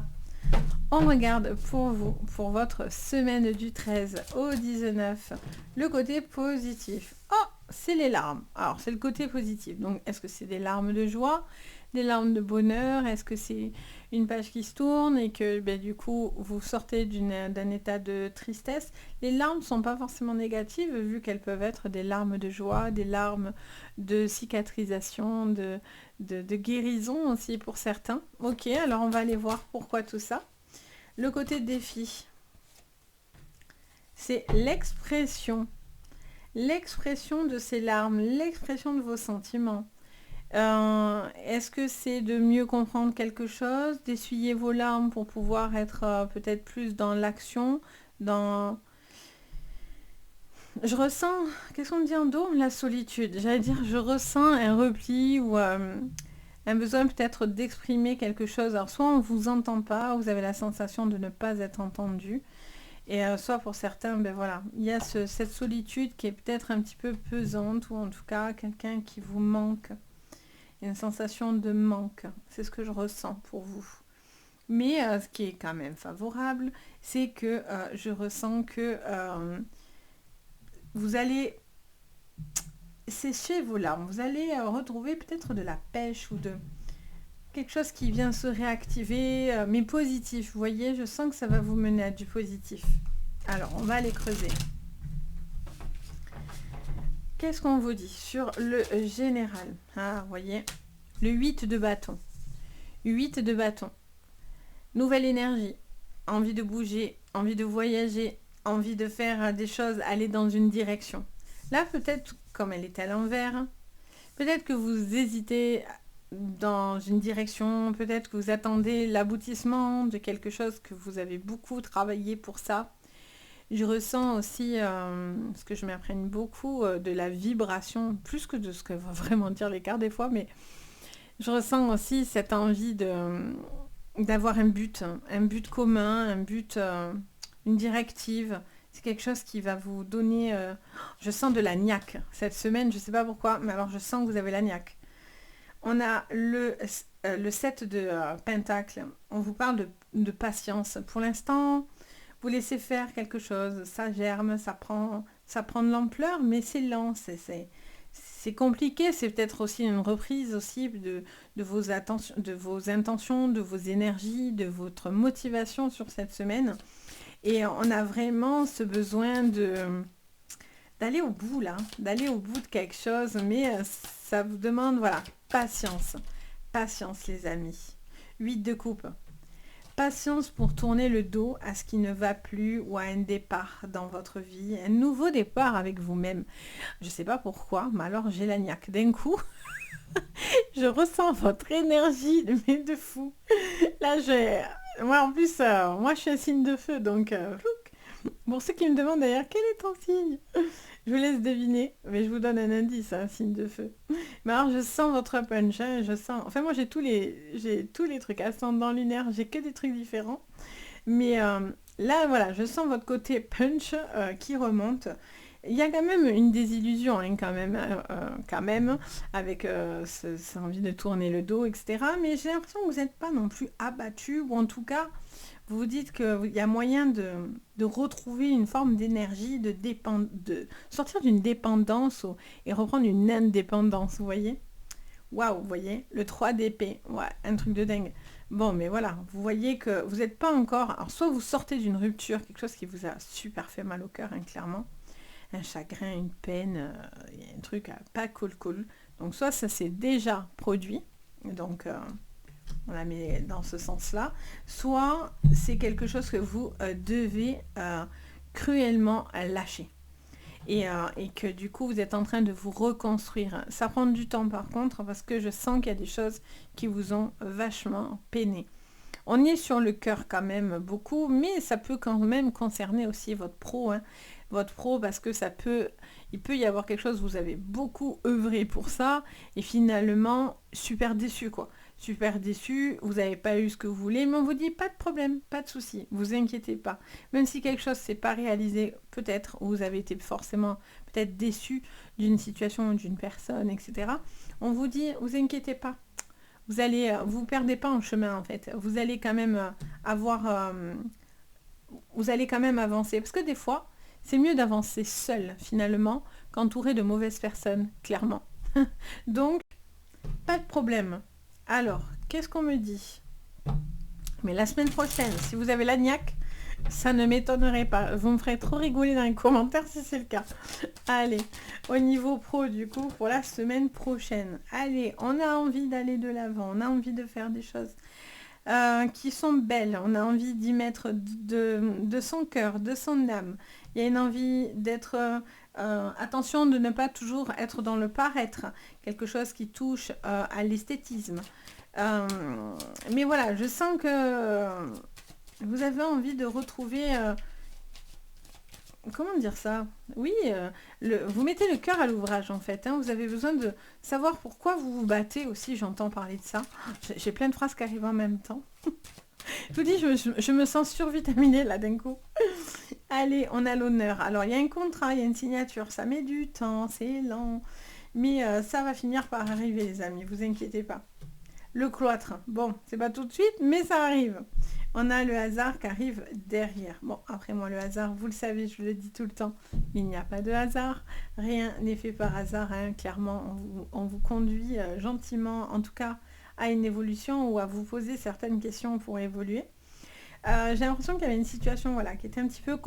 S1: On regarde pour vous, pour votre semaine du 13 au 19, le côté positif. Oh, c'est les larmes. Alors, c'est le côté positif. Donc, est-ce que c'est des larmes de joie, des larmes de bonheur? Est-ce que c'est une page qui se tourne et que, du coup, vous sortez d'un état de tristesse? Les larmes ne sont pas forcément négatives, vu qu'elles peuvent être des larmes de joie, des larmes de cicatrisation, de guérison aussi pour certains. Ok, alors on va aller voir pourquoi tout ça. Le côté défi, c'est l'expression de ces larmes, l'expression de vos sentiments. Est-ce que c'est de mieux comprendre quelque chose, d'essuyer vos larmes pour pouvoir être peut-être plus dans l'action, dans... Je ressens, qu'est-ce qu'on dit en dos? La solitude. J'allais dire, je ressens un repli ou un besoin peut-être d'exprimer quelque chose. Alors soit on ne vous entend pas, vous avez la sensation de ne pas être entendu. Et soit pour certains, voilà, il y a cette solitude qui est peut-être un petit peu pesante, ou en tout cas quelqu'un qui vous manque. Une sensation de manque. C'est ce que je ressens pour vous. Mais ce qui est quand même favorable, c'est que je ressens que vous allez sécher vos larmes. Vous allez retrouver peut-être de la pêche ou de quelque chose qui vient se réactiver, mais positif. Vous voyez, je sens que ça va vous mener à du positif. Alors, on va aller creuser. Qu'est-ce qu'on vous dit sur le général? Ah, vous voyez, le 8 de bâton. 8 de bâton. Nouvelle énergie. Envie de bouger, envie de voyager, envie de faire des choses, aller dans une direction. Là, peut-être, comme elle est à l'envers, peut-être que vous hésitez dans une direction, peut-être que vous attendez l'aboutissement de quelque chose que vous avez beaucoup travaillé pour ça. Je ressens aussi, parce que je m'imprègne beaucoup de la vibration, plus que de ce que va vraiment dire les cartes des fois, mais je ressens aussi cette envie d'avoir un but commun, un but, une directive. C'est quelque chose qui va vous donner... je sens de la niaque. Cette semaine, je ne sais pas pourquoi, mais alors je sens que vous avez la niaque. On a le 7 de Pentacle. On vous parle de patience. Pour l'instant, vous laissez faire quelque chose. Ça germe, ça prend de l'ampleur, mais c'est lent. C'est compliqué. C'est peut-être aussi une reprise aussi de vos intentions, de vos énergies, de votre motivation sur cette semaine. Et on a vraiment ce besoin d'aller au bout là, d'aller au bout de quelque chose, mais ça vous demande, voilà, patience. Patience les amis. 8 de coupe. Patience pour tourner le dos à ce qui ne va plus ou à un départ dans votre vie, un nouveau départ avec vous-même. Je ne sais pas pourquoi, mais alors j'ai la niaque. D'un coup, je ressens votre énergie, mais de fou. Là, moi en plus, moi je suis un signe de feu, donc pour ceux qui me demandent d'ailleurs quel est ton signe, je vous laisse deviner, mais je vous donne un indice, un signe de feu. Mais alors je sens votre punch, hein, je sens. Enfin moi j'ai tous les trucs ascendant lunaire, j'ai que des trucs différents. Mais là voilà, je sens votre côté punch qui remonte. Il y a quand même une désillusion, hein, quand même, avec cette envie de tourner le dos, etc. Mais j'ai l'impression que vous n'êtes pas non plus abattu, ou en tout cas, vous vous dites qu'il y a moyen de retrouver une forme d'énergie, de sortir d'une dépendance et reprendre une indépendance, vous voyez? Waouh, vous voyez? Le 3 d'épée, ouais, un truc de dingue. Bon, mais voilà, vous voyez que vous n'êtes pas encore... Alors, soit vous sortez d'une rupture, quelque chose qui vous a super fait mal au cœur, hein, clairement. Un chagrin, une peine, un truc pas cool. Donc, soit ça s'est déjà produit, donc... on la met dans ce sens-là, soit c'est quelque chose que vous devez cruellement lâcher. Et que du coup, vous êtes en train de vous reconstruire. Ça prend du temps par contre, parce que je sens qu'il y a des choses qui vous ont vachement peiné. On y est sur le cœur quand même beaucoup, mais ça peut quand même concerner aussi votre pro, hein. Votre pro, parce que il peut y avoir quelque chose, vous avez beaucoup œuvré pour ça, et finalement, super déçu quoi. Super déçu, vous n'avez pas eu ce que vous voulez, mais on vous dit pas de problème, pas de souci, vous inquiétez pas. Même si quelque chose s'est pas réalisé, peut-être, ou vous avez été forcément peut-être déçu d'une situation ou d'une personne, etc. On vous dit, vous inquiétez pas. Vous perdez pas en chemin en fait. Vous allez quand même vous allez quand même avancer. Parce que des fois, c'est mieux d'avancer seul finalement qu'entouré de mauvaises personnes, clairement. Donc, pas de problème. Alors, qu'est-ce qu'on me dit? Mais la semaine prochaine, si vous avez la niaque, ça ne m'étonnerait pas. Vous me ferez trop rigoler dans les commentaires si c'est le cas. Allez, au niveau pro du coup, pour la semaine prochaine. Allez, on a envie d'aller de l'avant. On a envie de faire des choses qui sont belles. On a envie d'y mettre de son cœur, de son âme. Il y a une envie d'être... attention de ne pas toujours être dans le paraître. Quelque chose qui touche à l'esthétisme. Mais voilà, je sens que vous avez envie de retrouver... comment dire ça? Oui, vous mettez le cœur à l'ouvrage en fait, hein. Vous avez besoin de savoir pourquoi vous vous battez aussi, j'entends parler de ça. J'ai plein de phrases qui arrivent en même temps. Je vous dis, je me sens survitaminée là d'un coup. Allez, on a l'honneur. Alors, il y a un contrat, il y a une signature, ça met du temps, c'est lent. Mais ça va finir par arriver les amis, vous inquiétez pas. Le cloître, bon, c'est pas tout de suite, mais ça arrive. On a le hasard qui arrive derrière. Bon, après moi, le hasard, vous le savez, je le dis tout le temps, il n'y a pas de hasard. Rien n'est fait par hasard, hein. Clairement, on vous conduit gentiment, en tout cas, à une évolution ou à vous poser certaines questions pour évoluer. J'ai l'impression qu'il y avait une situation voilà, qui était un petit peu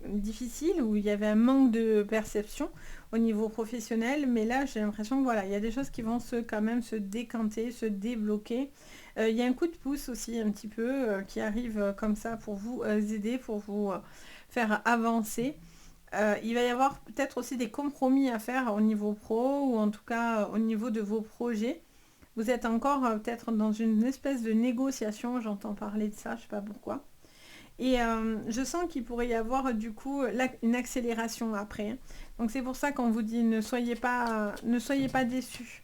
S1: difficile, où il y avait un manque de perception au niveau professionnel, mais là j'ai l'impression que voilà, il y a des choses qui vont quand même se décanter, se débloquer. Il y a un coup de pouce aussi un petit peu qui arrive comme ça pour vous aider, pour vous faire avancer. Il va y avoir peut-être aussi des compromis à faire au niveau pro, ou en tout cas au niveau de vos projets. Vous êtes encore peut-être dans une espèce de négociation, j'entends parler de ça, je sais pas pourquoi. Et je sens qu'il pourrait y avoir du coup une accélération après. Donc c'est pour ça qu'on vous dit ne soyez pas déçus.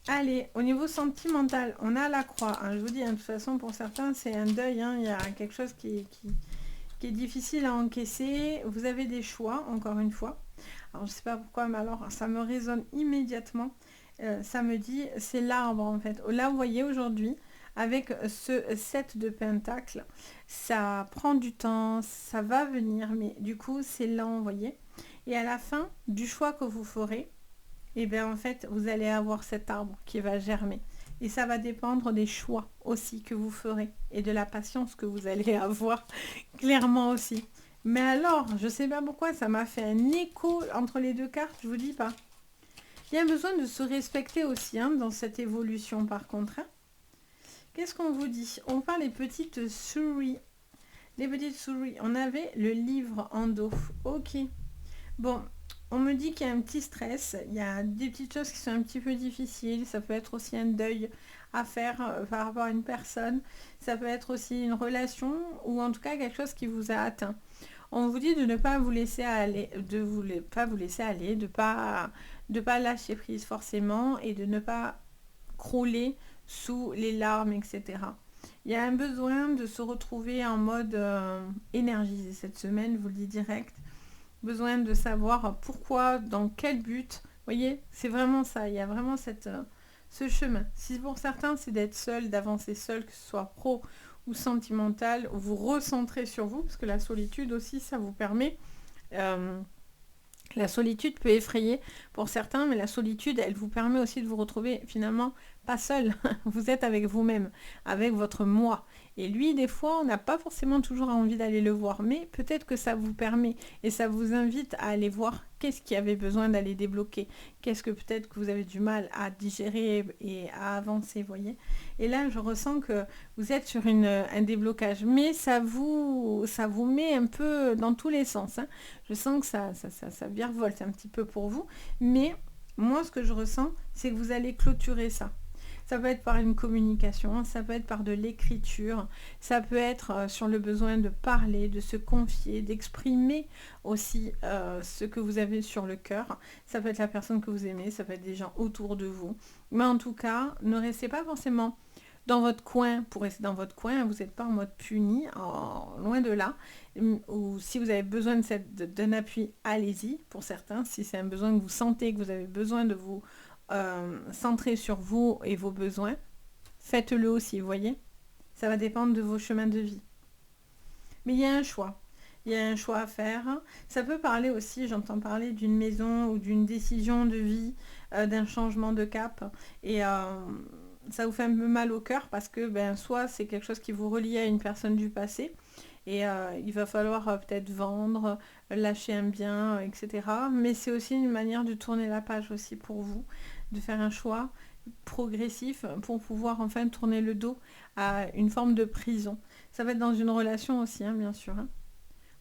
S1: Allez, au niveau sentimental, on a la croix. Hein. Je vous dis, hein, de toute façon, pour certains, c'est un deuil. Hein. Il y a quelque chose qui est difficile à encaisser. Vous avez des choix, encore une fois. Alors, je ne sais pas pourquoi, mais alors, ça me résonne immédiatement. Ça me dit, c'est l'arbre, en fait. Là, vous voyez, aujourd'hui, avec ce 7 de pentacles, ça prend du temps, ça va venir, mais du coup, c'est lent, vous voyez. Et à la fin du choix que vous ferez, et bien en fait, vous allez avoir cet arbre qui va germer. Et ça va dépendre des choix aussi que vous ferez et de la patience que vous allez avoir, clairement aussi. Mais alors, je sais pas pourquoi, ça m'a fait un écho entre les deux cartes, je vous dis pas. Il y a besoin de se respecter aussi hein, dans cette évolution par contre. Hein. Qu'est-ce qu'on vous dit? On parle des petites souris. Les petites souris, on avait le livre en dos. Ok. Bon, on me dit qu'il y a un petit stress, il y a des petites choses qui sont un petit peu difficiles, ça peut être aussi un deuil à faire par rapport à une personne, ça peut être aussi une relation ou en tout cas quelque chose qui vous a atteint. On vous dit de ne pas vous laisser aller, de pas lâcher prise forcément et de ne pas crouler sous les larmes, etc. Il y a un besoin de se retrouver en mode énergisé cette semaine, je vous le dis direct. Besoin de savoir pourquoi, dans quel but. Vous voyez, c'est vraiment ça. Il y a vraiment ce chemin. Si pour certains, c'est d'être seul, d'avancer seul, que ce soit pro ou sentimental, vous recentrez sur vous, parce que la solitude aussi, ça vous permet... la solitude peut effrayer pour certains, mais la solitude, elle vous permet aussi de vous retrouver finalement pas seul. Vous êtes avec vous-même, avec votre moi. Et lui, des fois, on n'a pas forcément toujours envie d'aller le voir, mais peut-être que ça vous permet et ça vous invite à aller voir qu'est-ce qui avait besoin d'aller débloquer, qu'est-ce que peut-être que vous avez du mal à digérer et à avancer, voyez. Et là, je ressens que vous êtes sur un déblocage, mais ça vous met un peu dans tous les sens. Hein. Je sens que ça virevolte un petit peu pour vous, mais moi, ce que je ressens, c'est que vous allez clôturer ça. Ça peut être par une communication, ça peut être par de l'écriture, ça peut être sur le besoin de parler, de se confier, d'exprimer aussi ce que vous avez sur le cœur. Ça peut être la personne que vous aimez, ça peut être des gens autour de vous. Mais en tout cas, ne restez pas forcément dans votre coin pour rester dans votre coin. Vous n'êtes pas en mode puni, loin de là. Ou si vous avez besoin d'un appui, allez-y pour certains. Si c'est un besoin que vous sentez, que vous avez besoin de vous... centré sur vous et vos besoins, faites-le aussi, vous voyez. Ça va dépendre de vos chemins de vie. Mais il y a un choix. Il y a un choix à faire. Ça peut parler aussi, j'entends parler d'une maison ou d'une décision de vie, d'un changement de cap. Et ça vous fait un peu mal au cœur parce que soit c'est quelque chose qui vous relie à une personne du passé, et il va falloir peut-être vendre, lâcher un bien, etc. Mais c'est aussi une manière de tourner la page aussi pour vous, de faire un choix progressif pour pouvoir enfin tourner le dos à une forme de prison. Ça va être dans une relation aussi, hein, bien sûr. Hein.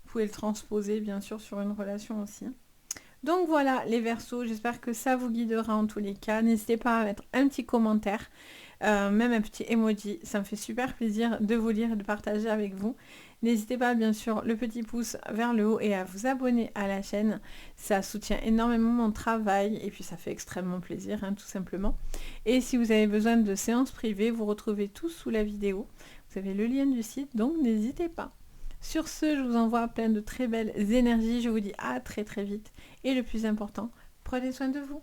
S1: Vous pouvez le transposer, bien sûr, sur une relation aussi. Hein. Donc voilà, les Verseaux, j'espère que ça vous guidera en tous les cas. N'hésitez pas à mettre un petit commentaire, même un petit emoji. Ça me fait super plaisir de vous lire et de partager avec vous. N'hésitez pas, bien sûr, le petit pouce vers le haut et à vous abonner à la chaîne. Ça soutient énormément mon travail et puis ça fait extrêmement plaisir, hein, tout simplement. Et si vous avez besoin de séances privées, vous retrouvez tout sous la vidéo. Vous avez le lien du site, donc n'hésitez pas. Sur ce, je vous envoie plein de très belles énergies. Je vous dis à très très vite. Et le plus important, prenez soin de vous.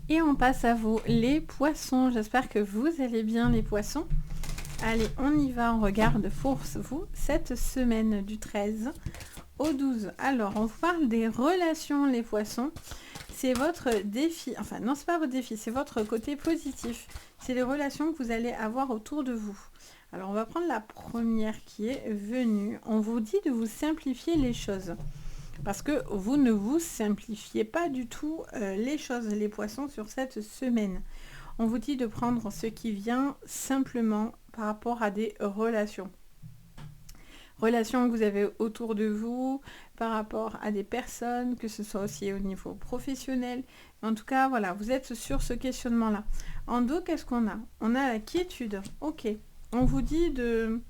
S1: Et on passe à vous, les poissons. J'espère que vous allez bien, les poissons. Allez, on y va, on regarde force vous cette semaine du 13 au 12. Alors, on vous parle des relations, les poissons. C'est votre défi, enfin non, c'est pas votre défi, c'est votre côté positif. C'est les relations que vous allez avoir autour de vous. Alors, on va prendre la première qui est venue. On vous dit de vous simplifier les choses. Parce que vous ne vous simplifiez pas du tout les choses, les poissons, sur cette semaine. On vous dit de prendre ce qui vient simplement par rapport à des relations. Relations que vous avez autour de vous, par rapport à des personnes, que ce soit aussi au niveau professionnel. En tout cas, voilà, vous êtes sur ce questionnement-là. En dos, qu'est-ce qu'on a? On a la quiétude. Ok. On vous dit de...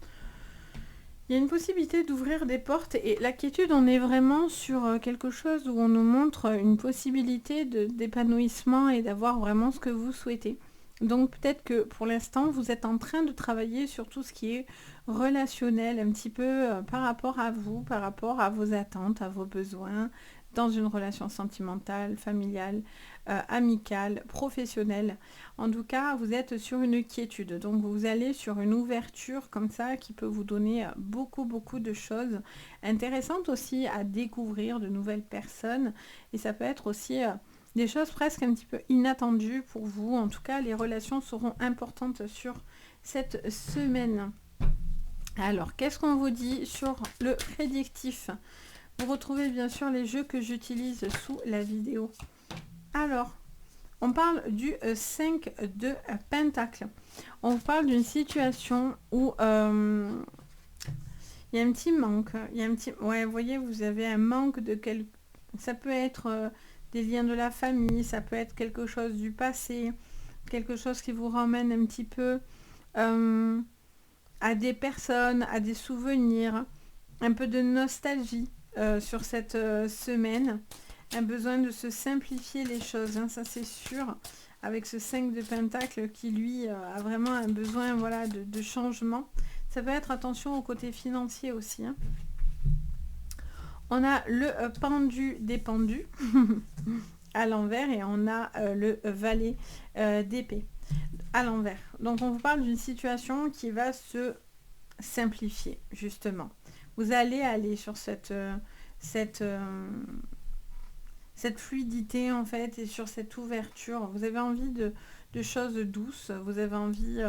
S1: Il y a une possibilité d'ouvrir des portes et la quiétude, on est vraiment sur quelque chose où on nous montre une possibilité d'épanouissement et d'avoir vraiment ce que vous souhaitez. Donc peut-être que pour l'instant, vous êtes en train de travailler sur tout ce qui est relationnel, un petit peu par rapport à vous, par rapport à vos attentes, à vos besoins, dans une relation sentimentale, familiale, amicale, professionnelle. En tout cas, vous êtes sur une quiétude. Donc, vous allez sur une ouverture comme ça qui peut vous donner beaucoup, beaucoup de choses intéressantes aussi à découvrir, de nouvelles personnes. Et ça peut être aussi des choses presque un petit peu inattendues pour vous. En tout cas, les relations seront importantes sur cette semaine. Alors, qu'est-ce qu'on vous dit sur le prédictif? Vous retrouvez bien sûr les jeux que j'utilise sous la vidéo. Alors, on parle du 5 de Pentacle. On parle d'une situation où il y a un petit manque. Il y a un petit... Ouais, vous voyez, vous avez un manque de quelque... Ça peut être des liens de la famille, ça peut être quelque chose du passé, quelque chose qui vous ramène un petit peu à des personnes, à des souvenirs, un peu de nostalgie sur cette semaine. Un besoin de se simplifier les choses, hein, ça c'est sûr, avec ce 5 de Pentacle qui lui a vraiment un besoin voilà, de changement. Ça peut être attention au côté financier aussi. Hein. On a le pendu des pendus à l'envers et on a le valet d'épée à l'envers. Donc on vous parle d'une situation qui va se simplifier justement. Vous allez aller sur cette fluidité en fait et sur cette ouverture. Vous avez envie de choses douces, vous avez envie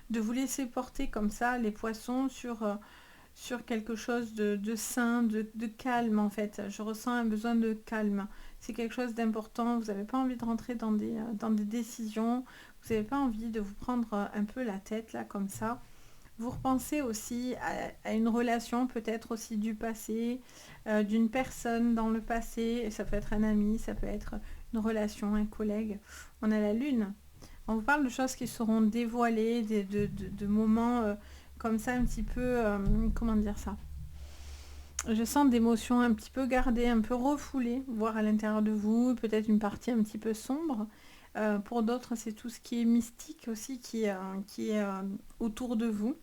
S1: de vous laisser porter comme ça les poissons sur quelque chose de sain, de calme en fait. Je ressens un besoin de calme. C'est quelque chose d'important, vous n'avez pas envie de rentrer dans des décisions, vous n'avez pas envie de vous prendre un peu la tête là comme ça. Vous repensez aussi à une relation peut-être aussi du passé, d'une personne dans le passé. Ça peut être un ami, ça peut être une relation, un collègue. On a la lune. On vous parle de choses qui seront dévoilées, de moments comme ça un petit peu... comment dire ça? Je sens d'émotions un petit peu gardées, un peu refoulées, voire à l'intérieur de vous, peut-être une partie un petit peu sombre. Pour d'autres, c'est tout ce qui est mystique aussi qui est autour de vous.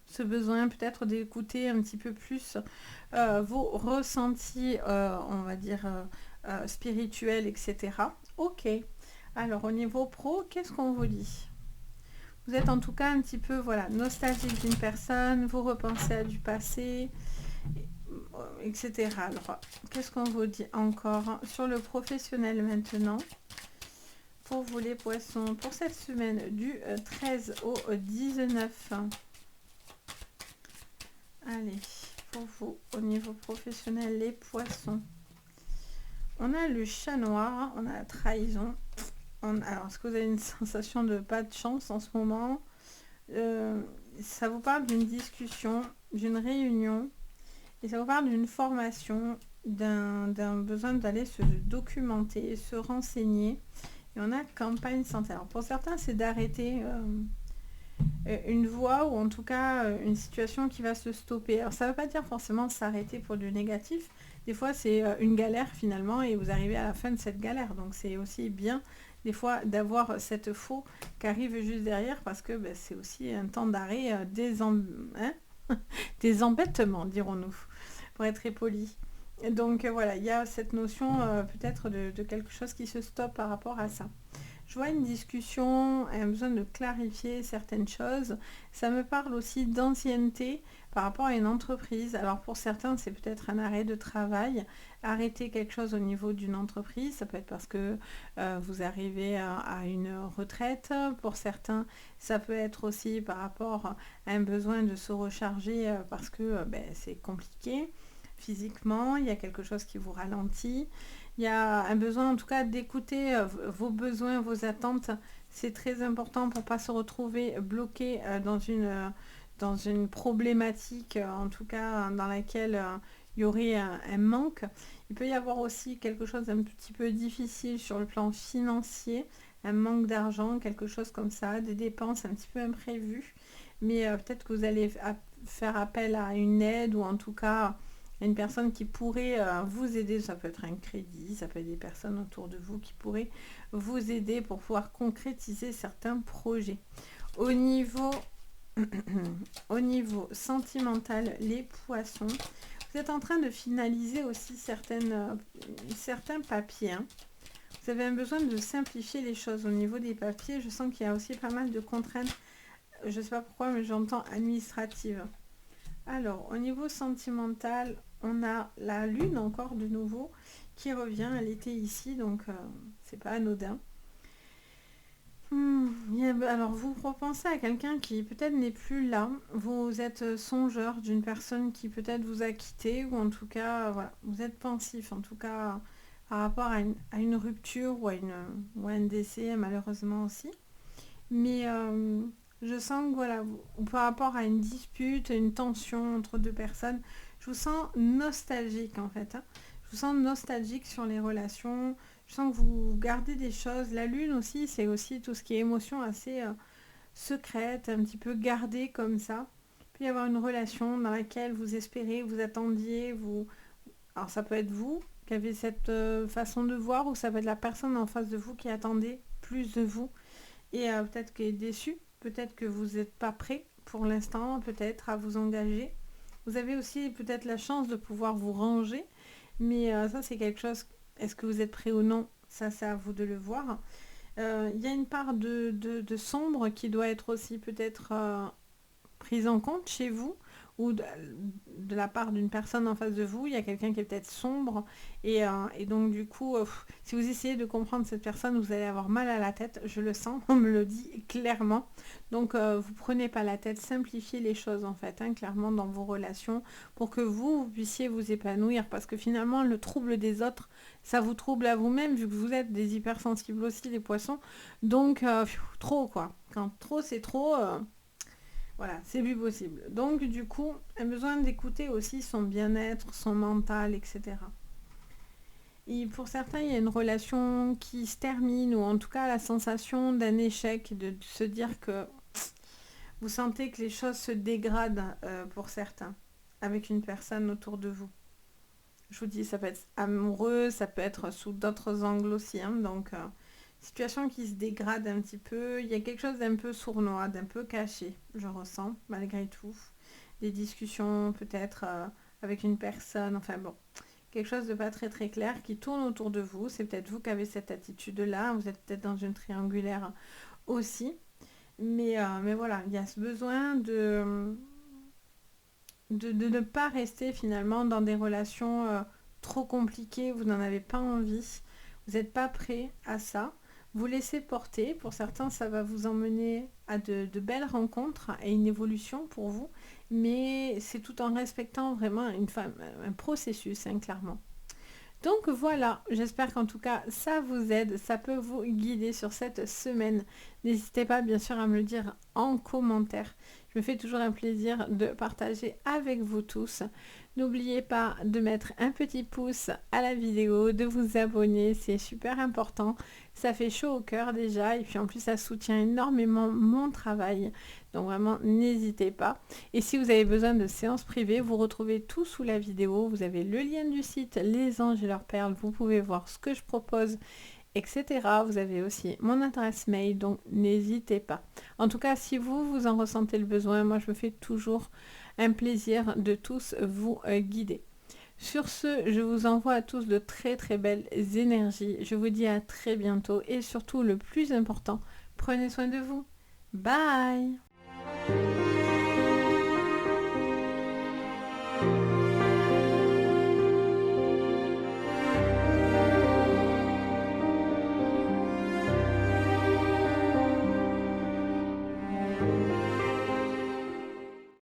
S1: Ce besoin peut-être d'écouter un petit peu plus vos ressentis, on va dire, spirituels, etc. Ok. Alors, au niveau pro, qu'est-ce qu'on vous dit? Vous êtes en tout cas un petit peu, voilà, nostalgique d'une personne, vous repensez à du passé, etc. Alors, qu'est-ce qu'on vous dit encore sur le professionnel maintenant? Pour vous les poissons, pour cette semaine du 13 au 19. Allez, pour vous, au niveau professionnel, les poissons. On a le chat noir, on a la trahison. Alors, est-ce que vous avez une sensation de pas de chance en ce moment? Ça vous parle d'une discussion, d'une réunion, et ça vous parle d'une formation, d'un besoin d'aller se documenter, se renseigner. Et on a campagne santé. Alors, pour certains, c'est d'arrêter une voie ou en tout cas une situation qui va se stopper. Alors, ça ne veut pas dire forcément s'arrêter pour du négatif. Des fois, c'est une galère finalement et vous arrivez à la fin de cette galère. Donc, c'est aussi bien des fois d'avoir cette faux qui arrive juste derrière parce que c'est aussi un temps d'arrêt des embêtements, dirons-nous, pour être très poli. Donc voilà, il y a cette notion peut-être de quelque chose qui se stoppe par rapport à ça. Je vois une discussion, un besoin de clarifier certaines choses. Ça me parle aussi d'ancienneté par rapport à une entreprise. Alors pour certains, c'est peut-être un arrêt de travail, arrêter quelque chose au niveau d'une entreprise. Ça peut être parce que vous arrivez à une retraite. Pour certains, ça peut être aussi par rapport à un besoin de se recharger parce que c'est compliqué. Physiquement, il y a quelque chose qui vous ralentit. Il y a un besoin en tout cas d'écouter vos besoins, vos attentes. C'est très important pour ne pas se retrouver bloqué dans une problématique, en tout cas dans laquelle il y aurait un manque. Il peut y avoir aussi quelque chose d'un petit peu difficile sur le plan financier, un manque d'argent, quelque chose comme ça, des dépenses un petit peu imprévues, mais peut-être que vous allez faire appel à une aide ou en tout cas à une personne qui pourrait vous aider. Ça peut être un crédit, ça peut être des personnes autour de vous qui pourraient vous aider pour pouvoir concrétiser certains projets. Au niveau, au niveau sentimental, les poissons, vous êtes en train de finaliser aussi certains papiers. Hein. Vous avez un besoin de simplifier les choses au niveau des papiers. Je sens qu'il y a aussi pas mal de contraintes. Je ne sais pas pourquoi, mais j'entends administratives. Alors, au niveau sentimental, on a la lune encore de nouveau qui revient. Elle était ici, donc c'est pas anodin. Alors, vous repensez à quelqu'un qui peut-être n'est plus là. Vous êtes songeur d'une personne qui peut-être vous a quitté, ou en tout cas, voilà, vous êtes pensif, en tout cas, par rapport à une rupture ou à un décès, malheureusement aussi. Mais je sens que, voilà, par rapport à une dispute, une tension entre deux personnes, je vous sens nostalgique, en fait. Hein. Je vous sens nostalgique sur les relations. Je sens que vous gardez des choses. La lune aussi, c'est aussi tout ce qui est émotion assez secrète, un petit peu gardée comme ça. Il peut y avoir une relation dans laquelle vous espérez, vous attendiez, vous... Alors ça peut être vous qui avez cette façon de voir, ou ça peut être la personne en face de vous qui attendait plus de vous et peut-être qu'elle est déçue, peut-être que vous n'êtes pas prêt pour l'instant, peut-être à vous engager. Vous avez aussi peut-être la chance de pouvoir vous ranger, mais ça c'est quelque chose, est-ce que vous êtes prêt ou non? Ça c'est à vous de le voir. Il y a une part de sombre qui doit être aussi peut-être prise en compte chez vous, ou de la part d'une personne en face de vous. Il y a quelqu'un qui est peut-être sombre, et donc du coup, si vous essayez de comprendre cette personne, vous allez avoir mal à la tête, je le sens, on me le dit clairement. Donc vous prenez pas la tête, simplifiez les choses en fait, hein, clairement dans vos relations, pour que vous puissiez vous épanouir, parce que finalement le trouble des autres, ça vous trouble à vous-même, vu que vous êtes des hypersensibles aussi, les poissons. Donc trop quoi, quand trop c'est trop, voilà, c'est plus possible. Donc du coup, elle a besoin d'écouter aussi son bien-être, son mental, etc. Et pour certains, il y a une relation qui se termine, ou en tout cas la sensation d'un échec, de se dire que vous sentez que les choses se dégradent pour certains, avec une personne autour de vous. Je vous dis, ça peut être amoureux, ça peut être sous d'autres angles aussi. Hein, donc, situation qui se dégrade un petit peu. Il y a quelque chose d'un peu sournois, d'un peu caché, je ressens, malgré tout. Des discussions peut-être avec une personne, enfin bon. Quelque chose de pas très très clair qui tourne autour de vous. C'est peut-être vous qui avez cette attitude-là. Vous êtes peut-être dans une triangulaire aussi. Mais voilà, il y a ce besoin de ne pas rester finalement dans des relations trop compliquées, vous n'en avez pas envie, vous n'êtes pas prêt à ça. Vous laissez porter, pour certains ça va vous emmener à de belles rencontres et une évolution pour vous, mais c'est tout en respectant vraiment un processus, hein, clairement. Donc voilà, j'espère qu'en tout cas ça vous aide, ça peut vous guider sur cette semaine. N'hésitez pas bien sûr à me le dire en commentaire. Je me fais toujours un plaisir de partager avec vous tous. N'oubliez pas de mettre un petit pouce à la vidéo, de vous abonner, c'est super important. Ça fait chaud au cœur déjà, et puis en plus ça soutient énormément mon travail. Donc vraiment n'hésitez pas. Et si vous avez besoin de séances privées, vous retrouvez tout sous la vidéo. Vous avez le lien du site Les Anges et leurs perles. Vous pouvez voir ce que je propose, etc. Vous avez aussi mon adresse mail, donc n'hésitez pas. En tout cas, si vous en ressentez le besoin, moi je me fais toujours un plaisir de tous vous guider. Sur ce, je vous envoie à tous de très très belles énergies. Je vous dis à très bientôt, et surtout le plus important, prenez soin de vous. Bye!